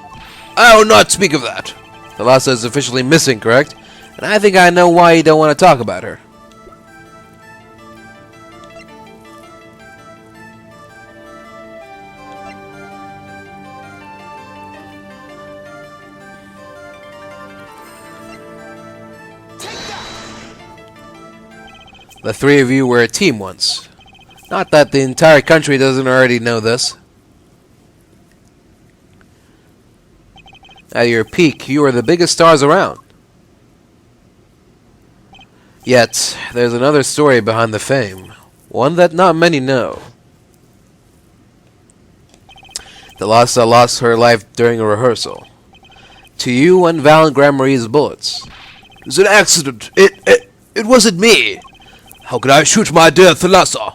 I will not speak of that. Thalassa is officially missing, correct? And I think I know why you don't want to talk about her. The three of you were a team once. Not that the entire country doesn't already know this. At your peak, you were the biggest stars around. Yet, there's another story behind the fame. One that not many know. Thalassa lost her life during a rehearsal. To you and Valiant Gramarye's bullets. It was an accident. It wasn't me. How could I shoot my dear Thalassa?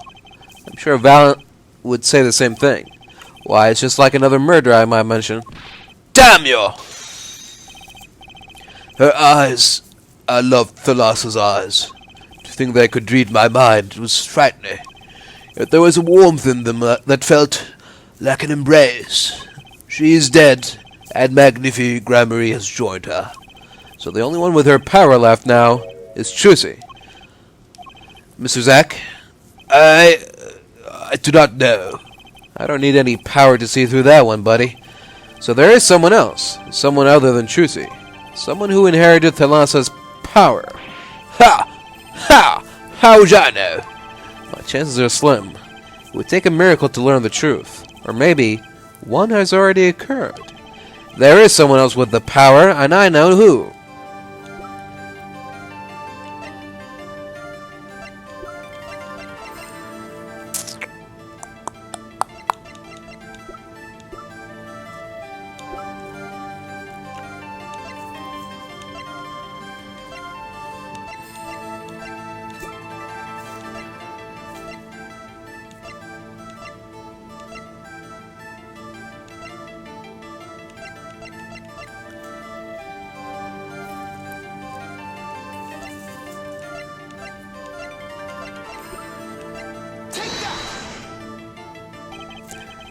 I'm sure Valiant would say the same thing. Why, it's just like another murder, I might mention. Damn you! Her eyes. I loved Thalassa's eyes. To think they could read my mind was frightening. Yet there was a warmth in them that felt like an embrace. She is dead, and Magnifi Gramarye has joined her. So the only one with her power left now is Trucy. Mr. Zack? I do not know. I don't need any power to see through that one, buddy. So there is someone else. Someone other than Trucy. Someone who inherited Thalassa's power. Ha! Ha! How would I know? My chances are slim. It would take a miracle to learn the truth. Or maybe One has already occurred. There is someone else with the power, and I know who.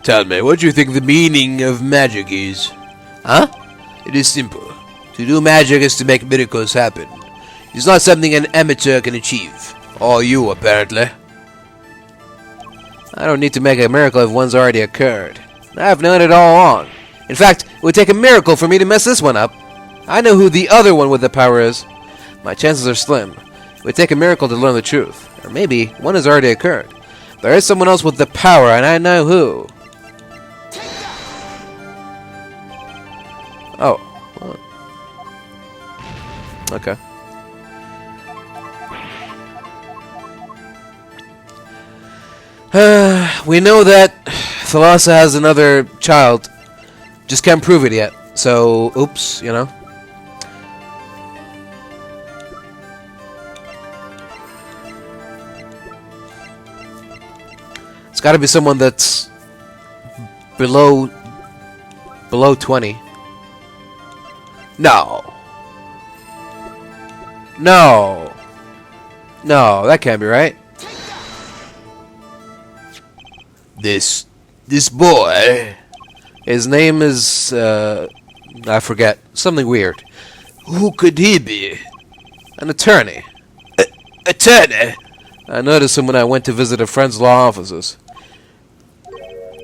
Tell me, what do you think the meaning of magic is? Huh? It is simple. To do magic is to make miracles happen. It's not something an amateur can achieve. Or you, apparently. I don't need to make a miracle if one's already occurred. I've known it all along. In fact, it would take a miracle for me to mess this one up. I know who the other one with the power is. My chances are slim. It would take a miracle to learn the truth. Or maybe one has already occurred. There is someone else with the power, and I know who. Oh. Okay. We know that Thalassa has another child. Just can't prove it yet. So, oops, you know. It's got to be someone that's below 20. No. No. No, that can't be right. This boy. His name is, I forget. Something weird. Who could he be? An attorney. Attorney? I noticed him when I went to visit a friend's law offices.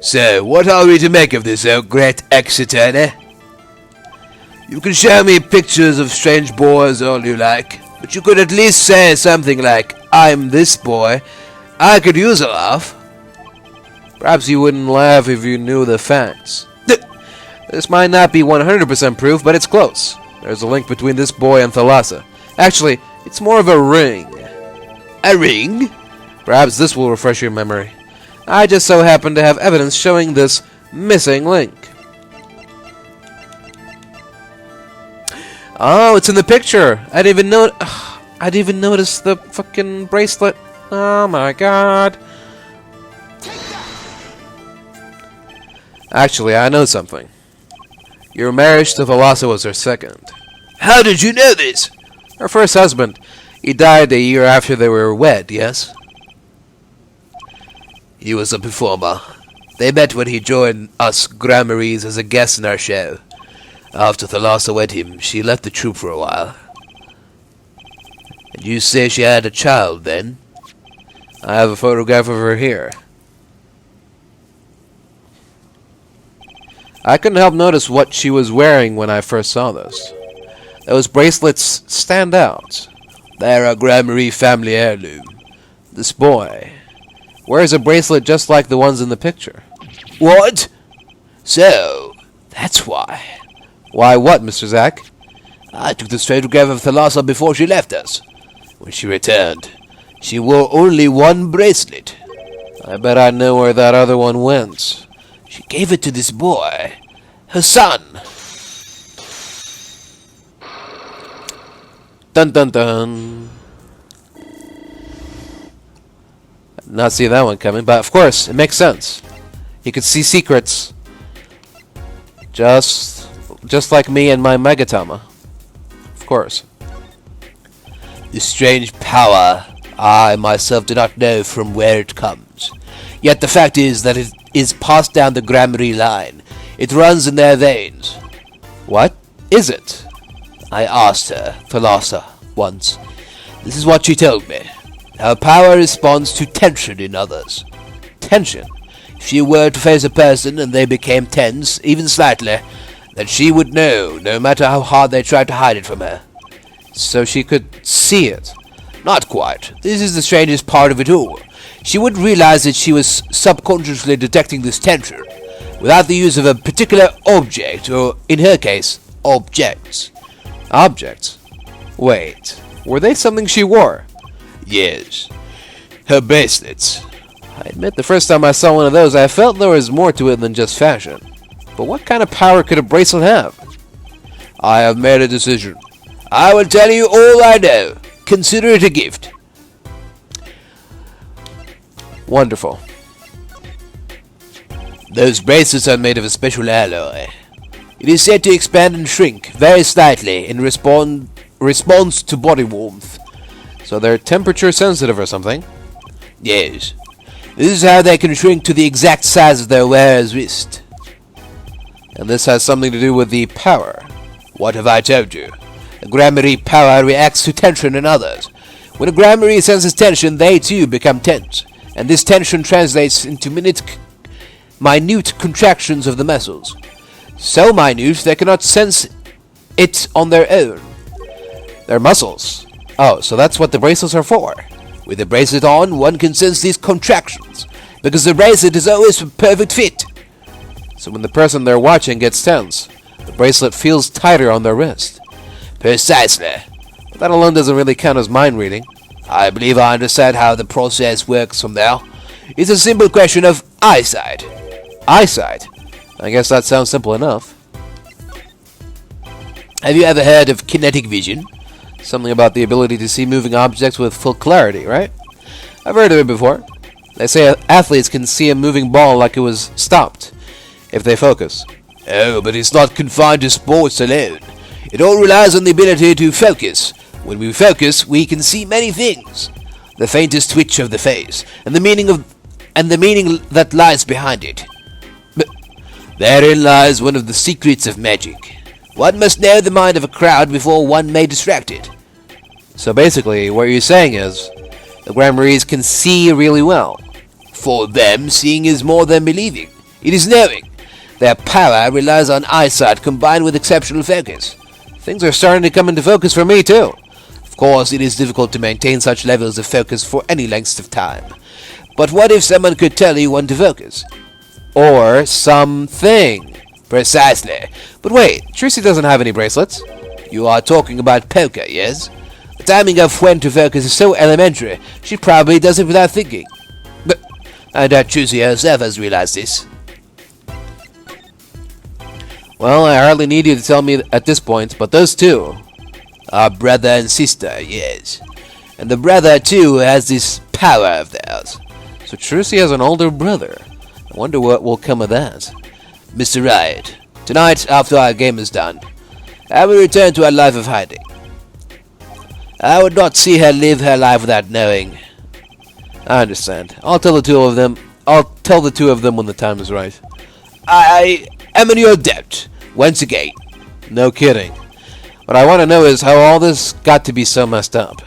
So, what are we to make of this, oh great ex-attorney? You can show me pictures of strange boys all you like, but you could at least say something like, I'm this boy. I could use a laugh. Perhaps you wouldn't laugh if you knew the facts. This might not be 100% proof, but it's close. There's a link between this boy and Thalassa. Actually, it's more of a ring. A ring? Perhaps this will refresh your memory. I just so happen to have evidence showing this missing link. Oh, it's in the picture. I didn't even notice the fucking bracelet. Oh my god. Actually, I know something. Your marriage to Thalassa was her second. How did you know this? Her first husband. He died a year after they were wed, yes? He was a performer. They met when he joined us Gramaryes as a guest in our show. After Thalassa wed him, she left the troupe for a while. And you say she had a child then? I have a photograph of her here. I couldn't help notice what she was wearing when I first saw this. Those bracelets stand out. They're a Gramarye family heirloom. This boy wears a bracelet just like the ones in the picture. What? So, that's why. Why what, Mr. Zack? I took this photograph of Thalassa before she left us. When she returned, she wore only one bracelet. I bet I know where that other one went. She gave it to this boy, her son. Dun dun dun. Not see that one coming, but of course, it makes sense. He could see secrets. Just like me and my Megatama. Of course. This strange power, I myself do not know from where it comes. Yet the fact is that it is passed down the Gramarye line. It runs in their veins. What is it? I asked her, Thalassa, once. This is what she told me. Her power responds to tension in others. Tension? If she were to face a person and they became tense, even slightly, then she would know, no matter how hard they tried to hide it from her. So she could see it? Not quite. This is the strangest part of it all. She would realize that she was subconsciously detecting this tension. without the use of a particular object, or in her case, objects. Objects? Wait, were they something she wore? Yes, her bracelets. I admit the first time I saw one of those, I felt there was more to it than just fashion. But what kind of power could a bracelet have? I have made a decision. I will tell you all I know. Consider it a gift. Wonderful. Those bracelets are made of a special alloy. It is said to expand and shrink very slightly in response to body warmth. So they're temperature sensitive or something? Yes. This is how they can shrink to the exact size of their wearer's wrist. And this has something to do with the power. What have I told you? A Gramarye power reacts to tension in others. When a Gramarye senses tension, they too become tense. And this tension translates into minute contractions of the muscles. So minute they cannot sense it on their own. They're muscles. Oh, so that's what the bracelets are for. With the bracelet on, one can sense these contractions, because the bracelet is always a perfect fit. So when the person they're watching gets tense, the bracelet feels tighter on their wrist. Precisely. But that alone doesn't really count as mind reading. I believe I understand how the process works from there. It's a simple question of eyesight. Eyesight? I guess that sounds simple enough. Have you ever heard of kinetic vision? Something about the ability to see moving objects with full clarity, right? I've heard of it before. They say athletes can see a moving ball like it was stopped, if they focus. Oh, but it's not confined to sports alone. It all relies on the ability to focus. When we focus, we can see many things. The faintest twitch of the face, and the meaning that lies behind it. But therein lies one of the secrets of magic. One must know the mind of a crowd before one may distract it. So basically, what you're saying is, the Gramarye's can see really well. For them, seeing is more than believing. It is knowing. Their power relies on eyesight combined with exceptional focus. Things are starting to come into focus for me, too. Of course, it is difficult to maintain such levels of focus for any length of time. But what if someone could tell you when to focus? Or something. Precisely. But wait, Tracy doesn't have any bracelets. You are talking about poker, yes? The timing of when to focus is so elementary, she probably does it without thinking. But I doubt Tracy herself has realized this. Well, I hardly need you to tell me at this point, but those two are brother and sister, yes. And the brother, too, has this power of theirs. So Tracy has an older brother. I wonder what will come of that. Mr. Wright, tonight, after our game is done, I will return to a life of hiding. I would not see her live her life without knowing. I understand. I'll tell the two of them when the time is right. I am in your debt, once again. No kidding. What I want to know is how all this got to be so messed up.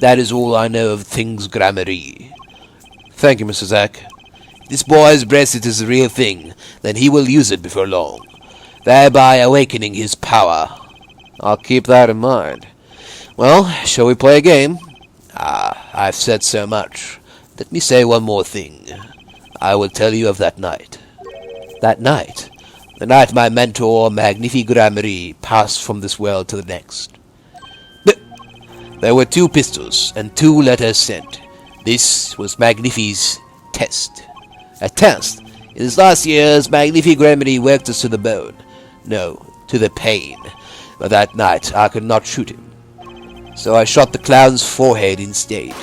That is all I know of things Gramarye. Thank you, Mr. Zack. If this boy's bracelet is the real thing, then he will use it before long, thereby awakening his power. I'll keep that in mind. Well, shall we play a game? I've said so much. Let me say one more thing. I will tell you of that night. That night? The night my mentor, Magnifique Gramarye, passed from this world to the next. There were 2 pistols and 2 letters sent. This was Magnifique's test. A test? In his last years, Magnifique Gramarye worked us to the bone. No, to the pain. But that night, I could not shoot him. So I shot the clown's forehead instead.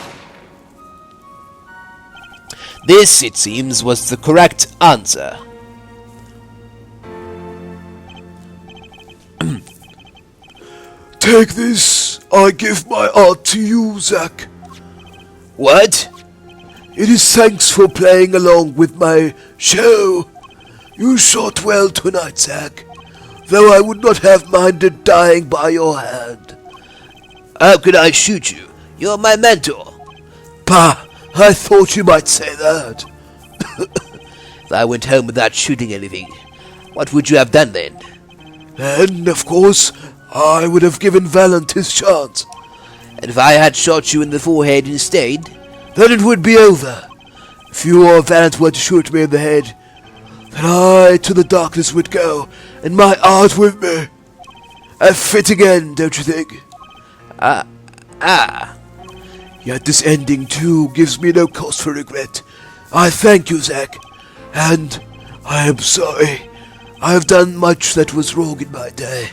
This, it seems, was the correct answer. Take this. I give my art to you, Zack. What? It is thanks for playing along with my show. You shot well tonight, Zack, though I would not have minded dying by your hand. How could I shoot you? You're my mentor. Bah, I thought you might say that. If I went home without shooting anything, what would you have done then? Then, of course, I would have given Valant his chance. And if I had shot you in the forehead instead? Then it would be over. If you or Valant were to shoot me in the head, then I to the darkness would go, and my art with me. A fit again, don't you think? Yet this ending, too, gives me no cause for regret. I thank you, Zack, and I am sorry. I have done much that was wrong in my day.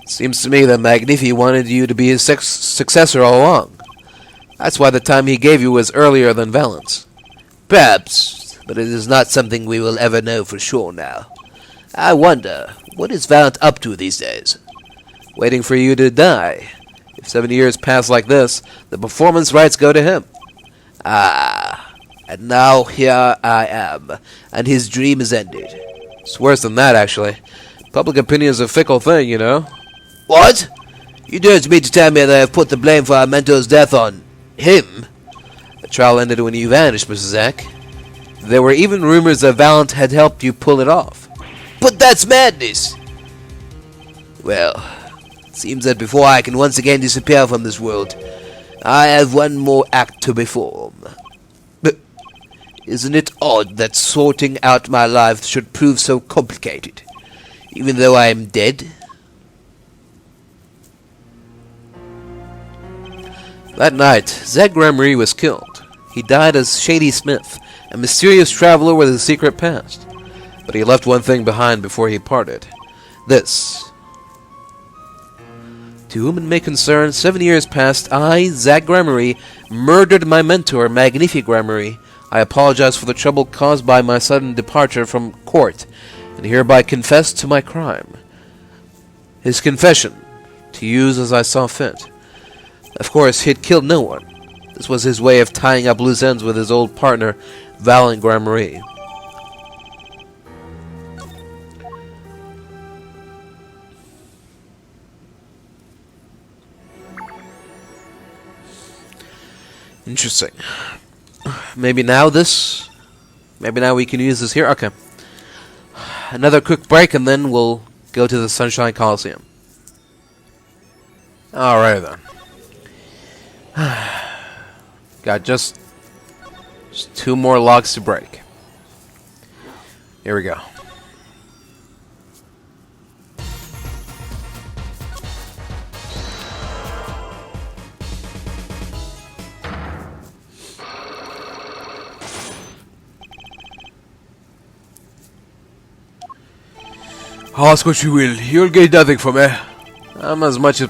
Seems to me that Magnifi wanted you to be his successor all along. That's why the time he gave you was earlier than Valent's. Perhaps, but it is not something we will ever know for sure now. I wonder, what is Valent up to these days? Waiting for you to die. If 7 years pass like this, the performance rights go to him. And now here I am, and his dream is ended. It's worse than that, actually. Public opinion is a fickle thing, you know. What? You dare me to tell me that I have put the blame for our mentor's death on him? The trial ended when you vanished, Mrs. Zack. There were even rumors that Valent had helped you pull it off. But that's madness! Well, it seems that before I can once again disappear from this world, I have one more act to perform. But isn't it odd that sorting out my life should prove so complicated, even though I am dead? That night, Zack Gramarye was killed. He died as Shady Smith, a mysterious traveler with a secret past. But he left one thing behind before he parted. This. To whom it may concern, 7 years past, I, Zack Gramarye, murdered my mentor, Magnifi Gramarye. I apologize for the trouble caused by my sudden departure from court, and hereby confess to my crime. His confession, to use as I saw fit. Of course, he had killed no one. This was his way of tying up loose ends with his old partner, Valent Gramarye. Interesting. Maybe now we can use this here. Okay. Another quick break and then we'll go to the Sunshine Coliseum. Alright then. Got just 2 more logs to break. Here we go. Ask what you will, you'll get nothing from me. I'm as much a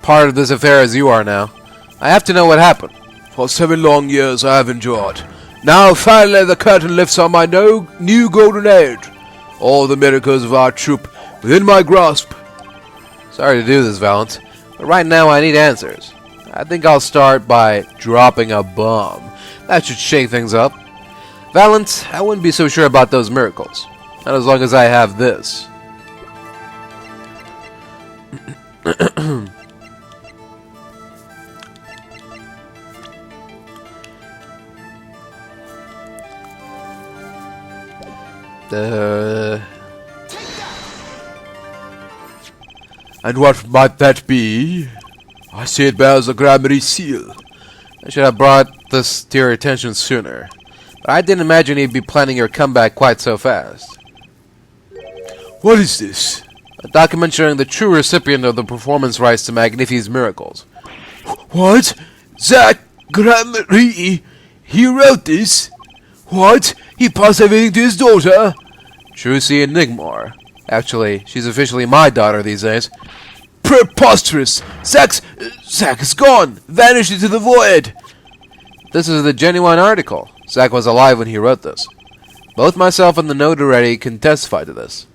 part of this affair as you are now. I have to know what happened. For 7 long years I have endured. Now finally the curtain lifts on my new golden age. All the miracles of our troop within my grasp. Sorry to do this, Valent, but right now I need answers. I think I'll start by dropping a bomb. That should shake things up. Valent, I wouldn't be so sure about those miracles. Not as long as I have this. And what might that be? I see it bears a Gramarye seal. I should have brought this to your attention sooner. But I didn't imagine he'd be planning your comeback quite so fast. What is this? A document showing the true recipient of the performance rights to Magnifi's miracles. What? Zack Gramarye? He wrote this? What? He passed everything to his daughter? Trucy and Nigmar. Actually, she's officially my daughter these days. Preposterous! Zack is gone! Vanished into the void! This is the genuine article. Zack was alive when he wrote this. Both myself and the notary can testify to this.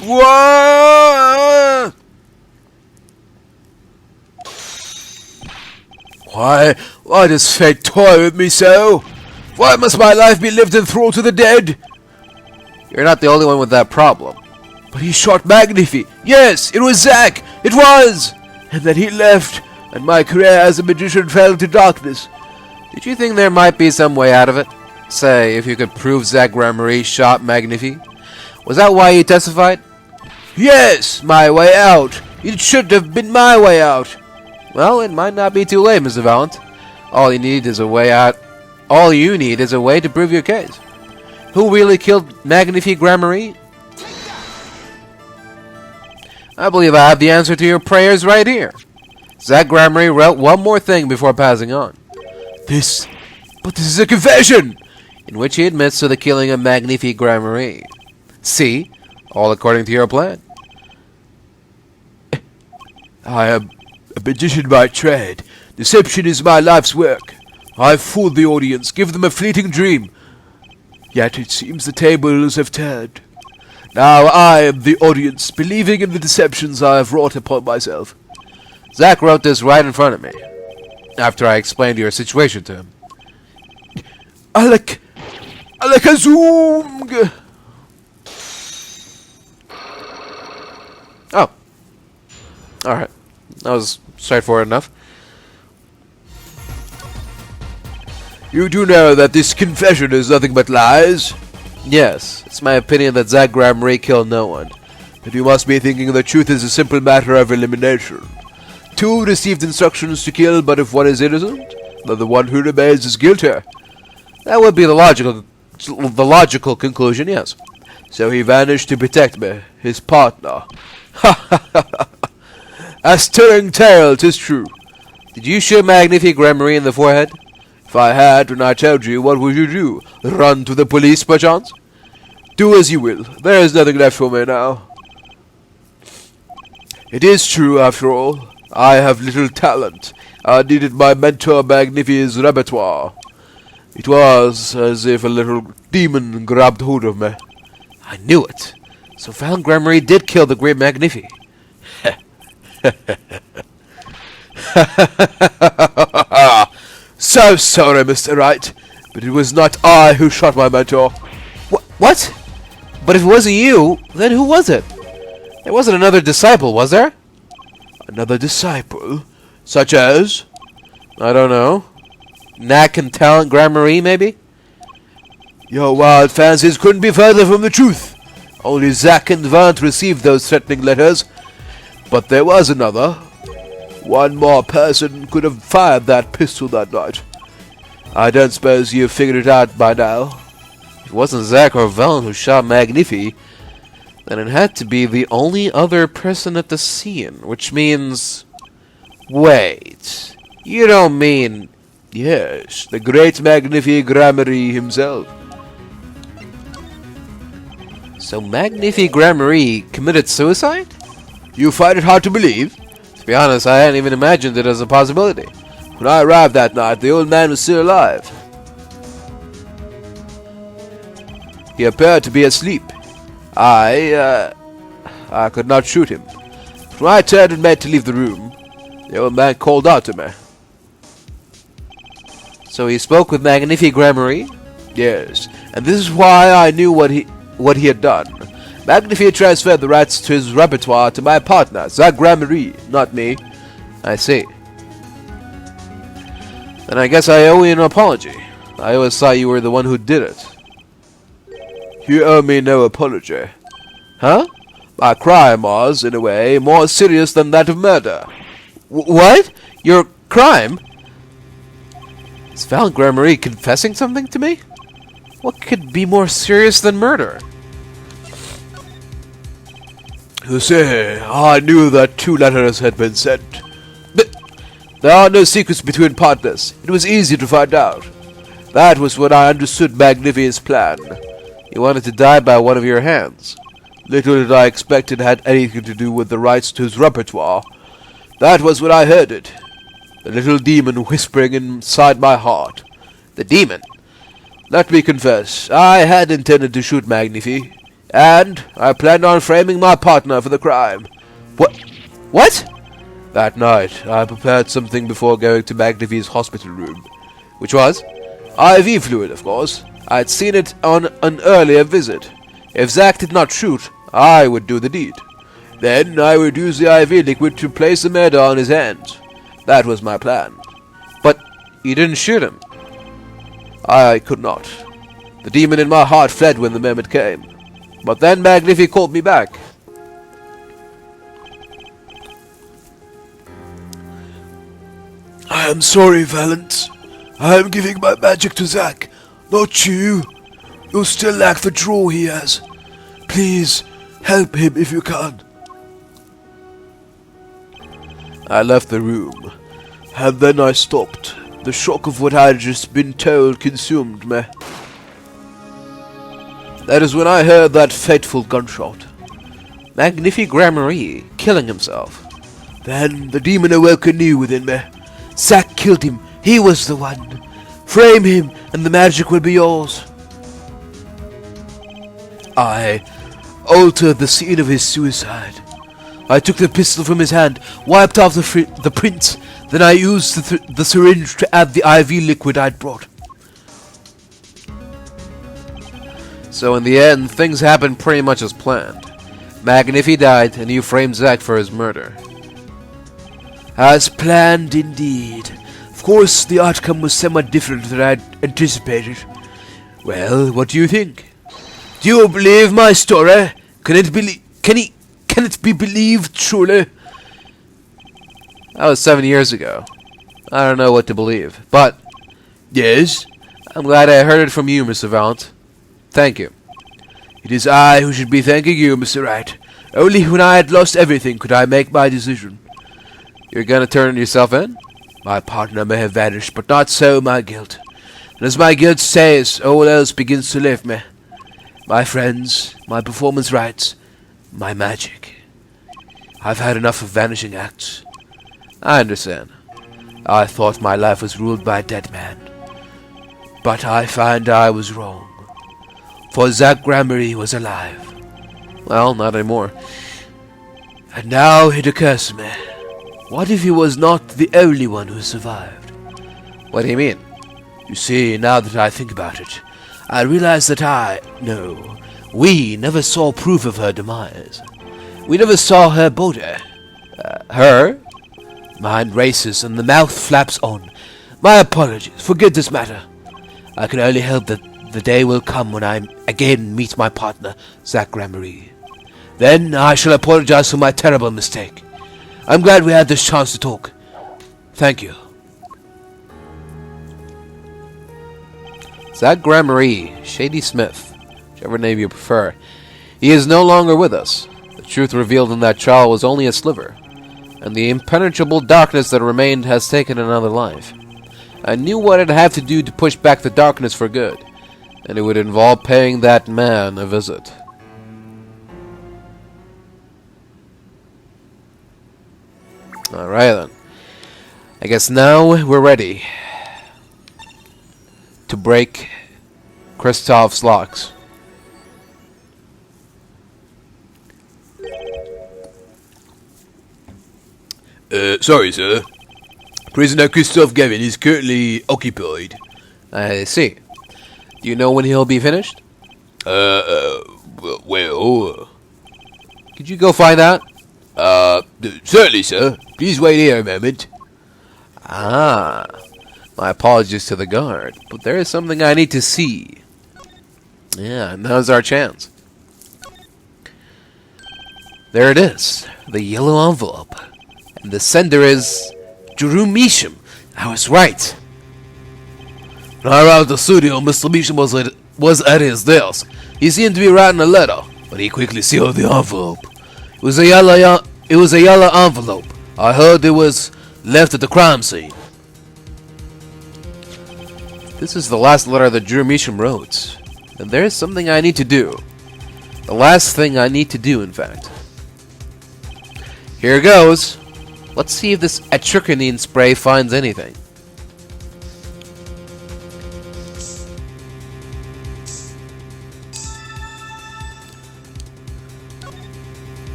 What? Why does fate toy with me so? Why must my life be lived in thrall to the dead? You're not the only one with that problem. But he shot Magnifi. Yes, it was Zack. It was. And then he left, and my career as a magician fell into darkness. Did you think there might be some way out of it? Say, if you could prove Zack Gramarye shot Magnifi? Was that why you testified? Yes, my way out. It should have been my way out. Well, it might not be too late, Mr. Valent. All you need is a way out. All you need is a way to prove your case. Who really killed Magnifique Gramarye? I believe I have the answer to your prayers right here. Zach Gramarye wrote one more thing before passing on. But this is a confession! In which he admits to the killing of Magnifique Gramarye. See? All according to your plan. I am a magician by trade. Deception is my life's work. I've fooled the audience, give them a fleeting dream. Yet it seems the tables have turned. Now I am the audience, believing in the deceptions I have wrought upon myself. Zach wrote this right in front of me, after I explained your situation to him. Alakazum! Oh. Alright. That was straightforward enough. You do know that this confession is nothing but lies? Yes, it's my opinion that Zach Gramarye killed no one. But you must be thinking the truth is a simple matter of elimination. Two received instructions to kill, but if one is innocent, then the one who remains is guilty. That would be the logical conclusion, yes. So he vanished to protect me, his partner. Ha ha ha ha! A stirring tale, 'tis true. Did you shoot Magnifique Gramarye in the forehead? If I had, when I told you, what would you do? Run to the police, perchance? Do as you will. There is nothing left for me now. It is true, after all. I have little talent. I needed my mentor Magnifique's repertoire. It was as if a little demon grabbed hold of me. I knew it. So Val Gramarye did kill the great Magnifique. So sorry, Mr. Wright, but it was not I who shot my mentor. What? But if it wasn't you, then who was it? There wasn't another disciple, was there? Another disciple? Such as? I don't know. Knack and talent Gramarye, maybe? Your wild fancies couldn't be further from the truth. Only Zack and Vant received those threatening letters. But there was another. One more person could have fired that pistol that night. I don't suppose you've figured it out by now. If it wasn't Zack or Velen who shot Magnifique, then it had to be the only other person at the scene, which means... Wait, you don't mean... Yes, the great Magnifique Gramarye himself. So Magnifique Gramarye committed suicide? You find it hard to believe? To be honest, I hadn't even imagined it as a possibility. When I arrived that night, the old man was still alive. He appeared to be asleep. I could not shoot him. But when I turned and made to leave the room, the old man called out to me. So he spoke with Magnifique Gramarye? Yes, and this is why I knew what he had done. Magnifique transferred the rights to his repertoire to my partner, Zach Gramarye, not me. I see. Then I guess I owe you an apology. I always thought you were the one who did it. You owe me no apology. Huh? My crime was, in a way, more serious than that of murder. What? Your crime? Is Val Gramarye confessing something to me? What could be more serious than murder? You see, I knew that 2 letters had been sent. But there are no secrets between partners. It was easy to find out. That was when I understood Magnifique's plan. You wanted to die by one of your hands. Little did I expect it had anything to do with the rights to his repertoire. That was when I heard it. The little demon whispering inside my heart. The demon? Let me confess, I had intended to shoot Magnifique, and I planned on framing my partner for the crime. What? That night, I prepared something before going to Magnifique's hospital room. Which was? IV fluid, of course. I had seen it on an earlier visit. If Zack did not shoot, I would do the deed. Then I would use the IV liquid to place the murder on his hands. That was my plan. But you didn't shoot him. I could not. The demon in my heart fled when the moment came. But then Magnifique called me back. I am sorry, Valent. I'm giving my magic to Zack, not you. You still lack the draw he has. Please, help him if you can. I left the room, and then I stopped. The shock of what I had just been told consumed me. That is when I heard that fateful gunshot. Magnifique Gramarye killing himself. Then the demon awoke anew within me. Zack killed him. He was the one. Frame him, and the magic will be yours. I altered the scene of his suicide. I took the pistol from his hand, wiped off the print, then I used the syringe to add the IV liquid I'd brought. So in the end, things happened pretty much as planned. Magnifique died, and you framed Zack for his murder. As planned indeed. Of course, the outcome was somewhat different than I'd anticipated. Well, what do you think? Do you believe my story? Can it be believed, truly? That was 7 years ago. I don't know what to believe, but Yes? I'm glad I heard it from you, Mr. Valent. Thank you. It is I who should be thanking you, Mr. Wright. Only when I had lost everything could I make my decision. You're gonna turn yourself in? My partner may have vanished, but not so my guilt. And as my guilt says, all else begins to leave me. My friends, my performance rights, my magic. I've had enough of vanishing acts. I understand. I thought my life was ruled by a dead man. But I find I was wrong. For Zack Gramarye was alive. Well, not anymore. And now it occurs to me. What if he was not the only one who survived? What do you mean? You see, now that I think about it, I realize that we never saw proof of her demise. We never saw her body. Her? Mind races and the mouth flaps on. My apologies. Forget this matter. I can only hope that the day will come when I again meet my partner, Zack Gramarye. Then I shall apologize for my terrible mistake. I'm glad we had this chance to talk. Thank you. Zack Gramarye, Shady Smith, whichever name you prefer. He is no longer with us. The truth revealed in that trial was only a sliver, and the impenetrable darkness that remained has taken another life. I knew what I'd have to do to push back the darkness for good, and it would involve paying that man a visit. Alright then. I guess now we're ready to break Kristoff's locks. Sorry, sir. Prisoner Christoph Gavin is currently occupied. I see. Do you know when he'll be finished? Well... Could you go find out? Certainly, sir. Please wait here a moment. Ah. My apologies to the guard, but there is something I need to see. Yeah, now's our chance. There it is. The yellow envelope. And the sender is Misham. I was right. When I arrived at the studio, Mr. Misham was at his desk. He seemed to be writing a letter, but he quickly sealed the envelope. It was a yellow envelope. I heard it was left at the crime scene. This is the last letter that Misham wrote. And there is something I need to do. The last thing I need to do, in fact. Here goes. Let's see if this atropine spray finds anything.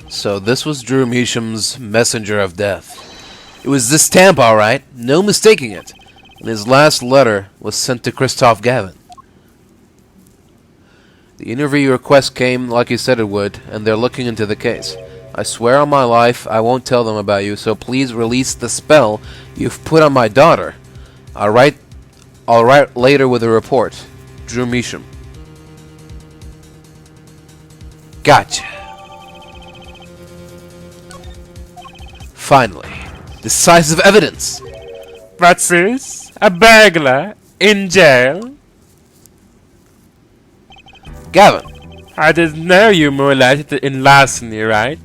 So this was Misham's messenger of death. It was this stamp, alright. No mistaking it. And his last letter was sent to Christoph Gavin. The interview request came like you said it would, and they're looking into the case. I swear on my life I won't tell them about you, so please release the spell you've put on my daughter. I'll write later with a report. Misham. Gotcha. Finally, decisive evidence. That's serious? A burglar? In jail? Gavin! I didn't know you moonlighted in larceny, right?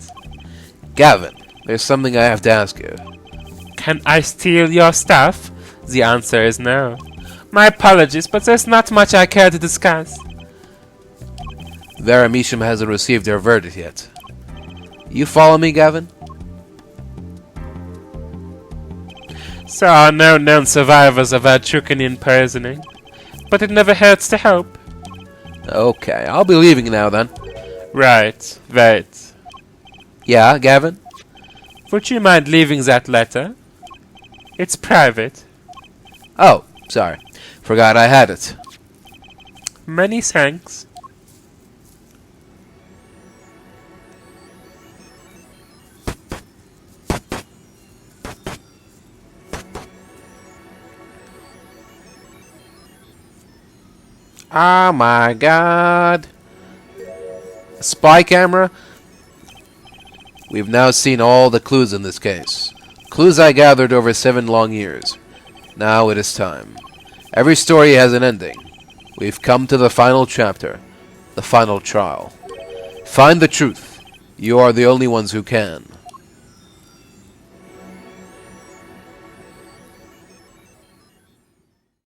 Gavin, there's something I have to ask you. Can I steal your stuff? The answer is no. My apologies, but there's not much I care to discuss. Vera Misham hasn't received her verdict yet. You follow me, Gavin? There are no known survivors of Atrukanian poisoning, but it never hurts to hope. Okay, I'll be leaving now then. Right, wait. Yeah, Gavin? Would you mind leaving that letter? It's private. Oh, sorry. Forgot I had it. Many thanks. Oh my god. A spy camera? We've now seen all the clues in this case. Clues I gathered over 7 long years. Now it is time. Every story has an ending. We've come to the final chapter. The final trial. Find the truth. You are the only ones who can.